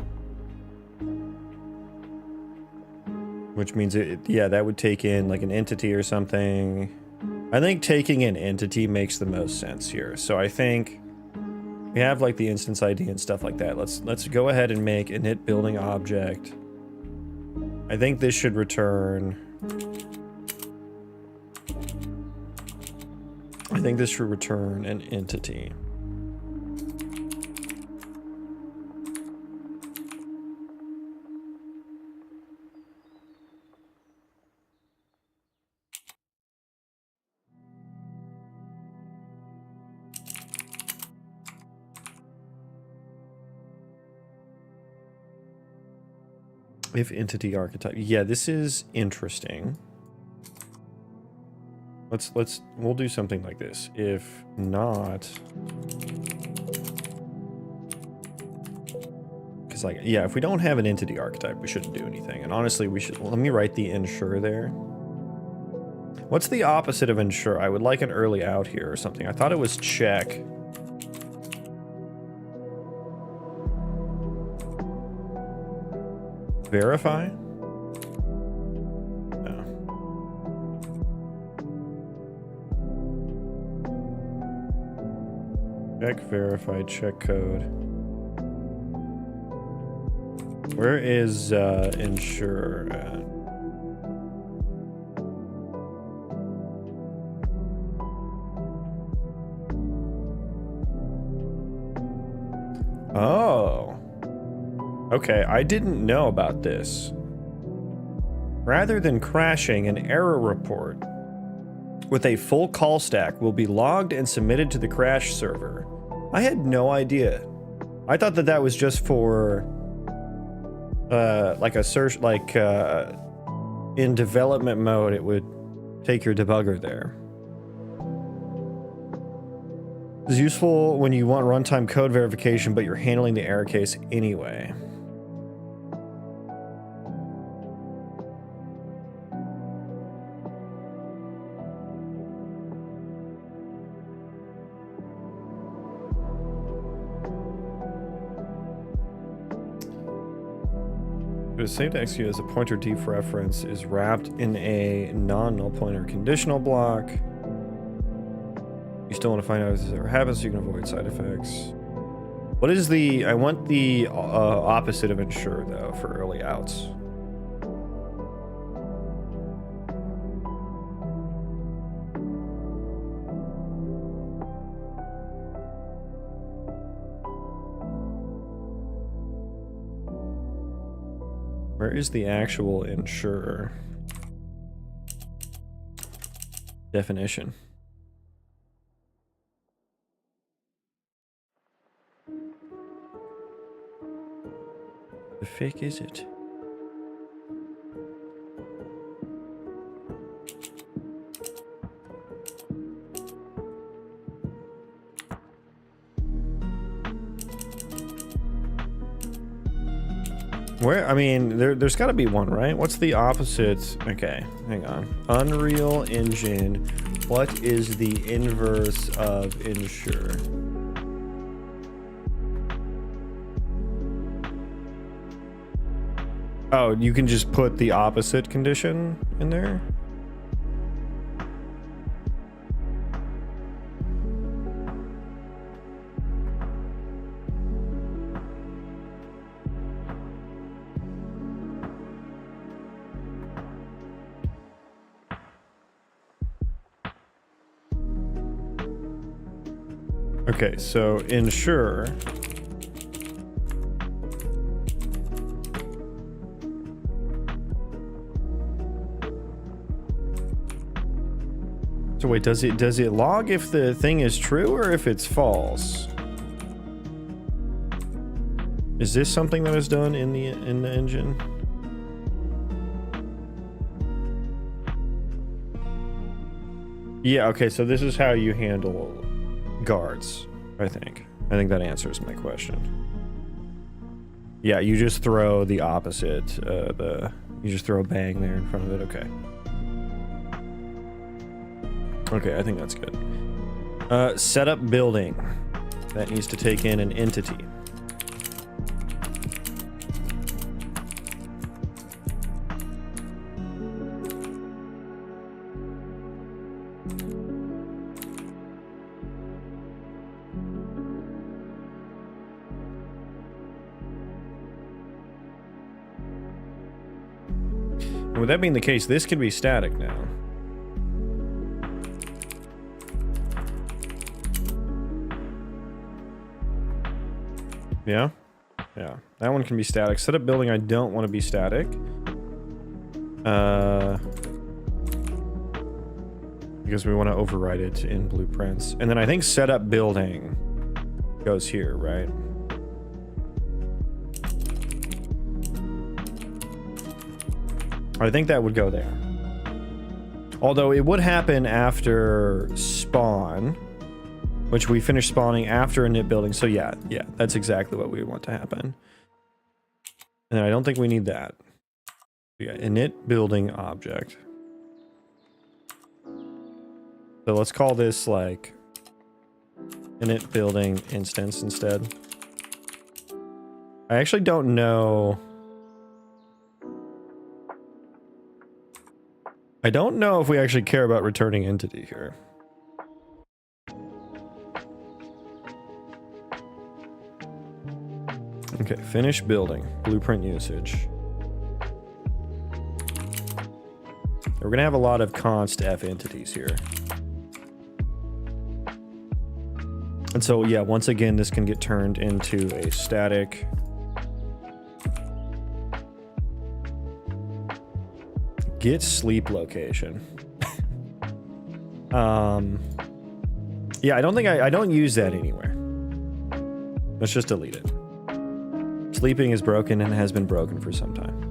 Speaker 1: Which means yeah, that would take in like an entity or something. I think taking an entity makes the most sense here. So I think we have like the instance ID and stuff like that. Let's go ahead and make init building object. I think this should return. I think this should return an entity. If entity archetype. Yeah, this is interesting. We'll do something like this. If not, because like, yeah, if we don't have an entity archetype, we shouldn't do anything. And honestly, we should, let me write the ensure there. What's the opposite of ensure? I would like an early out here or something. I thought it was check. Verify? No. Check, verify, check code. Where is ensure at? Oh. Okay, I didn't know about this. Rather than crashing, an error report with a full call stack will be logged and submitted to the crash server. I had no idea. I thought that that was just for like a search, like in development mode, it would take your debugger there. It's useful when you want runtime code verification, but you're handling the error case anyway. It is safe to execute as a pointer dereference is wrapped in a non-null pointer conditional block. You still want to find out if this ever happens so you can avoid side effects. What is the... I want the opposite of ensure, though, for early outs. Where is the actual ensure definition? The fuck is it? Where, I mean, there's got to be one, right? What's the opposite? Okay, hang on. Unreal Engine. What is the inverse of ensure? Oh, you can just put the opposite condition in there? Okay, so ensure. So wait, does it log if the thing is true or if it's false? Is this something that is done in the engine? Yeah, okay, so this is how you handle guards, I think. I think that answers my question. Yeah, you just throw the opposite, you just throw a bang there in front of it, okay. Okay, I think that's good. Setup building. That needs to take in an entity. And with that being the case, this can be static now. Yeah? Yeah. That one can be static. Setup building, I don't want to be static. Because we want to override it in blueprints. And then I think setup building goes here, right? I think that would go there. Although it would happen after spawn, which we finish spawning after init building. So yeah, that's exactly what we want to happen. And I don't think we need that. Yeah, init building object. So let's call this like init building instance instead. I actually don't know. I don't know if we actually care about returning entity here. Okay, finish building. Blueprint usage. We're gonna have a lot of const f entities here. And so, yeah, once again, this can get turned into a static. Get sleep location. Yeah, I don't think I don't use that anywhere. Let's just delete it. Sleeping is broken and has been broken for some time.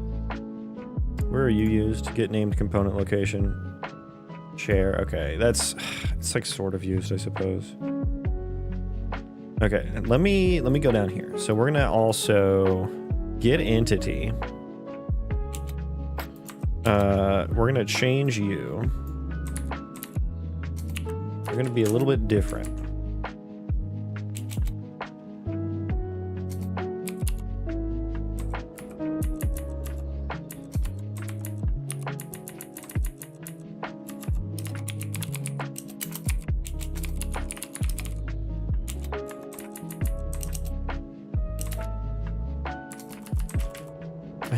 Speaker 1: Where are you used? Get named component location. Chair. Okay, it's like sort of used, I suppose. Okay, let me go down here. So we're gonna also get entity. We're gonna change you. We're gonna be a little bit different.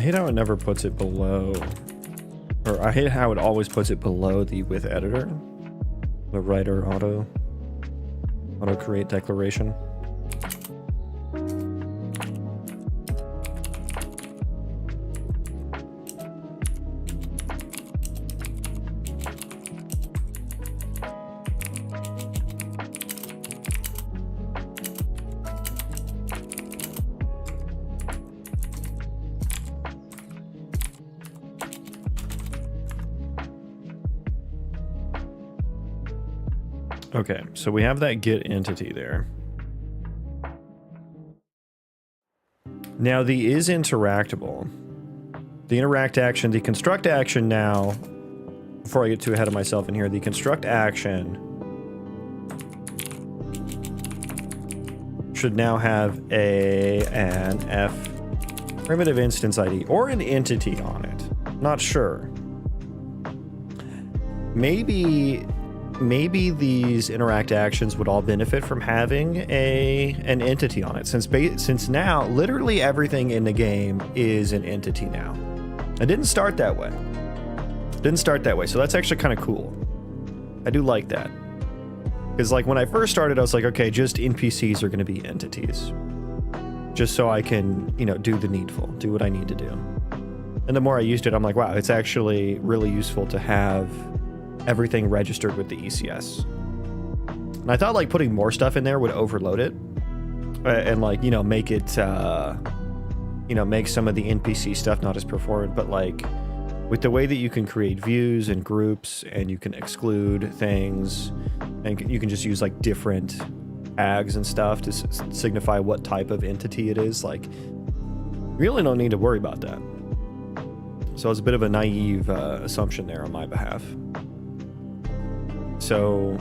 Speaker 1: hate how it never puts it below, or I hate how it always puts it below the with editor, the writer auto create declaration. Okay, so we have that get entity there. Now the is interactable. The interact action, the construct action now, before I get too ahead of myself in here, the construct action should now have an F primitive instance ID or an entity on it. Not sure. Maybe these interact actions would all benefit from having an entity on it, since now literally everything in the game is an entity now. It didn't start that way. So that's actually kind of cool. I do like that, because like when I first started, I was like, okay, just NPCs are going to be entities, just so I can, you know, do the needful, do what I need to do. And the more I used it, I'm like, wow, it's actually really useful to have everything registered with the ECS. And I thought like putting more stuff in there would overload it and like, you know, make it, you know, make some of the NPC stuff not as performant. But like with the way that you can create views and groups, and you can exclude things, and you can just use like different tags and stuff to signify what type of entity it is, like you really don't need to worry about that. So it's a bit of a naive assumption there on my behalf. So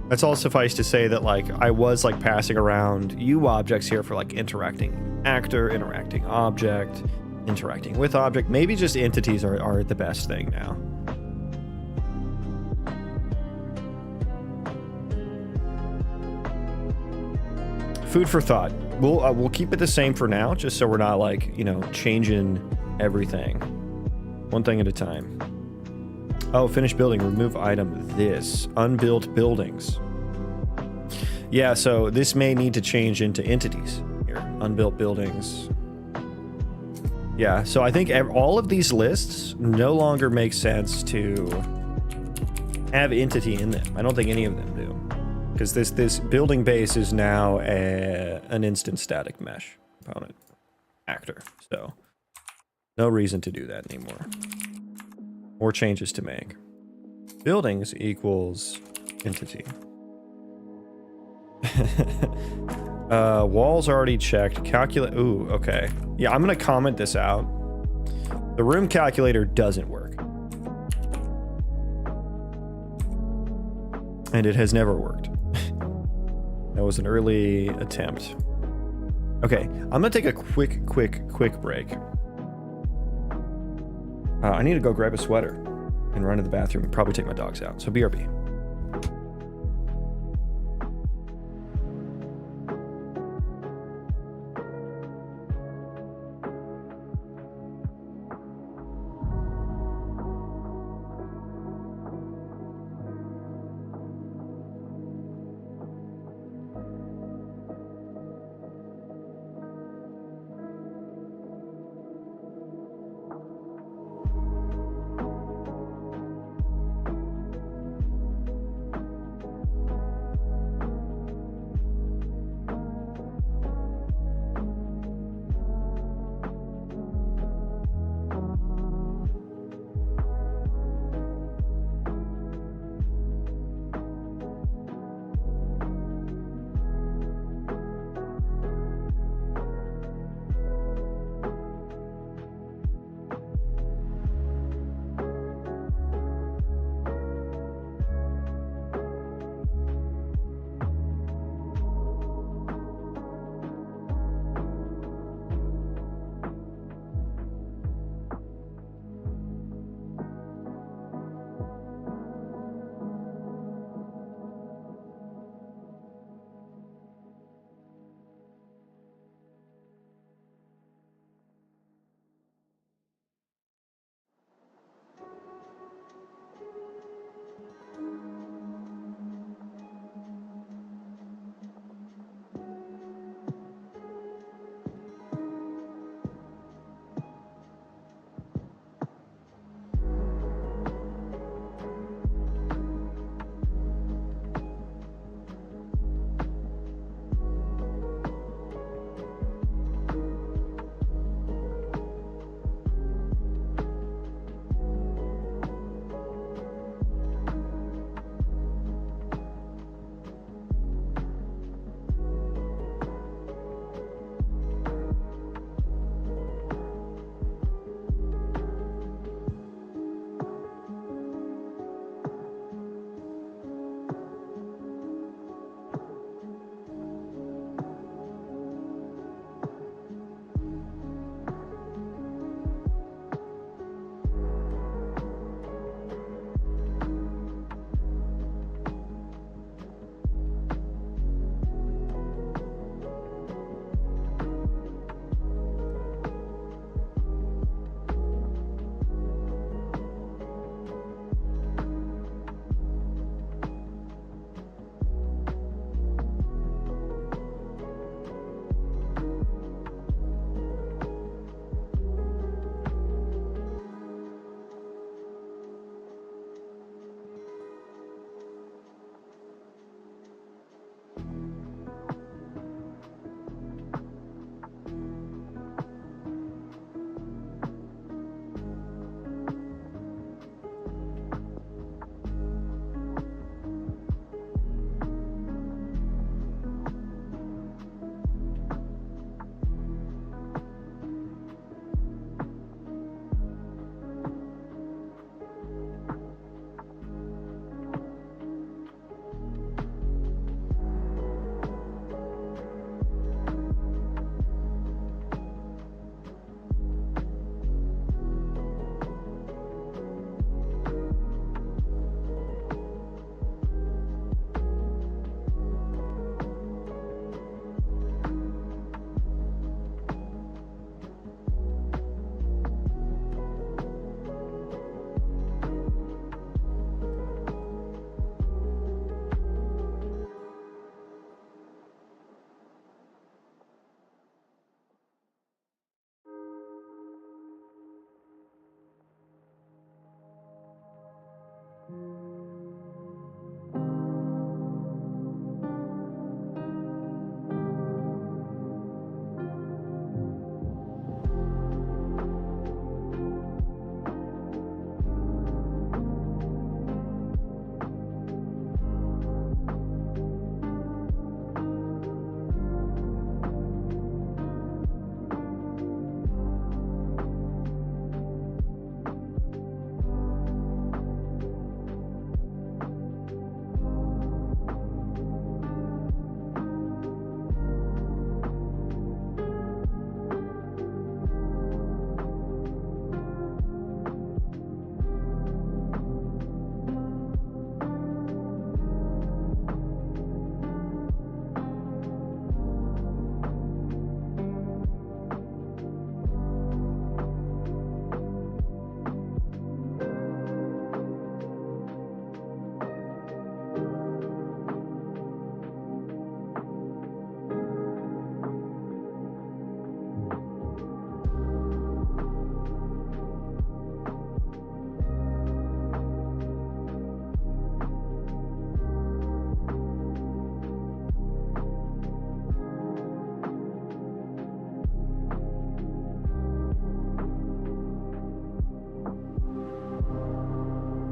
Speaker 1: that's all suffice to say that like I was like passing around U objects here for like interacting actor, interacting object, interacting with object. Maybe just entities are the best thing now. Food for thought. We'll keep it the same for now, just so we're not like, you know, changing everything. One thing at a time. Oh, finish building, remove item, this. Unbuilt buildings. Yeah, so this may need to change into entities here. Unbuilt buildings. Yeah, so I think all of these lists no longer make sense to have entity in them. I don't think any of them do. Because this building base is now an instant static mesh component actor. So no reason to do that anymore. More changes to make. Buildings equals entity. Walls already checked. Calculate. Ooh, okay. Yeah, I'm gonna comment this out. The room calculator doesn't work. And it has never worked. That was an early attempt. Okay, I'm gonna take a quick break. I need to go grab a sweater and run to the bathroom and probably take my dogs out. So BRB.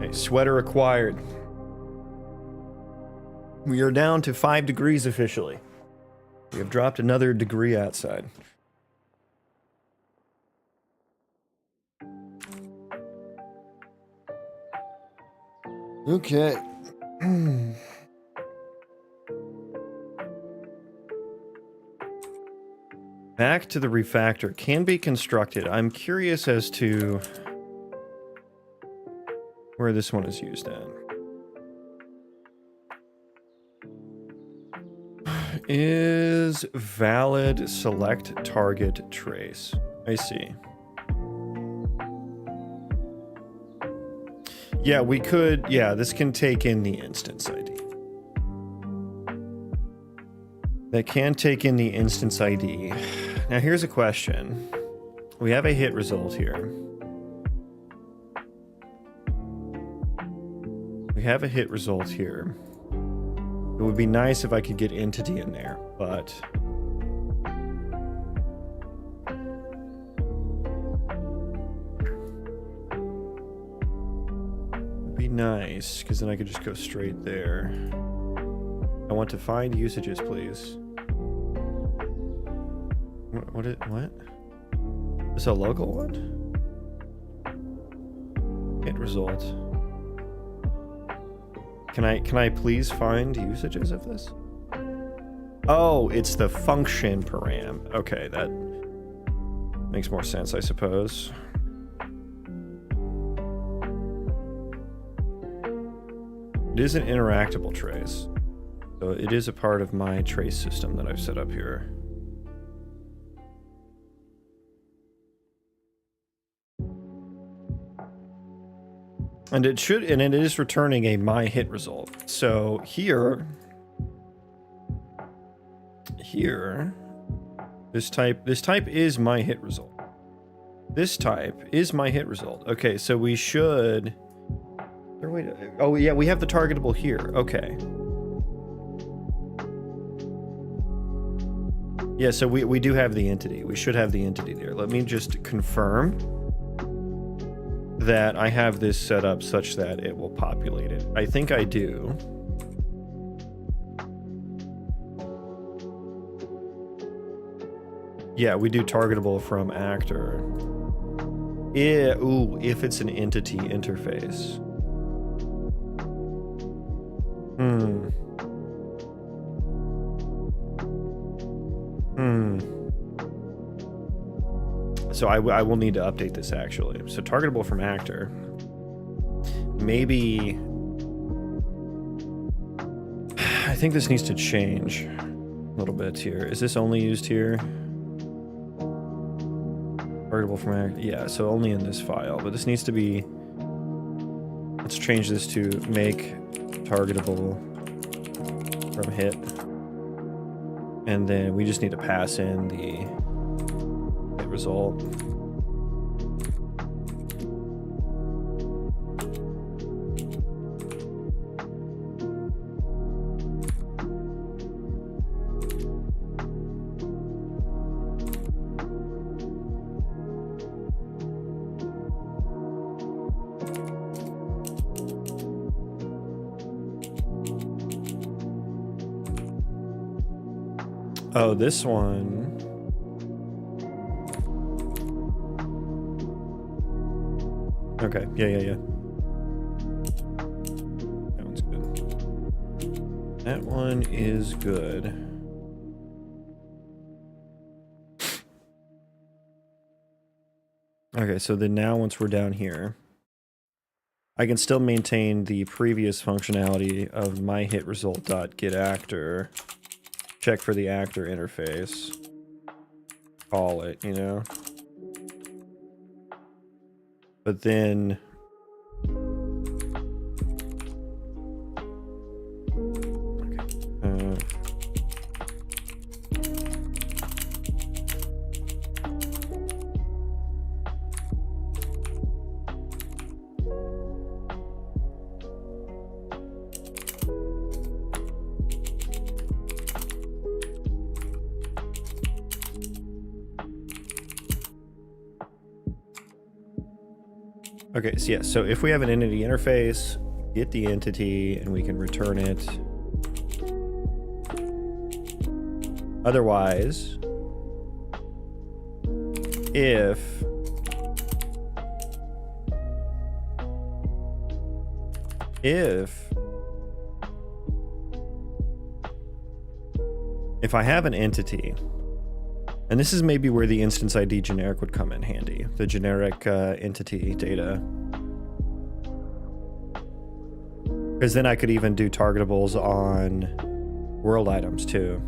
Speaker 1: Okay, sweater acquired. We are down to 5 degrees officially. We have dropped another degree outside. Okay. Back to the refactor. Can be constructed. I'm curious as to where this one is used at. Is valid select target trace. I see. Yeah, we could. Yeah, this can take in the instance ID. That can take in the instance ID. Now here's a question. We have a hit result here. We have a hit result here. It would be nice if I could get entity in there, but it'd be nice because then I could just go straight there. I want to find usages, please. What? Is a local one? Hit result. Can I please find usages of this? Oh, it's the function param. Okay, that makes more sense, I suppose. It is an interactable trace. So it is a part of my trace system that I've set up here. And it should, and it is returning a my hit result. So here, this type is my hit result. This type is my hit result. Okay, so we should. Oh yeah, we have the targetable here. Okay. Yeah, so we do have the entity. We should have the entity there. Let me just confirm that I have this set up such that it will populate it. I think I do. Yeah, we do targetable from actor. Yeah, ooh, if it's an entity interface. So I will need to update this actually. So targetable from actor. Maybe. I think this needs to change a little bit here. Is this only used here? Targetable from actor. Yeah, so only in this file. But this needs to be. Let's change this to make targetable from hit. And then we just need to pass in the result. Oh, this one. Okay, yeah. That one's good. That one is good. Okay, so then now once we're down here, I can still maintain the previous functionality of my hit result dot get actor, check for the actor interface, call it, you know? But then Okay, so yeah, so if we have an entity interface, get the entity and we can return it. Otherwise, if I have an entity, and this is maybe where the instance ID generic would come in handy, the generic entity data. Because then I could even do targetables on world items too.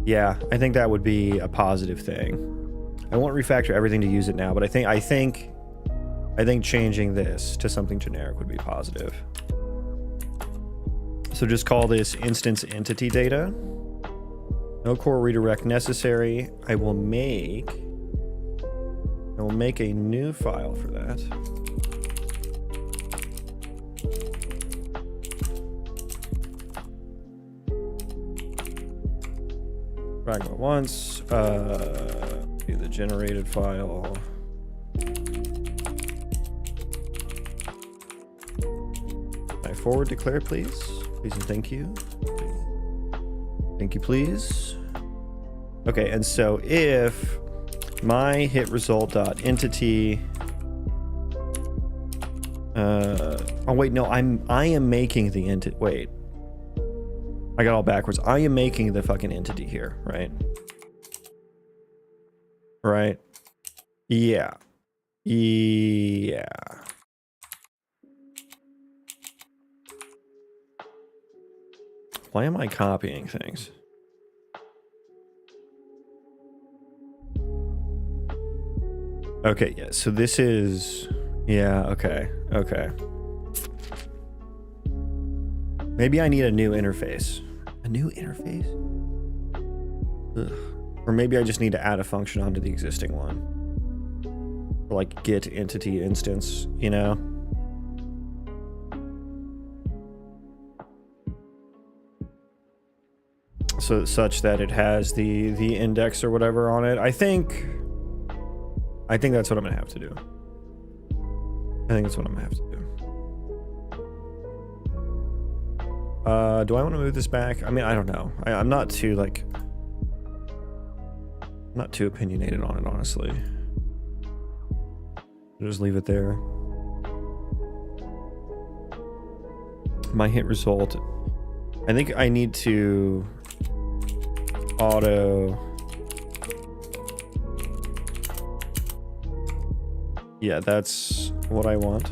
Speaker 1: Yeah, I think that would be a positive thing. I won't refactor everything to use it now, but I think changing this to something generic would be positive. So just call this instance entity data. No core redirect necessary. I will make a new file for that. Fragment once, be the generated file. Can I forward declare, please? Please and thank you. Thank you, please. Okay, and so if my hit result dot entity, oh wait, no, I am making the entity. Wait, I got all backwards. I am making the fucking entity here, right? Right? Yeah. Yeah. Why am I copying things? Okay, yeah, so this is... Yeah, okay, okay. Maybe I need a new interface. A new interface? Ugh. Or maybe I just need to add a function onto the existing one. Or like get entity instance, you know? So such that it has the index or whatever on it. I think that's what I'm gonna have to do. I think that's what I'm gonna have to do. Do I want to move this back? I mean, I don't know. I'm not too like, I'm not too opinionated on it, honestly. I'll just leave it there. My hit result. I think I need to auto. Yeah, that's what I want.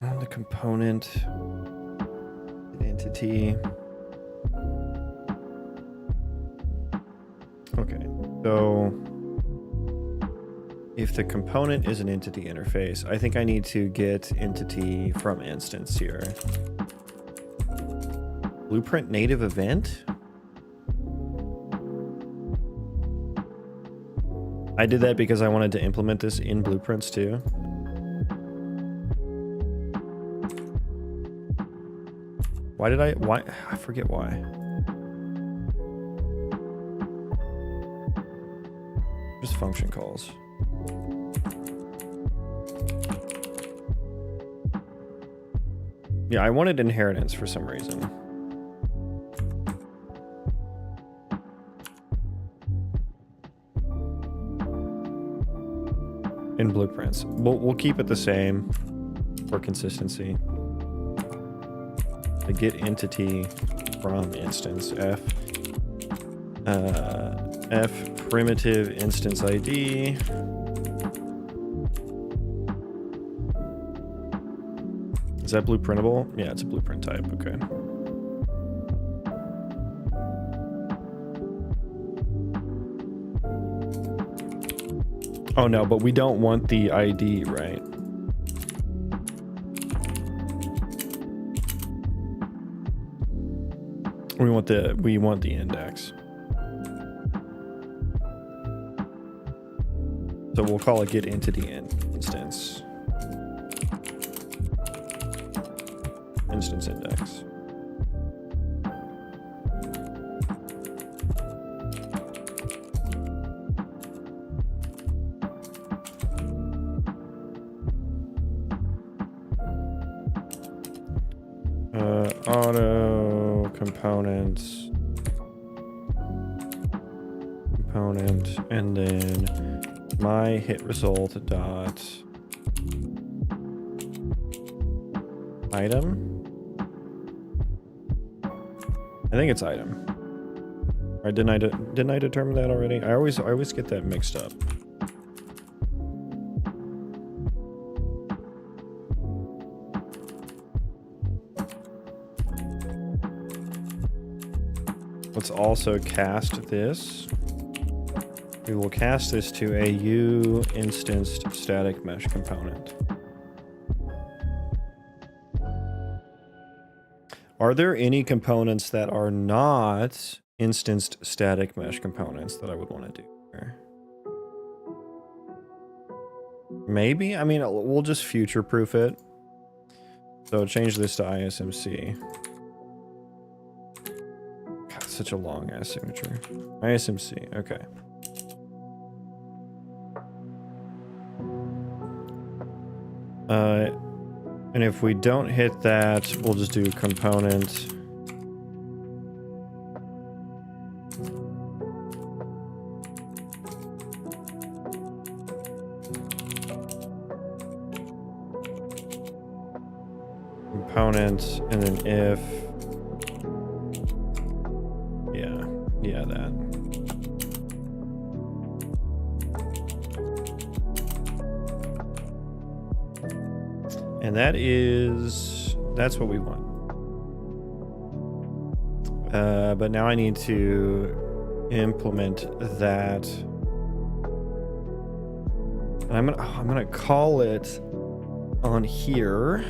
Speaker 1: And the component, an entity. Okay, so if the component is an entity interface, I think I need to get entity from instance here. Blueprint native event? I did that because I wanted to implement this in blueprints too. Why? I forget why. Just function calls. Yeah, I wanted inheritance for some reason. In blueprints. We'll keep it the same for consistency. The get entity from instance f primitive instance ID Is that blueprintable? Yeah, it's a blueprint type. Okay. Oh no, but we don't want the ID, right? We want the index. So we'll call it get entity instance. Instance index. Auto components. Component, and then my hit result dot item. I think it's item. Or didn't I determine that already? I always get that mixed up. Let's also cast this. We will cast this to a U instanced static mesh component. Are there any components that are not instanced static mesh components that I would want to do here? Maybe? I mean, we'll just future-proof it. So change this to ISMC. God, such a long-ass signature. ISMC, okay. And if we don't hit that, we'll just do component. Component, and then if. Yeah, that. And that's what we want. But now I need to implement that. And I'm gonna call it on here,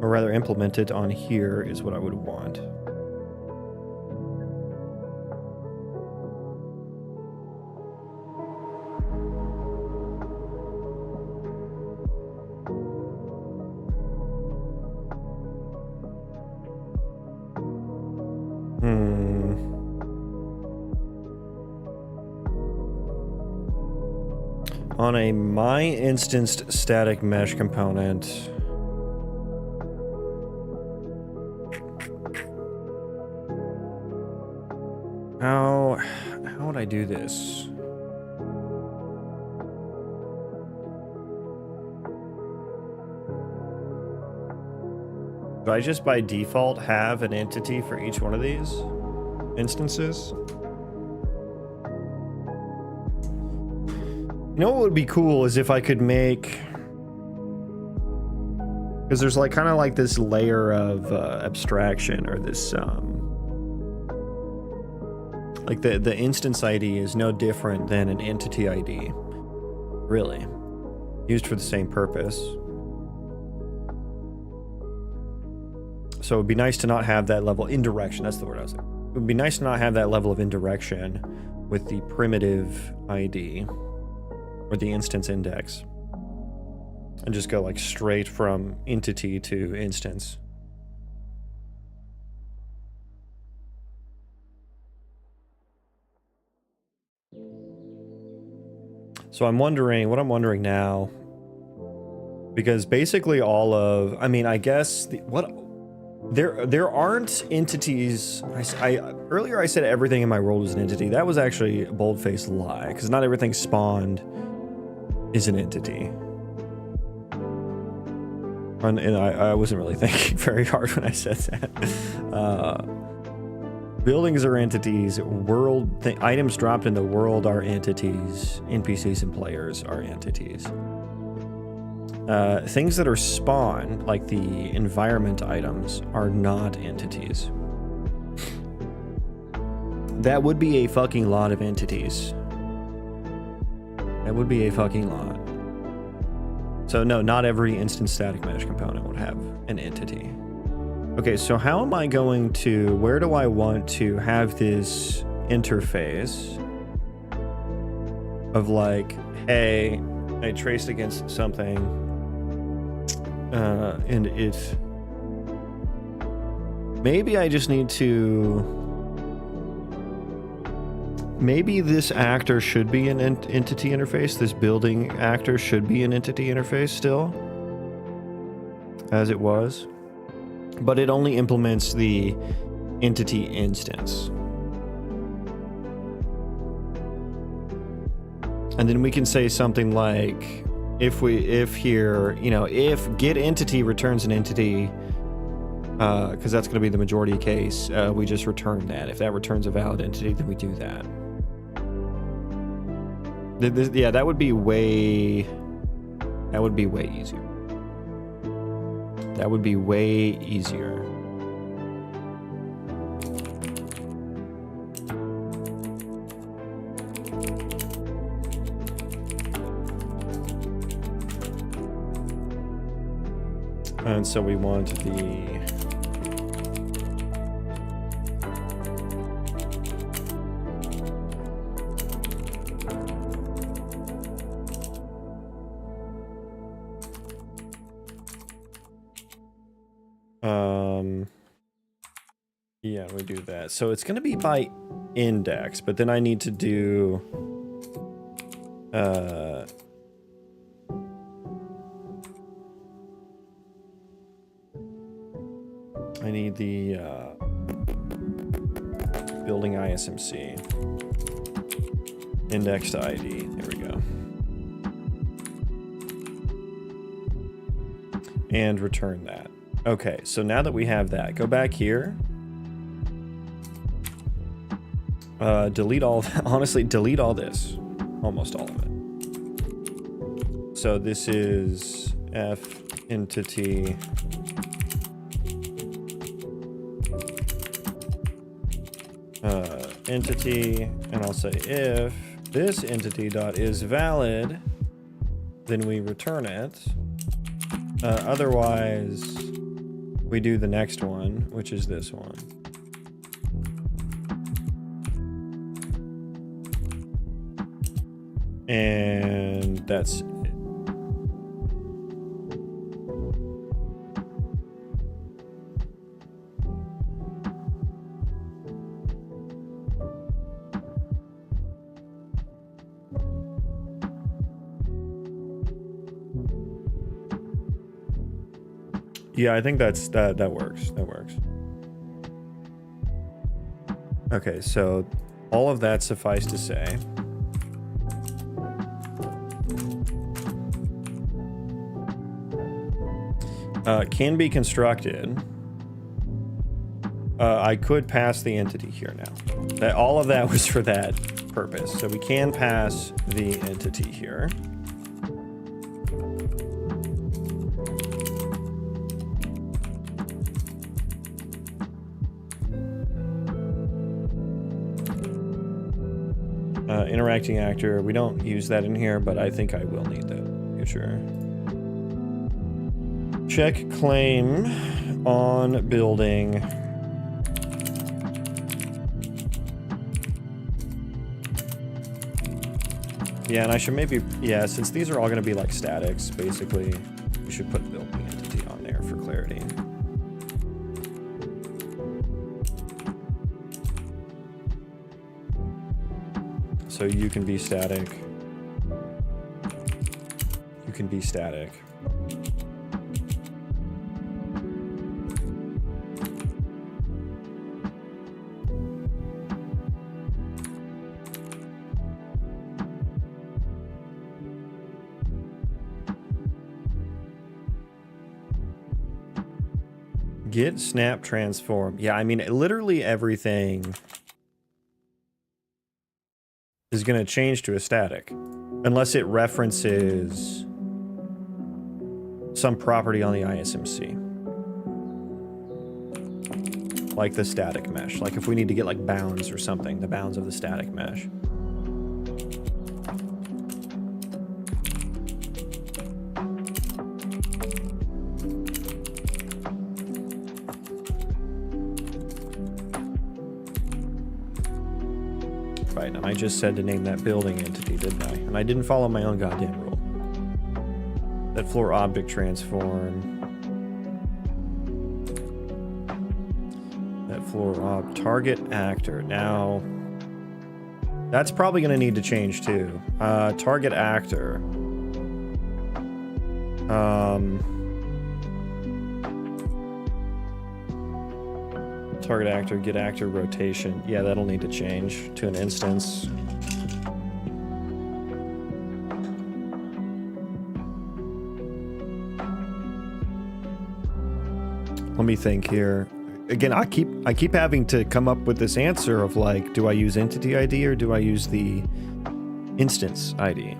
Speaker 1: or rather implement it on here is what I would want. On a my instanced static mesh component, how would I do this? Do I just by default have an entity for each one of these instances? You know what would be cool is if I could make, because there's like kind of like this layer of abstraction, or this like the instance ID is no different than an entity ID, really, used for the same purpose. So it'd be nice to not have that level indirection. That's the word I was saying. It would be nice to not have that level of indirection with the primitive ID. Or the instance index, and just go like straight from entity to instance. So I'm wondering now, because basically all of, I mean, I guess there aren't entities. Earlier I said everything in my world was an entity. That was actually a bold-faced lie, because not everything spawned is an entity. And I wasn't really thinking very hard when I said that. Buildings are entities, items dropped in the world are entities, NPCs and players are entities. things that are spawn, like the environment items, are not entities. That would be a fucking lot of entities. That would be a fucking lot. So no, not every instance static mesh component would have an entity. Okay, so how am I going to, where do I want to have this interface of like, hey, I traced against something, and it, maybe I just need to, maybe this actor should be an entity interface. This building actor should be an entity interface still, as it was. But it only implements the entity instance. And then we can say something like, if here, you know, if get entity returns an entity, because that's going to be the majority case, we just return that. If that returns a valid entity, then we do that. Yeah, that would be way easier. That would be way easier. And so we want the yeah, we do that. So it's going to be by index, but then I need to do I need the building ISMC index to ID. There we go. And return that. Okay, so now that we have that, go back here. Delete all, honestly, delete all this. Almost all of it. So this is F entity. Entity, and I'll say if this entity dot is valid, then we return it. Otherwise, we do the next one, which is this one. And that's it. Yeah, I think that works. That works. Okay, so all of that suffice to say. Can be constructed. I could pass the entity here now. All of that was for that purpose. So we can pass the entity here. Interacting actor, we don't use that in here, but I think I will need that in the future. Check claim on building. Yeah, and I should maybe, yeah, since these are all going to be like statics, basically, we should put building entity on there for clarity. So you can be static. You can be static. Get snap transform. Yeah, I mean, literally everything is going to change to a static unless it references some property on the ISMC. Like the static mesh. Like if we need to get like bounds or something, the bounds of the static mesh. Right, and I just said to name that building entity, didn't I? And I didn't follow my own goddamn rule. That floor object transform. That floor ob target actor. Now, that's probably going to need to change too. Target actor. Target actor, get actor rotation. Yeah, that'll need to change to an instance. Let me think here. Again, I keep having to come up with this answer of like, do I use entity ID or do I use the instance ID?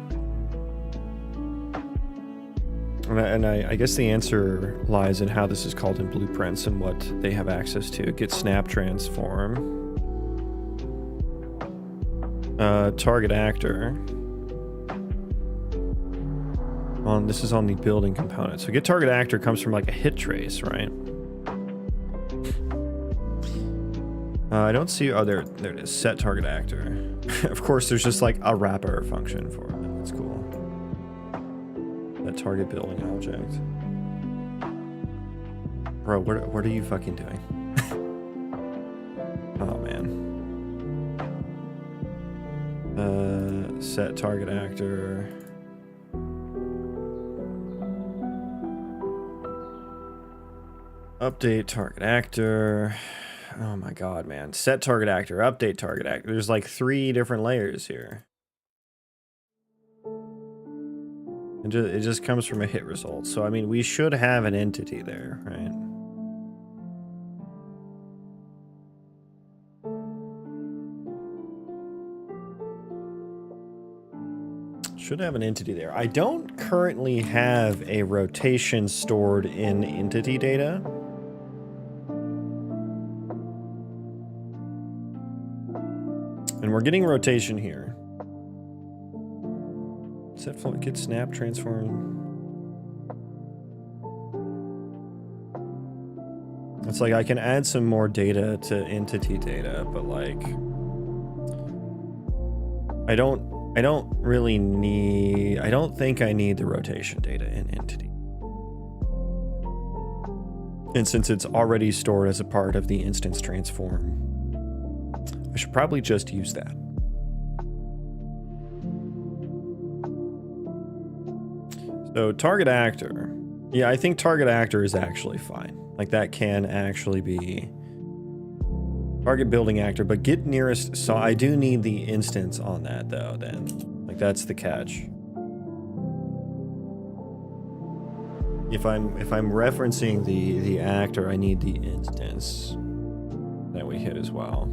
Speaker 1: And I guess the answer lies in how this is called in blueprints and what they have access to. Get snap transform. Target actor. This is on the building component. So get target actor comes from like a hit trace, right? I don't see. Oh, there it is. Set target actor. Of course, there's just like a wrapper function for it. That's cool. That target building object. Bro, what are you fucking doing? Oh man. Set target actor. Update target actor. Oh my god, man. Set target actor, update target actor. There's like 3 different layers here. And it just comes from a hit result. So, I mean, we should have an entity there, right? Should have an entity there. I don't currently have a rotation stored in entity data. And we're getting rotation here. Set flow, get snap transform. It's like I can add some more data to entity data, but like I don't really need, I don't think I need the rotation data in entity. And since it's already stored as a part of the instance transform, I should probably just use that. So target actor. Yeah, I think target actor is actually fine. Like that can actually be target building actor, but get nearest. So I do need the instance on that though, then. Like that's the catch. If I'm referencing the actor, I need the instance that we hit as well.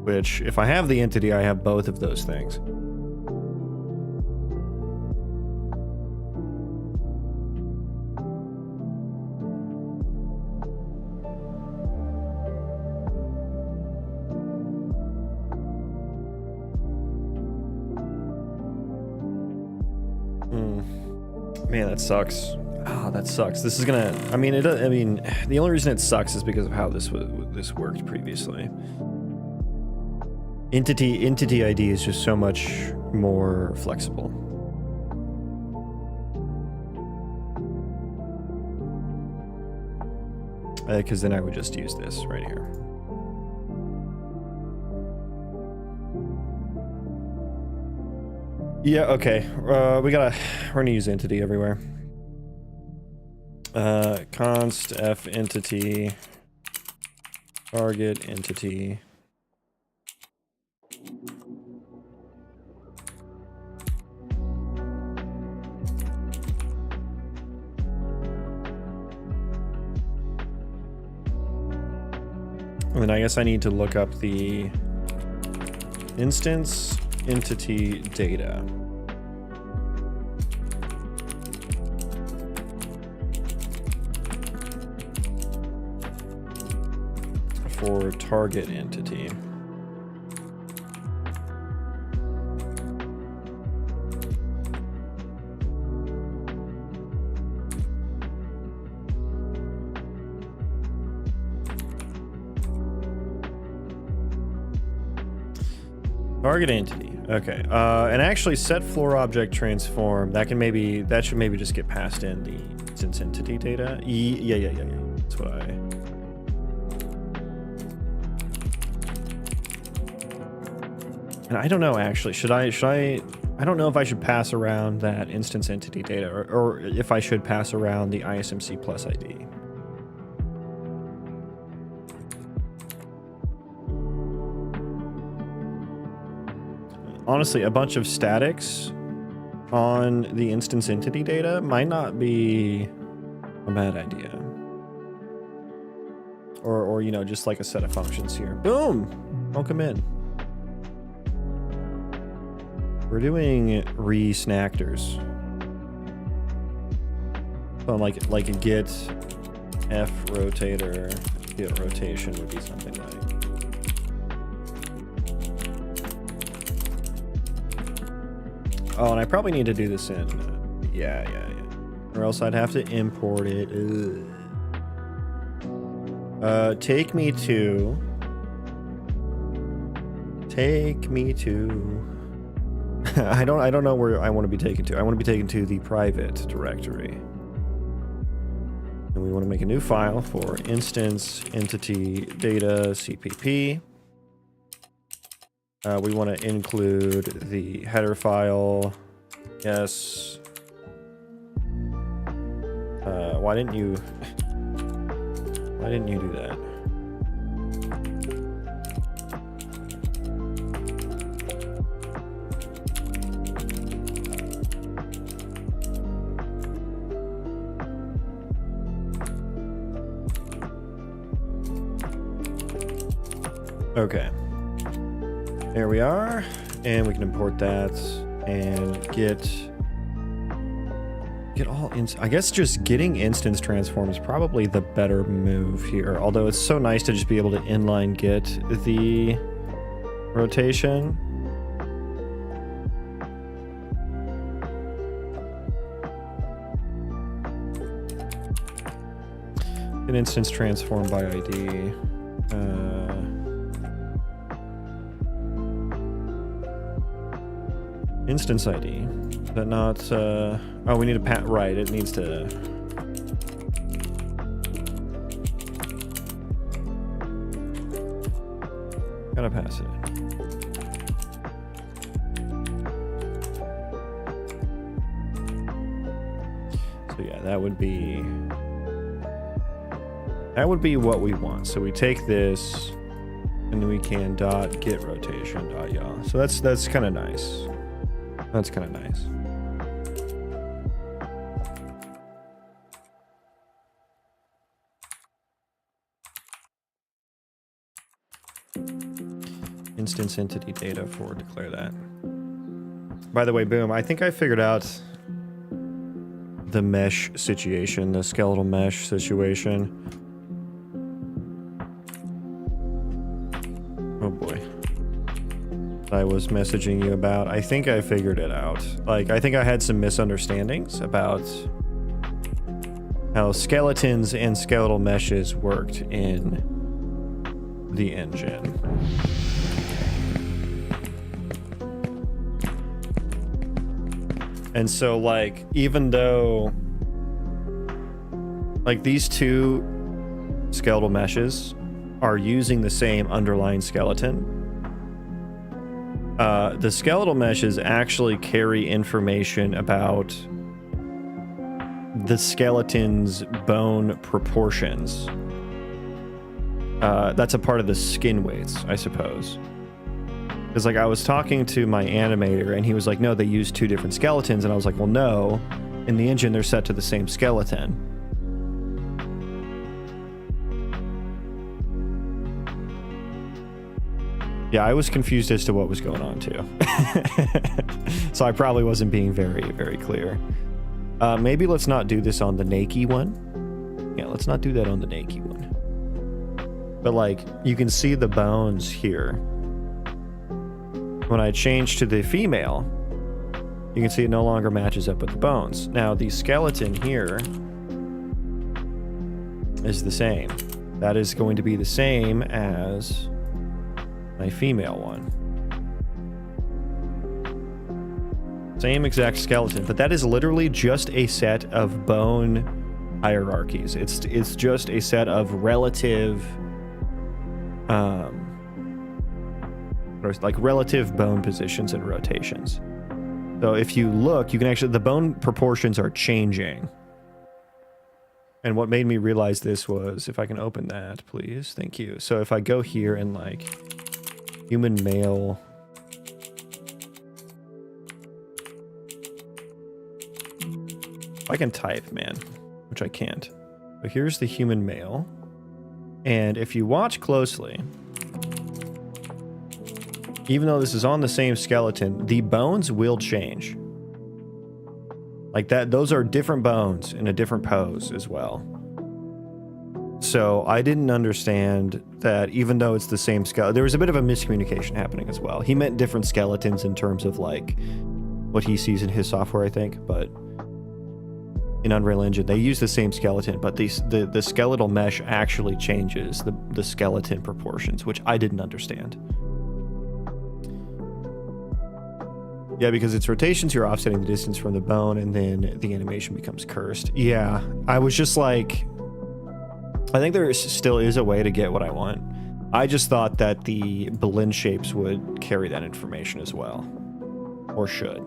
Speaker 1: Which, if I have the entity, I have both of those things. Man, that sucks. Oh, that sucks. This is gonna. I mean, the only reason it sucks is because of how this worked previously. Entity ID is just so much more flexible. Because then I would just use this right here. Yeah, okay. We're gonna use entity everywhere. Const f entity target entity. And then I guess I need to look up the instance entity data. for target entity. Target entity. Okay. And actually set floor object transform. That should maybe just get passed in the instance entity data. Yeah. That's what I. And I don't know actually. Should I I don't know if I should pass around that instance entity data or if I should pass around the ISMC plus ID. Honestly, a bunch of statics on the instance entity data might not be a bad idea. Or you know, just like a set of functions here. Boom! Welcome in. We're doing re-snactors. So like a get F rotator, get rotation would be something like. Oh, and I probably need to do this in, yeah. Or else I'd have to import it. Take me to. I don't know where I want to be taken to. I want to be taken to the private directory. And we want to make a new file for instance entity data CPP. We want to include the header file. Yes. Why didn't you do that? Okay. There we are, and we can import that and get all I guess just getting instance transform is probably the better move here. Although it's so nice to just be able to inline get the rotation. An instance transform by ID. Instance ID. Is that not, oh, we need a right, it needs to... Gotta pass it. So yeah, that would be what we want. So we take this, and then we can dot get rotation dot yaw. So that's kind of nice. That's kind of nice. Instance entity data for declare that. By the way, boom, I think I figured out the mesh situation, the skeletal mesh situation. Oh boy. I was messaging you about. I think I figured it out. Like, I think I had some misunderstandings about how skeletons and skeletal meshes worked in the engine. And so, like, even though, like, these two skeletal meshes are using the same underlying skeleton, the skeletal meshes actually carry information about the skeleton's bone proportions. That's a part of the skin weights, I suppose. Because, like, I was talking to my animator, and he was like, no, they use two different skeletons. And I was like, well, no. In the engine, they're set to the same skeleton. Yeah, I was confused as to what was going on, too. So I probably wasn't being very, very clear. Maybe let's not do this on the Nike one. Yeah, let's not do that on the Nike one. but like you can see the bones here. When I change to the female, you can see it no longer matches up with the bones. Now the skeleton here is the same. That is going to be the same as my female one. Same exact skeleton, but that is literally just a set of bone hierarchies. It's just a set of relative like relative bone positions and rotations. So if you look, you can actually, the bone proportions are changing. And what made me realize this was, if I can open that, please. Thank you. So if I go here and like human male, I can type, man, which I can't. So here's the human male. And if you watch closely, even though this is on the same skeleton, the bones will change. Like that, those are different bones in a different pose as well. So I didn't understand that even though it's the same skeleton, there was a bit of a miscommunication happening as well. He meant different skeletons in terms of like what he sees in his software, I think, but in Unreal Engine, they use the same skeleton, but the skeletal mesh actually changes the skeleton proportions, which I didn't understand. Yeah, because it's rotations, you're offsetting the distance from the bone, and then the animation becomes cursed. Yeah, I was just like, I think there still is a way to get what I want. I just thought that the blend shapes would carry that information as well, or should,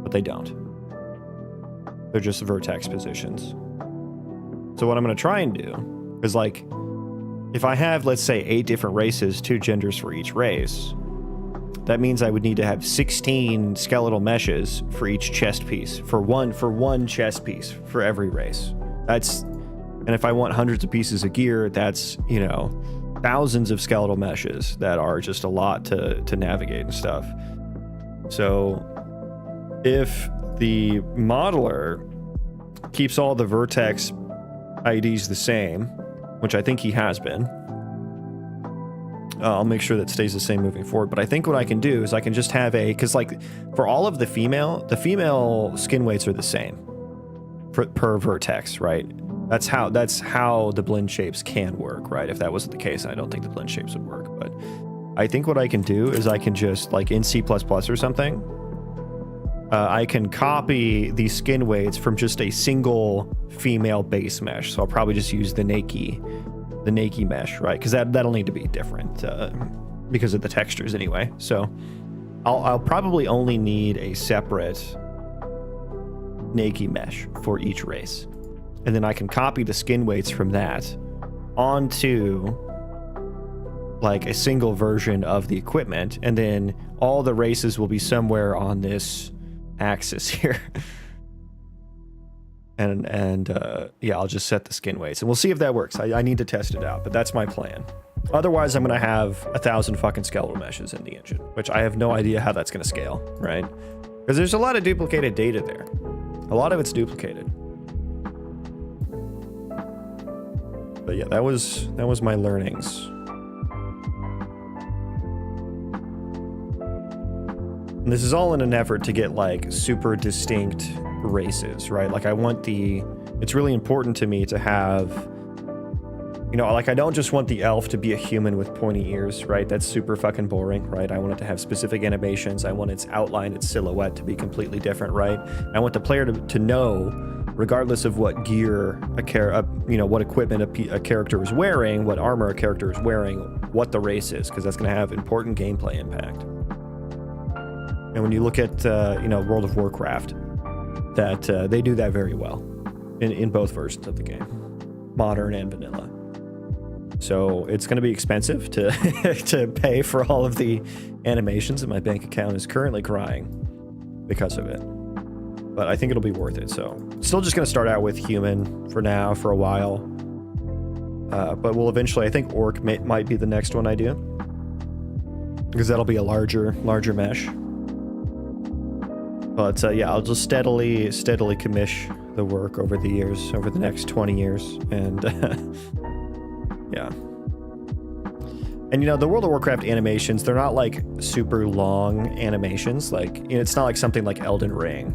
Speaker 1: but they don't. They're just vertex positions. So what I'm going to try and do is, like, if I have, let's say, 8 different races, 2 genders for each race, that means I would need to have 16 skeletal meshes for each chest piece, for one chest piece for every race. And if I want hundreds of pieces of gear, that's, you know, thousands of skeletal meshes that are just a lot to navigate and stuff. So if the modeler keeps all the vertex IDs the same, which I think he has been, I'll make sure that stays the same moving forward. But I think what I can do is I can just have because like for all of the female skin weights are the same per vertex, right? That's how the blend shapes can work, right? If that wasn't the case, I don't think the blend shapes would work. But I think what I can do is I can just, like in C++ or something, I can copy the skin weights from just a single female base mesh. So I'll probably just use the Nike mesh, right? Because that'll need to be different because of the textures anyway. So I'll probably only need a separate Nike mesh for each race. And then I can copy the skin weights from that onto like a single version of the equipment. And then all the races will be somewhere on this axis here. And yeah, I'll just set the skin weights and we'll see if that works. I need to test it out, but that's my plan. Otherwise, I'm going to have 1,000 fucking skeletal meshes in the engine, which I have no idea how that's going to scale, right? Because there's a lot of duplicated data there. A lot of it's duplicated. But yeah, that was my learnings. And this is all in an effort to get like super distinct races, right? Like it's really important to me to have, you know, like I don't just want the elf to be a human with pointy ears, right? That's super fucking boring, right? I want it to have specific animations. I want its outline, its silhouette to be completely different, right? I want the player to know, regardless of what gear what equipment a character is wearing, what armor a character is wearing, what the race is, because that's going to have important gameplay impact. And when you look at World of Warcraft, that they do that very well in both versions of the game, modern and vanilla. So it's going to be expensive to to pay for all of the animations, and my bank account is currently crying because of it. But I think it'll be worth it. So still just going to start out with human for now, for a while. But we'll eventually, I think Orc might be the next one I do, because that'll be a larger mesh. But yeah, I'll just steadily commish the work over the years, over the next 20 years. And yeah. And you know, the World of Warcraft animations, they're not like super long animations. Like, you know, it's not like something like Elden Ring,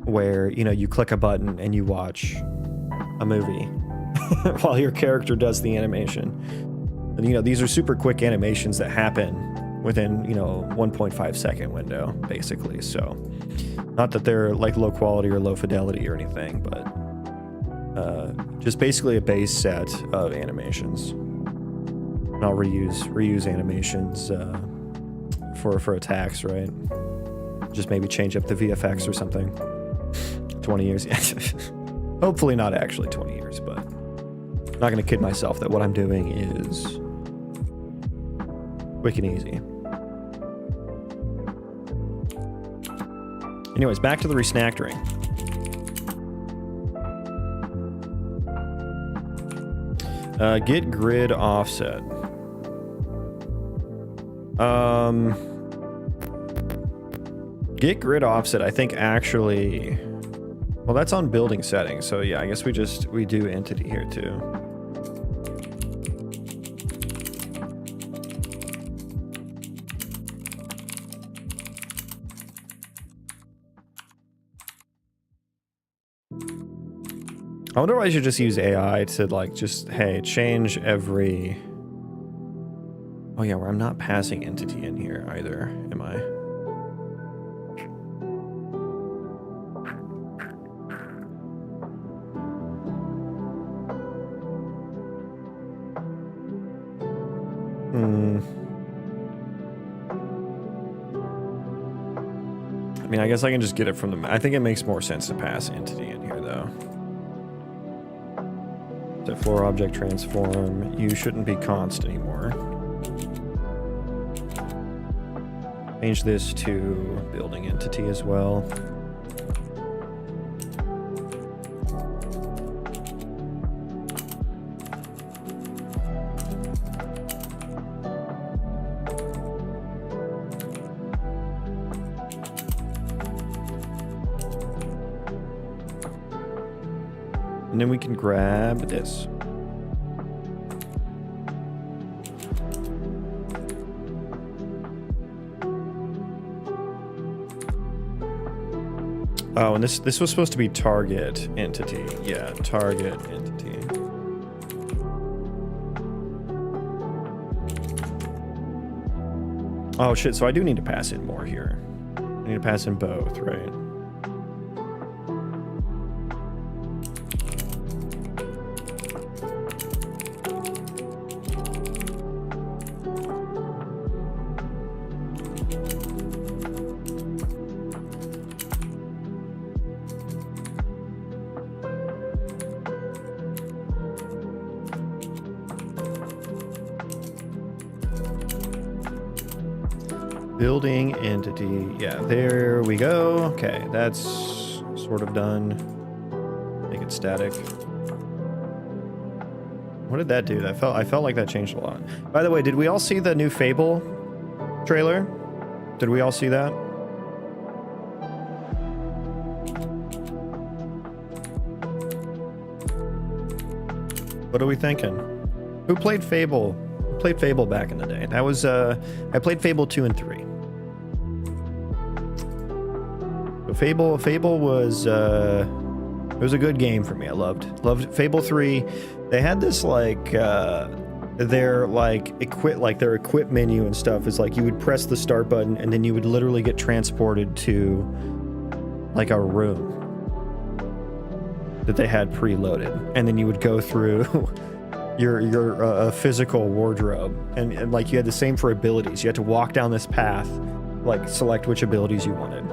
Speaker 1: where, you know, you click a button and you watch a movie while your character does the animation. And, you know, these are super quick animations that happen within, you know, 1.5 second window, basically. So, not that they're like low quality or low fidelity or anything, but just basically a base set of animations. And I'll reuse animations for attacks, right? Just maybe change up the VFX or something. 20 years. Hopefully not actually 20 years, but I'm not going to kid myself that what I'm doing is quick and easy. Anyways, back to the resnactering. Get grid offset. Get grid offset, I think actually... Well, that's on building settings, so yeah, I guess we do entity here too. I wonder why I should just use AI to like just, hey, change every... Oh yeah, where I'm not passing entity in here either, am I? I mean, I guess I can just get it from the... I think it makes more sense to pass entity in here, though. So floor object transform, you shouldn't be const anymore. Change this to building entity as well. And then we can grab this. Oh, and this was supposed to be target entity. Yeah, target entity. Oh shit, so I do need to pass in more here. I need to pass in both, right? Building entity. Yeah, there we go. Okay, that's sort of done. Make it static. What did that do? I felt like that changed a lot. By the way, did we all see the new Fable trailer? Did we all see that? What are we thinking? Who played Fable? Who played Fable back in the day? That was I played Fable 2 and 3. Fable was it was a good game for me. I loved Fable 3. They had this like their equip menu and stuff is like you would press the start button and then you would literally get transported to like a room that they had preloaded, and then you would go through your physical wardrobe and like you had the same for abilities. You had to walk down this path, like select which abilities you wanted.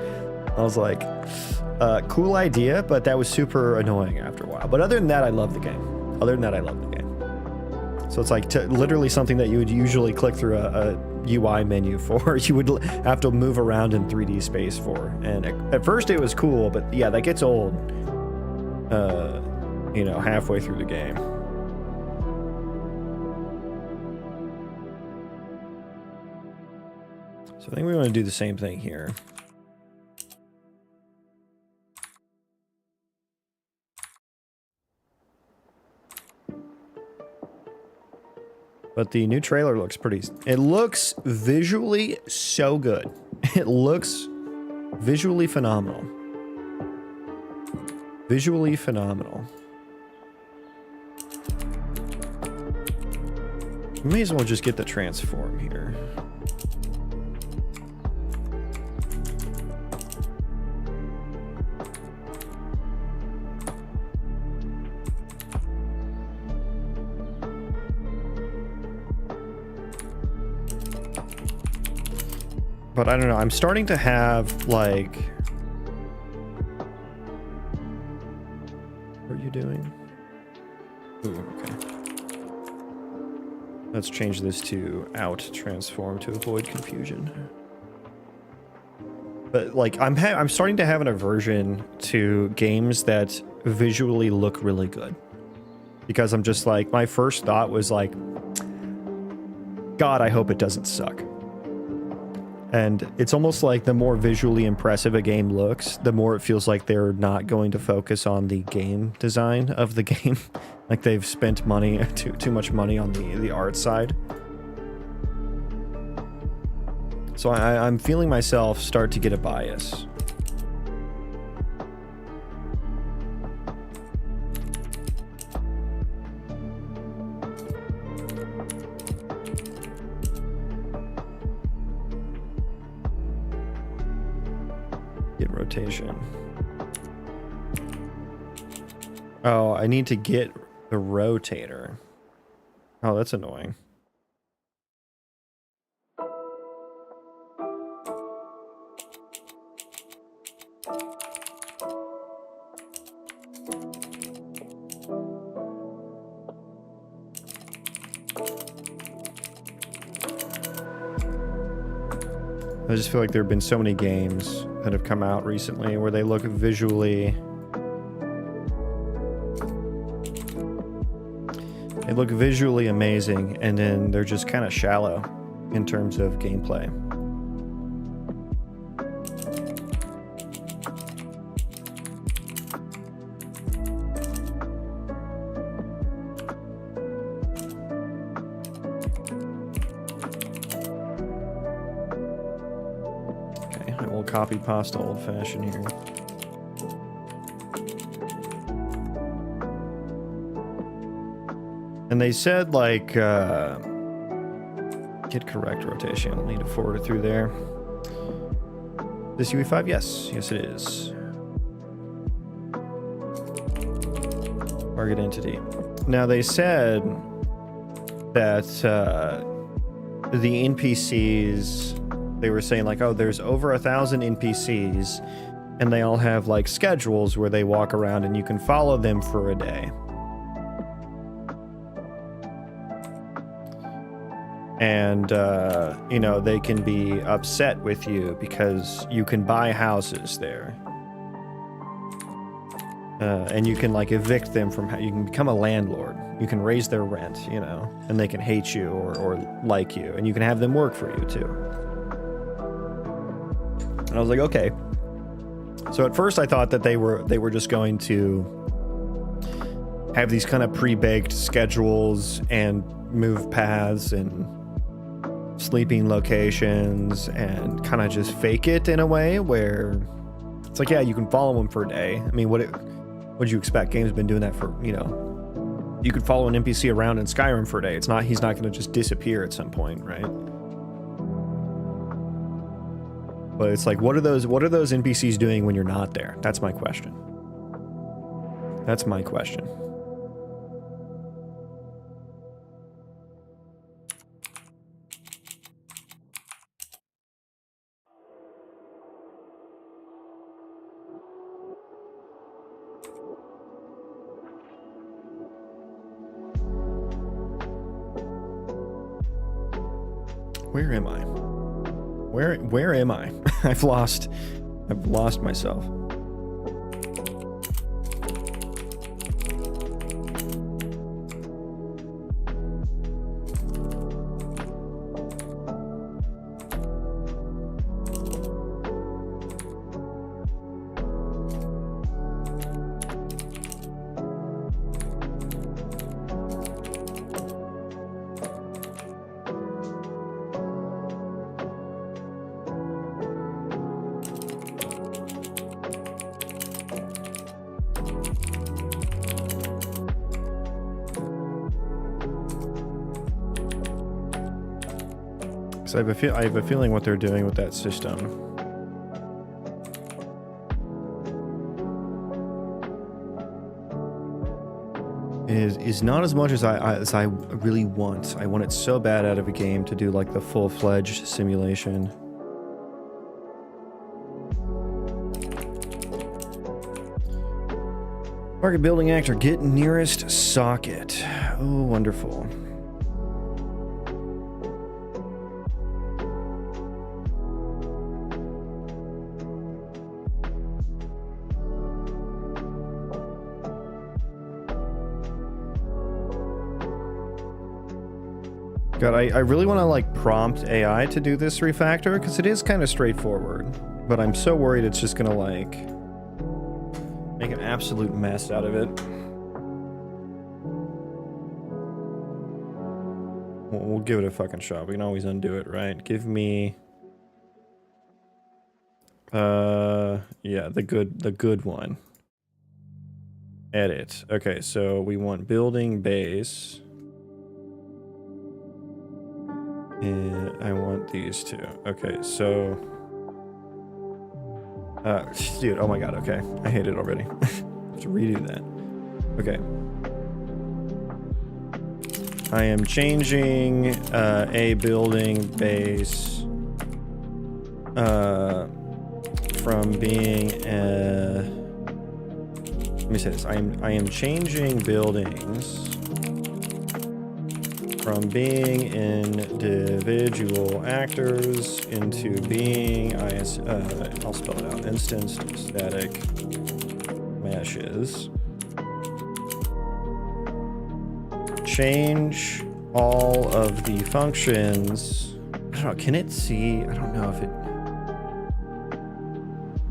Speaker 1: I was like, cool idea, but that was super annoying after a while. But other than that, I love the game. So it's like literally something that you would usually click through a UI menu for. You would have to move around in 3D space for. And at first it was cool, but yeah, that gets old, you know, halfway through the game. So I think we want to do the same thing here. But the new trailer looks pretty... It looks visually so good. It looks visually phenomenal. Visually phenomenal. May as well just get the transform here. But I don't know, I'm starting to have, like... What are you doing? Ooh, okay. Let's change this to out transform to avoid confusion. But, like, I'm starting to have an aversion to games that visually look really good. Because I'm just like, my first thought was like, God, I hope it doesn't suck. And it's almost like the more visually impressive a game looks, the more it feels like they're not going to focus on the game design of the game. Like they've spent money, too much money on the art side. So I'm feeling myself start to get a bias. Rotation. Oh, I need to get the rotator. Oh, that's annoying. I just feel like there have been so many games that have come out recently where they look visually... They look visually amazing, and then they're just kind of shallow in terms of gameplay. Copy pasta old fashioned here. And they said like get correct rotation. I'll need to forward it through there. This UE5? Yes it is. Target entity. Now they said that the NPCs, they were saying like, oh, there's over 1,000 NPCs and they all have like schedules where they walk around and you can follow them for a day. And, you know, they can be upset with you because you can buy houses there. And you can like evict them from, you can become a landlord. You can raise their rent, you know, and they can hate you or like you, and you can have them work for you too. And I was like, okay. So at first I thought that they were just going to have these kind of pre-baked schedules and move paths and sleeping locations and kind of just fake it in a way where it's like, yeah, you can follow them for a day. I mean, what'd you expect? Game's been doing that for, you know, you could follow an NPC around in Skyrim for a day. He's not going to just disappear at some point, right? But it's like, what are those NPCs doing when you're not there? That's my question. That's my question. Where am I? Where am I? I've lost myself. Because I have a feeling what they're doing with that system is not as much as I really want. I want it so bad out of a game to do like the full-fledged simulation. Target building actor, get nearest socket. Oh, wonderful. God, I really want to like prompt AI to do this refactor because it is kind of straightforward, but I'm so worried it's just gonna like make an absolute mess out of it. We'll give it a fucking shot. We can always undo it, right? Give me yeah, the good one. Edit. Okay, so we want building base. And I want these two. Okay, so dude, oh my god, okay. I hate it already. I have to redo that. Okay. I am changing a building base from being let me say this. I am changing buildings from being individual actors into being I'll spell it out, instance static meshes. Change all of the functions. I don't know, can it see? I don't know if it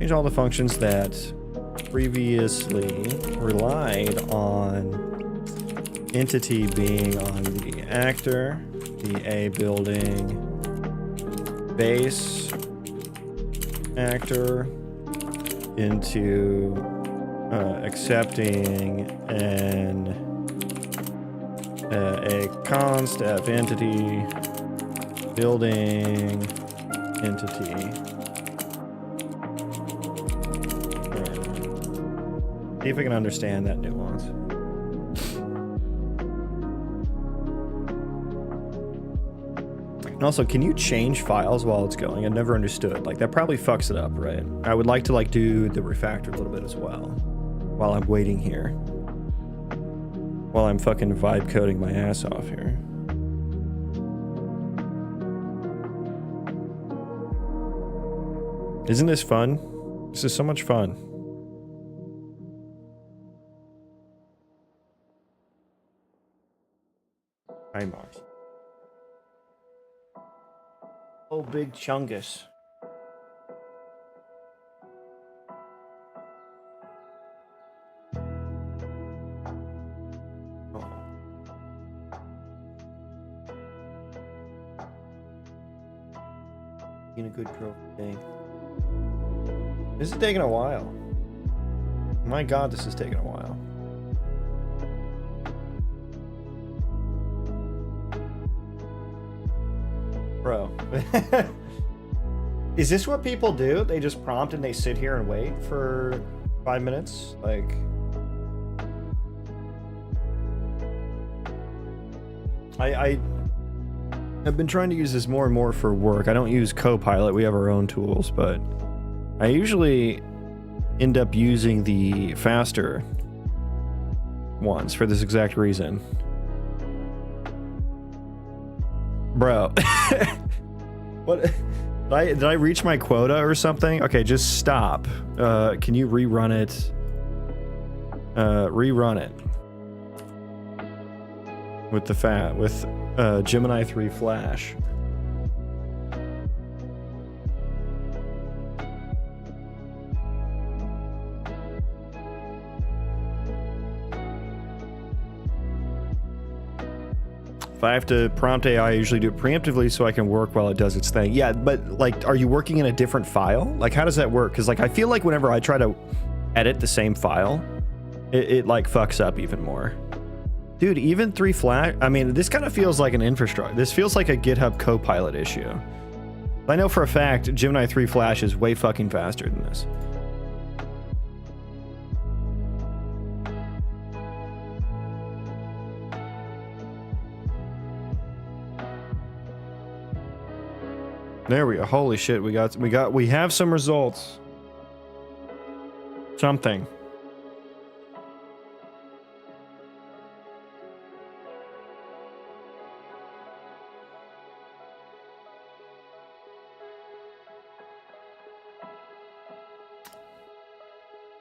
Speaker 1: change all the functions that previously relied on entity being on the actor, the A building base actor, into accepting a const f entity building entity. See if I can understand that nuance. And also, can you change files while it's going? I never understood. Like, that probably fucks it up, right? I would like to, like, do the refactor a little bit as well. While I'm waiting here. While I'm fucking vibe coding my ass off here. Isn't this fun? This is so much fun. Hi, Mars. Oh, big chungus. Oh. Being a good girl today. This is taking a while. My god, this is taking a while. Bro. Is this what people do? They just prompt and they sit here and wait for 5 minutes? Like... I have been trying to use this more and more for work. I don't use Copilot. We have our own tools, but I usually end up using the faster ones for this exact reason. Bro. What? Did I reach my quota or something? Okay, just stop. Can you rerun it? Rerun it. With the with Gemini 3 Flash. If I have to prompt AI, I usually do it preemptively so I can work while it does its thing. Yeah, but like, are you working in a different file? Like, how does that work? Because like, I feel like whenever I try to edit the same file, it like fucks up even more. Dude, even 3 Flash, I mean, this kind of feels like an infrastructure. This feels like a GitHub Copilot issue. I know for a fact Gemini 3 Flash is way fucking faster than this. There we go. Holy shit, we have some results. Something.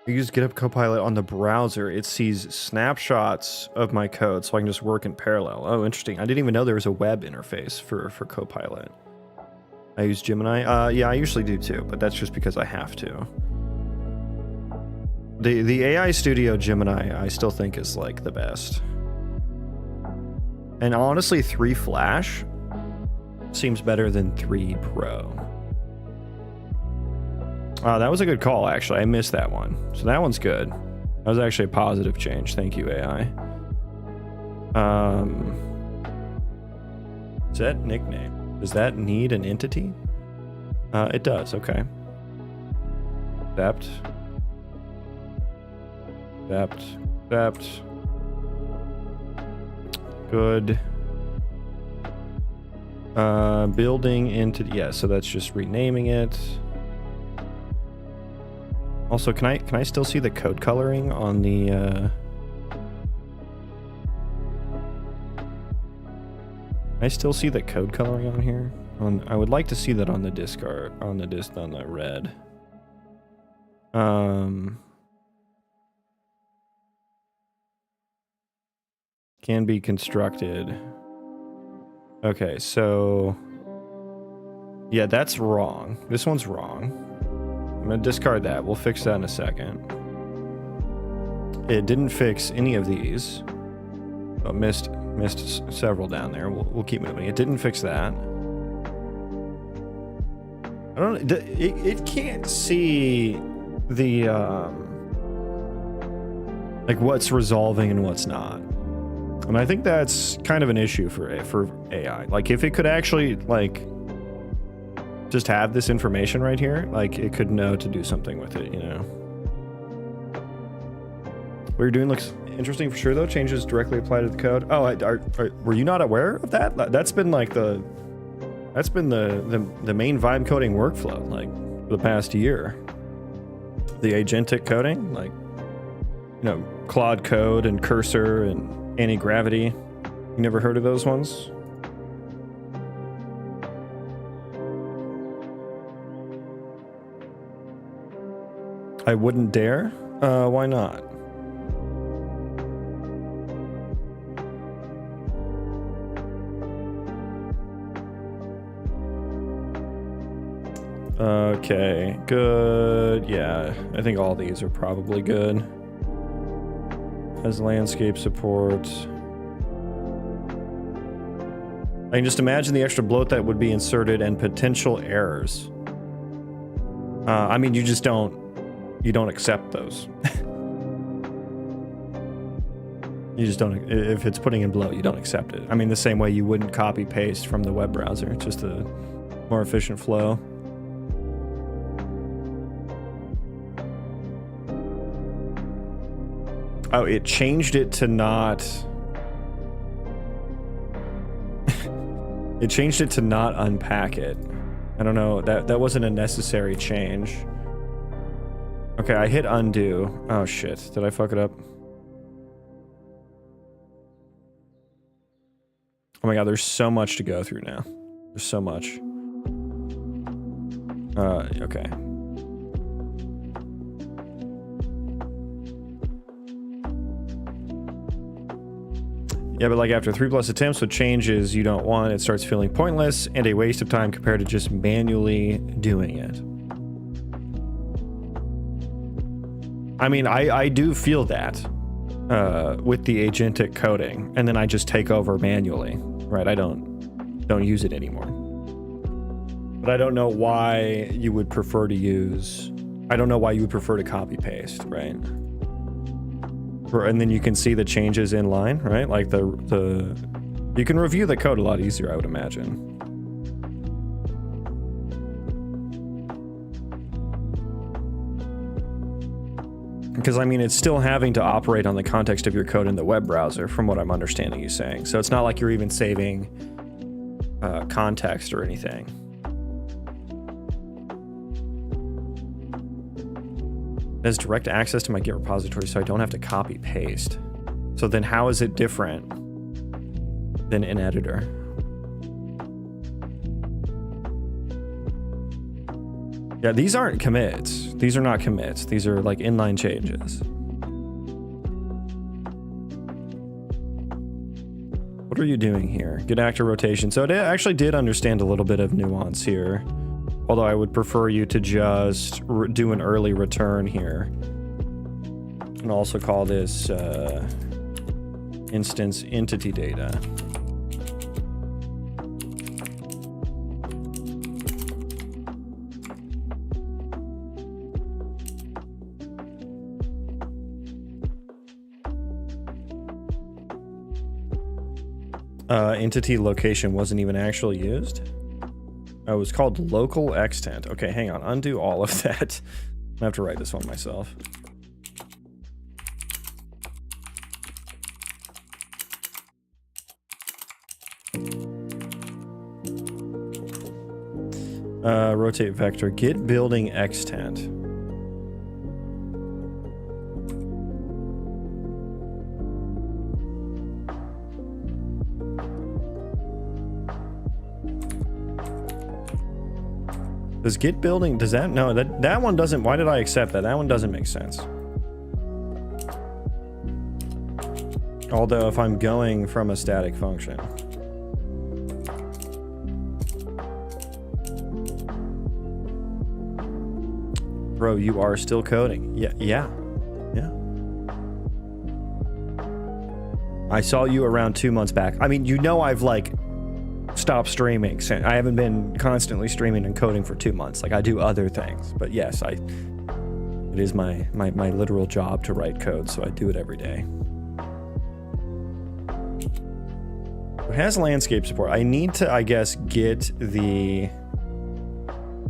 Speaker 1: I use GitHub Copilot on the browser. It sees snapshots of my code so I can just work in parallel. Oh, interesting. I didn't even know there was a web interface for Copilot. I use Gemini. Yeah, I usually do too, but that's just because I have to. The AI Studio Gemini, I still think is like the best. And honestly, 3 Flash seems better than 3 Pro. That was a good call, actually. I missed that one. So that one's good. That was actually a positive change. Thank you, AI. Set nickname. Does that need an entity? It does, okay. Accept. Good. Building entity. Yeah, so that's just renaming it. Also, can I still see the code coloring on the Can I still see the code coloring on here? I would like to see that on the discard, on the red. Can be constructed. Okay, so yeah, that's wrong. This one's wrong. I'm gonna discard that. We'll fix that in a second. It didn't fix any of these. Oh, missed several down there. We'll keep moving. It didn't fix that. I don't. It can't see the like what's resolving and what's not. And I think that's kind of an issue for AI. Like if it could actually like just have this information right here, like it could know to do something with it, you know. What you're doing looks interesting for sure, though. Changes directly apply to the code. Oh, were you not aware of that? That's been like the main vibe coding workflow like for the past year. The agentic coding, like, you know, Claude Code and Cursor and Anti-Gravity. You never heard of those ones? I wouldn't dare. Why not? Okay, good. Yeah, I think all these are probably good. Has landscape support. I can just imagine the extra bloat that would be inserted and potential errors. I mean, you don't accept those. You just don't. If it's putting in bloat, you don't accept it. I mean, the same way you wouldn't copy paste from the web browser. It's just a more efficient flow. Oh, it changed it to not. It changed it to not unpack it. I don't know. That wasn't a necessary change. Okay, I hit undo. Oh shit, did I fuck it up? Oh my god, there's so much to go through now. There's so much. Okay. Yeah, but like after 3+ attempts with changes you don't want, it starts feeling pointless and a waste of time compared to just manually doing it. I mean, I do feel that with the agentic coding, and then I just take over manually, right? I don't use it anymore. But I don't know why you would prefer to use. I don't know why you would prefer to copy paste, right? And then you can see the changes in line, right? Like you can review the code a lot easier, I would imagine. Because, I mean, it's still having to operate on the context of your code in the web browser, from what I'm understanding you saying. So it's not like you're even saving context or anything. It has direct access to my Git repository, so I don't have to copy paste. So then how is it different than in editor? Yeah, these aren't commits. These are not commits. These are like inline changes. What are you doing here? Git actor rotation. So it actually did understand a little bit of nuance here. Although I would prefer you to just do an early return here. And also call this instance entity data. Entity location wasn't even actually used. Oh, it was called local extent. Okay, hang on. Undo all of that. I have to write this one myself. Rotate vector. Git building extent. Does Git building, does that, no, that one doesn't, why did I accept that? That one doesn't make sense. Although if I'm going from a static function. Bro, you are still coding. Yeah. I saw you around 2 months back. I mean, you know I've like stopped streaming. I haven't been constantly streaming and coding for 2 months. Like I do other things, but yes, it is my literal job to write code, so I do it every day. It has landscape support. I need to, I guess, get the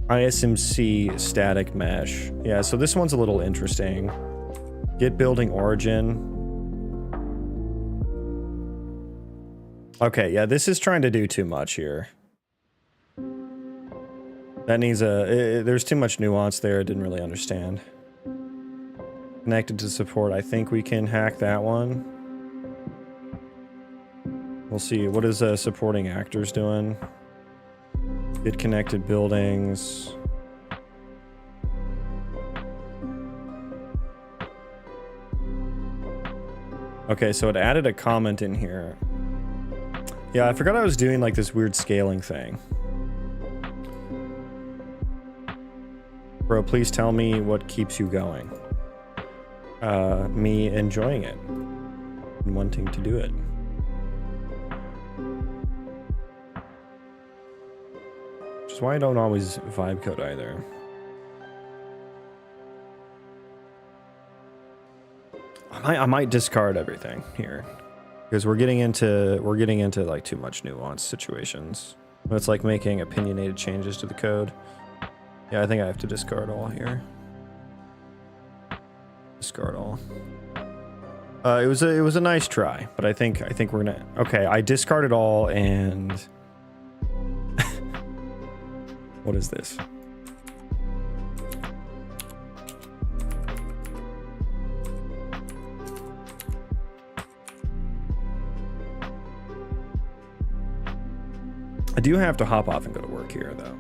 Speaker 1: ISMC static mesh. Yeah, so this one's a little interesting. Git building origin. Okay, yeah, this is trying to do too much here. That needs there's too much nuance there. I didn't really understand. Connected to support. I think we can hack that one. We'll see. What is supporting actors doing? Get connected buildings. Okay, so it added a comment in here. Yeah, I forgot I was doing like this weird scaling thing. Bro, please tell me what keeps you going. Me enjoying it and wanting to do it. Which is why I don't always vibe code either. I might discard everything here. Because we're getting into like too much nuance situations. It's like making opinionated changes to the code. Yeah, I think I have to discard all here. Discard all. It was a nice try, but I think we're gonna. Okay, I discarded all and. What is this? I do have to hop off and go to work here, though.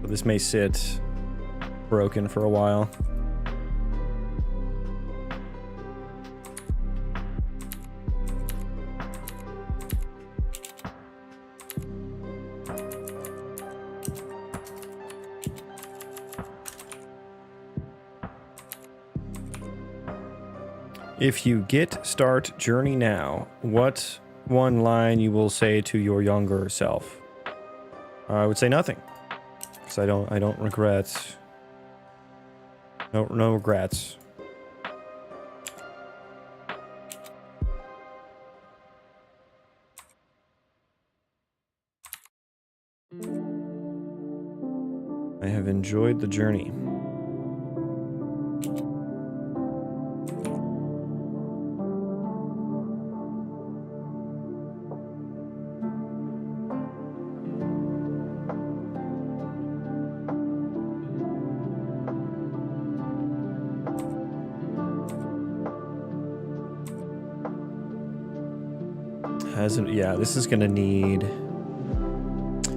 Speaker 1: So this may sit broken for a while. If you git start journey now, what one line you will say to your younger self? I would say nothing, because I don't regret. No regrets. I have enjoyed the journey. Yeah, this is gonna need...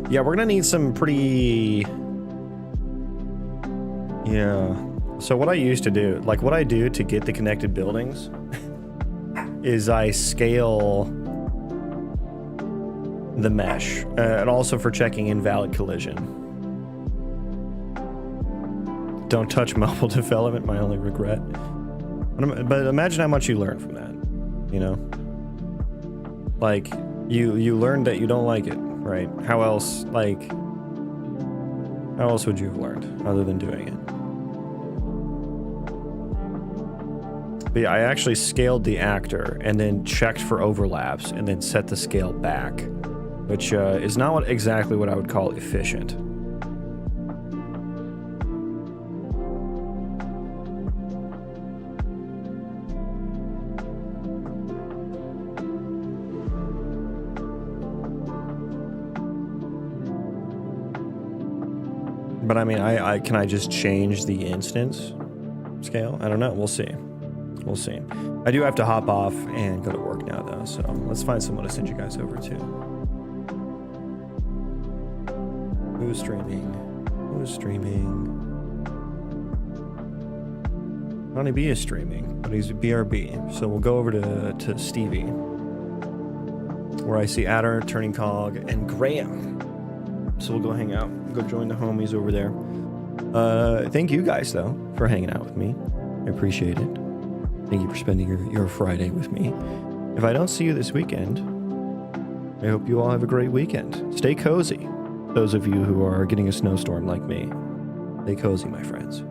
Speaker 1: Yeah, we're gonna need some pretty... Yeah. So what I used to do, like what I do to get the connected buildings is I scale the mesh, and also for checking invalid collision. Don't touch mobile development, my only regret. But imagine how much you learn from that, you know? Like, you learned that you don't like it, right? How else, like, how else would you have learned other than doing it? But yeah, I actually scaled the actor and then checked for overlaps and then set the scale back, which is not exactly what I would call efficient. But I mean, can I just change the instance scale? I don't know. We'll see. We'll see. I do have to hop off and go to work now, though. So let's find someone to send you guys over to. Who's streaming? Who's streaming? Ronnie B is streaming, but he's BRB. So we'll go over to Stevie, where I see Adder, Turning Cog, and Graham. So we'll go hang out. Go join the homies over there. Thank you guys, though, for hanging out with me. I appreciate it. Thank you for spending your Friday with me. If I don't see you this weekend, I hope you all have a great weekend. Stay cozy. Those of you who are getting a snowstorm like me, stay cozy, my friends.